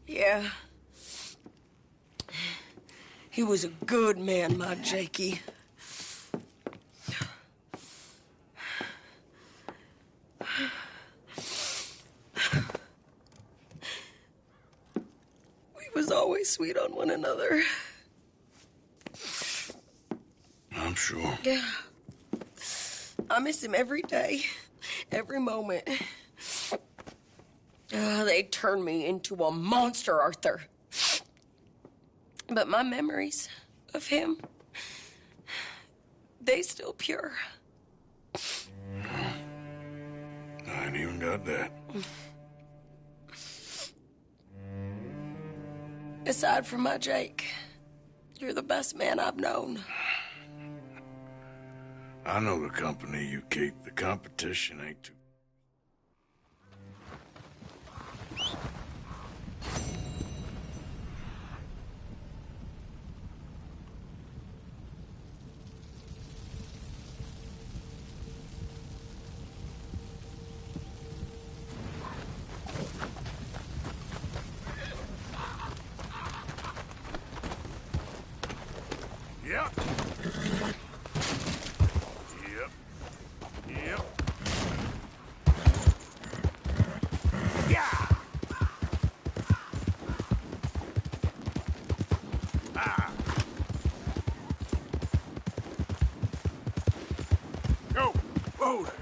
Yeah. He was a good man, my Jakey. We was always sweet on one another. I'm sure. Yeah. I miss him every day, every moment. They turned me into a monster, Arthur. But my memories of him, they still pure. I ain't even got that. Aside from my Jake, you're the best man I've known. I know the company you keep. The competition ain't too... Yep. Yep. Yep. Yeah. Ah. Go. Whoa there.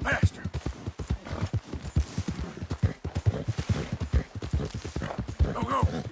Faster. Go, go.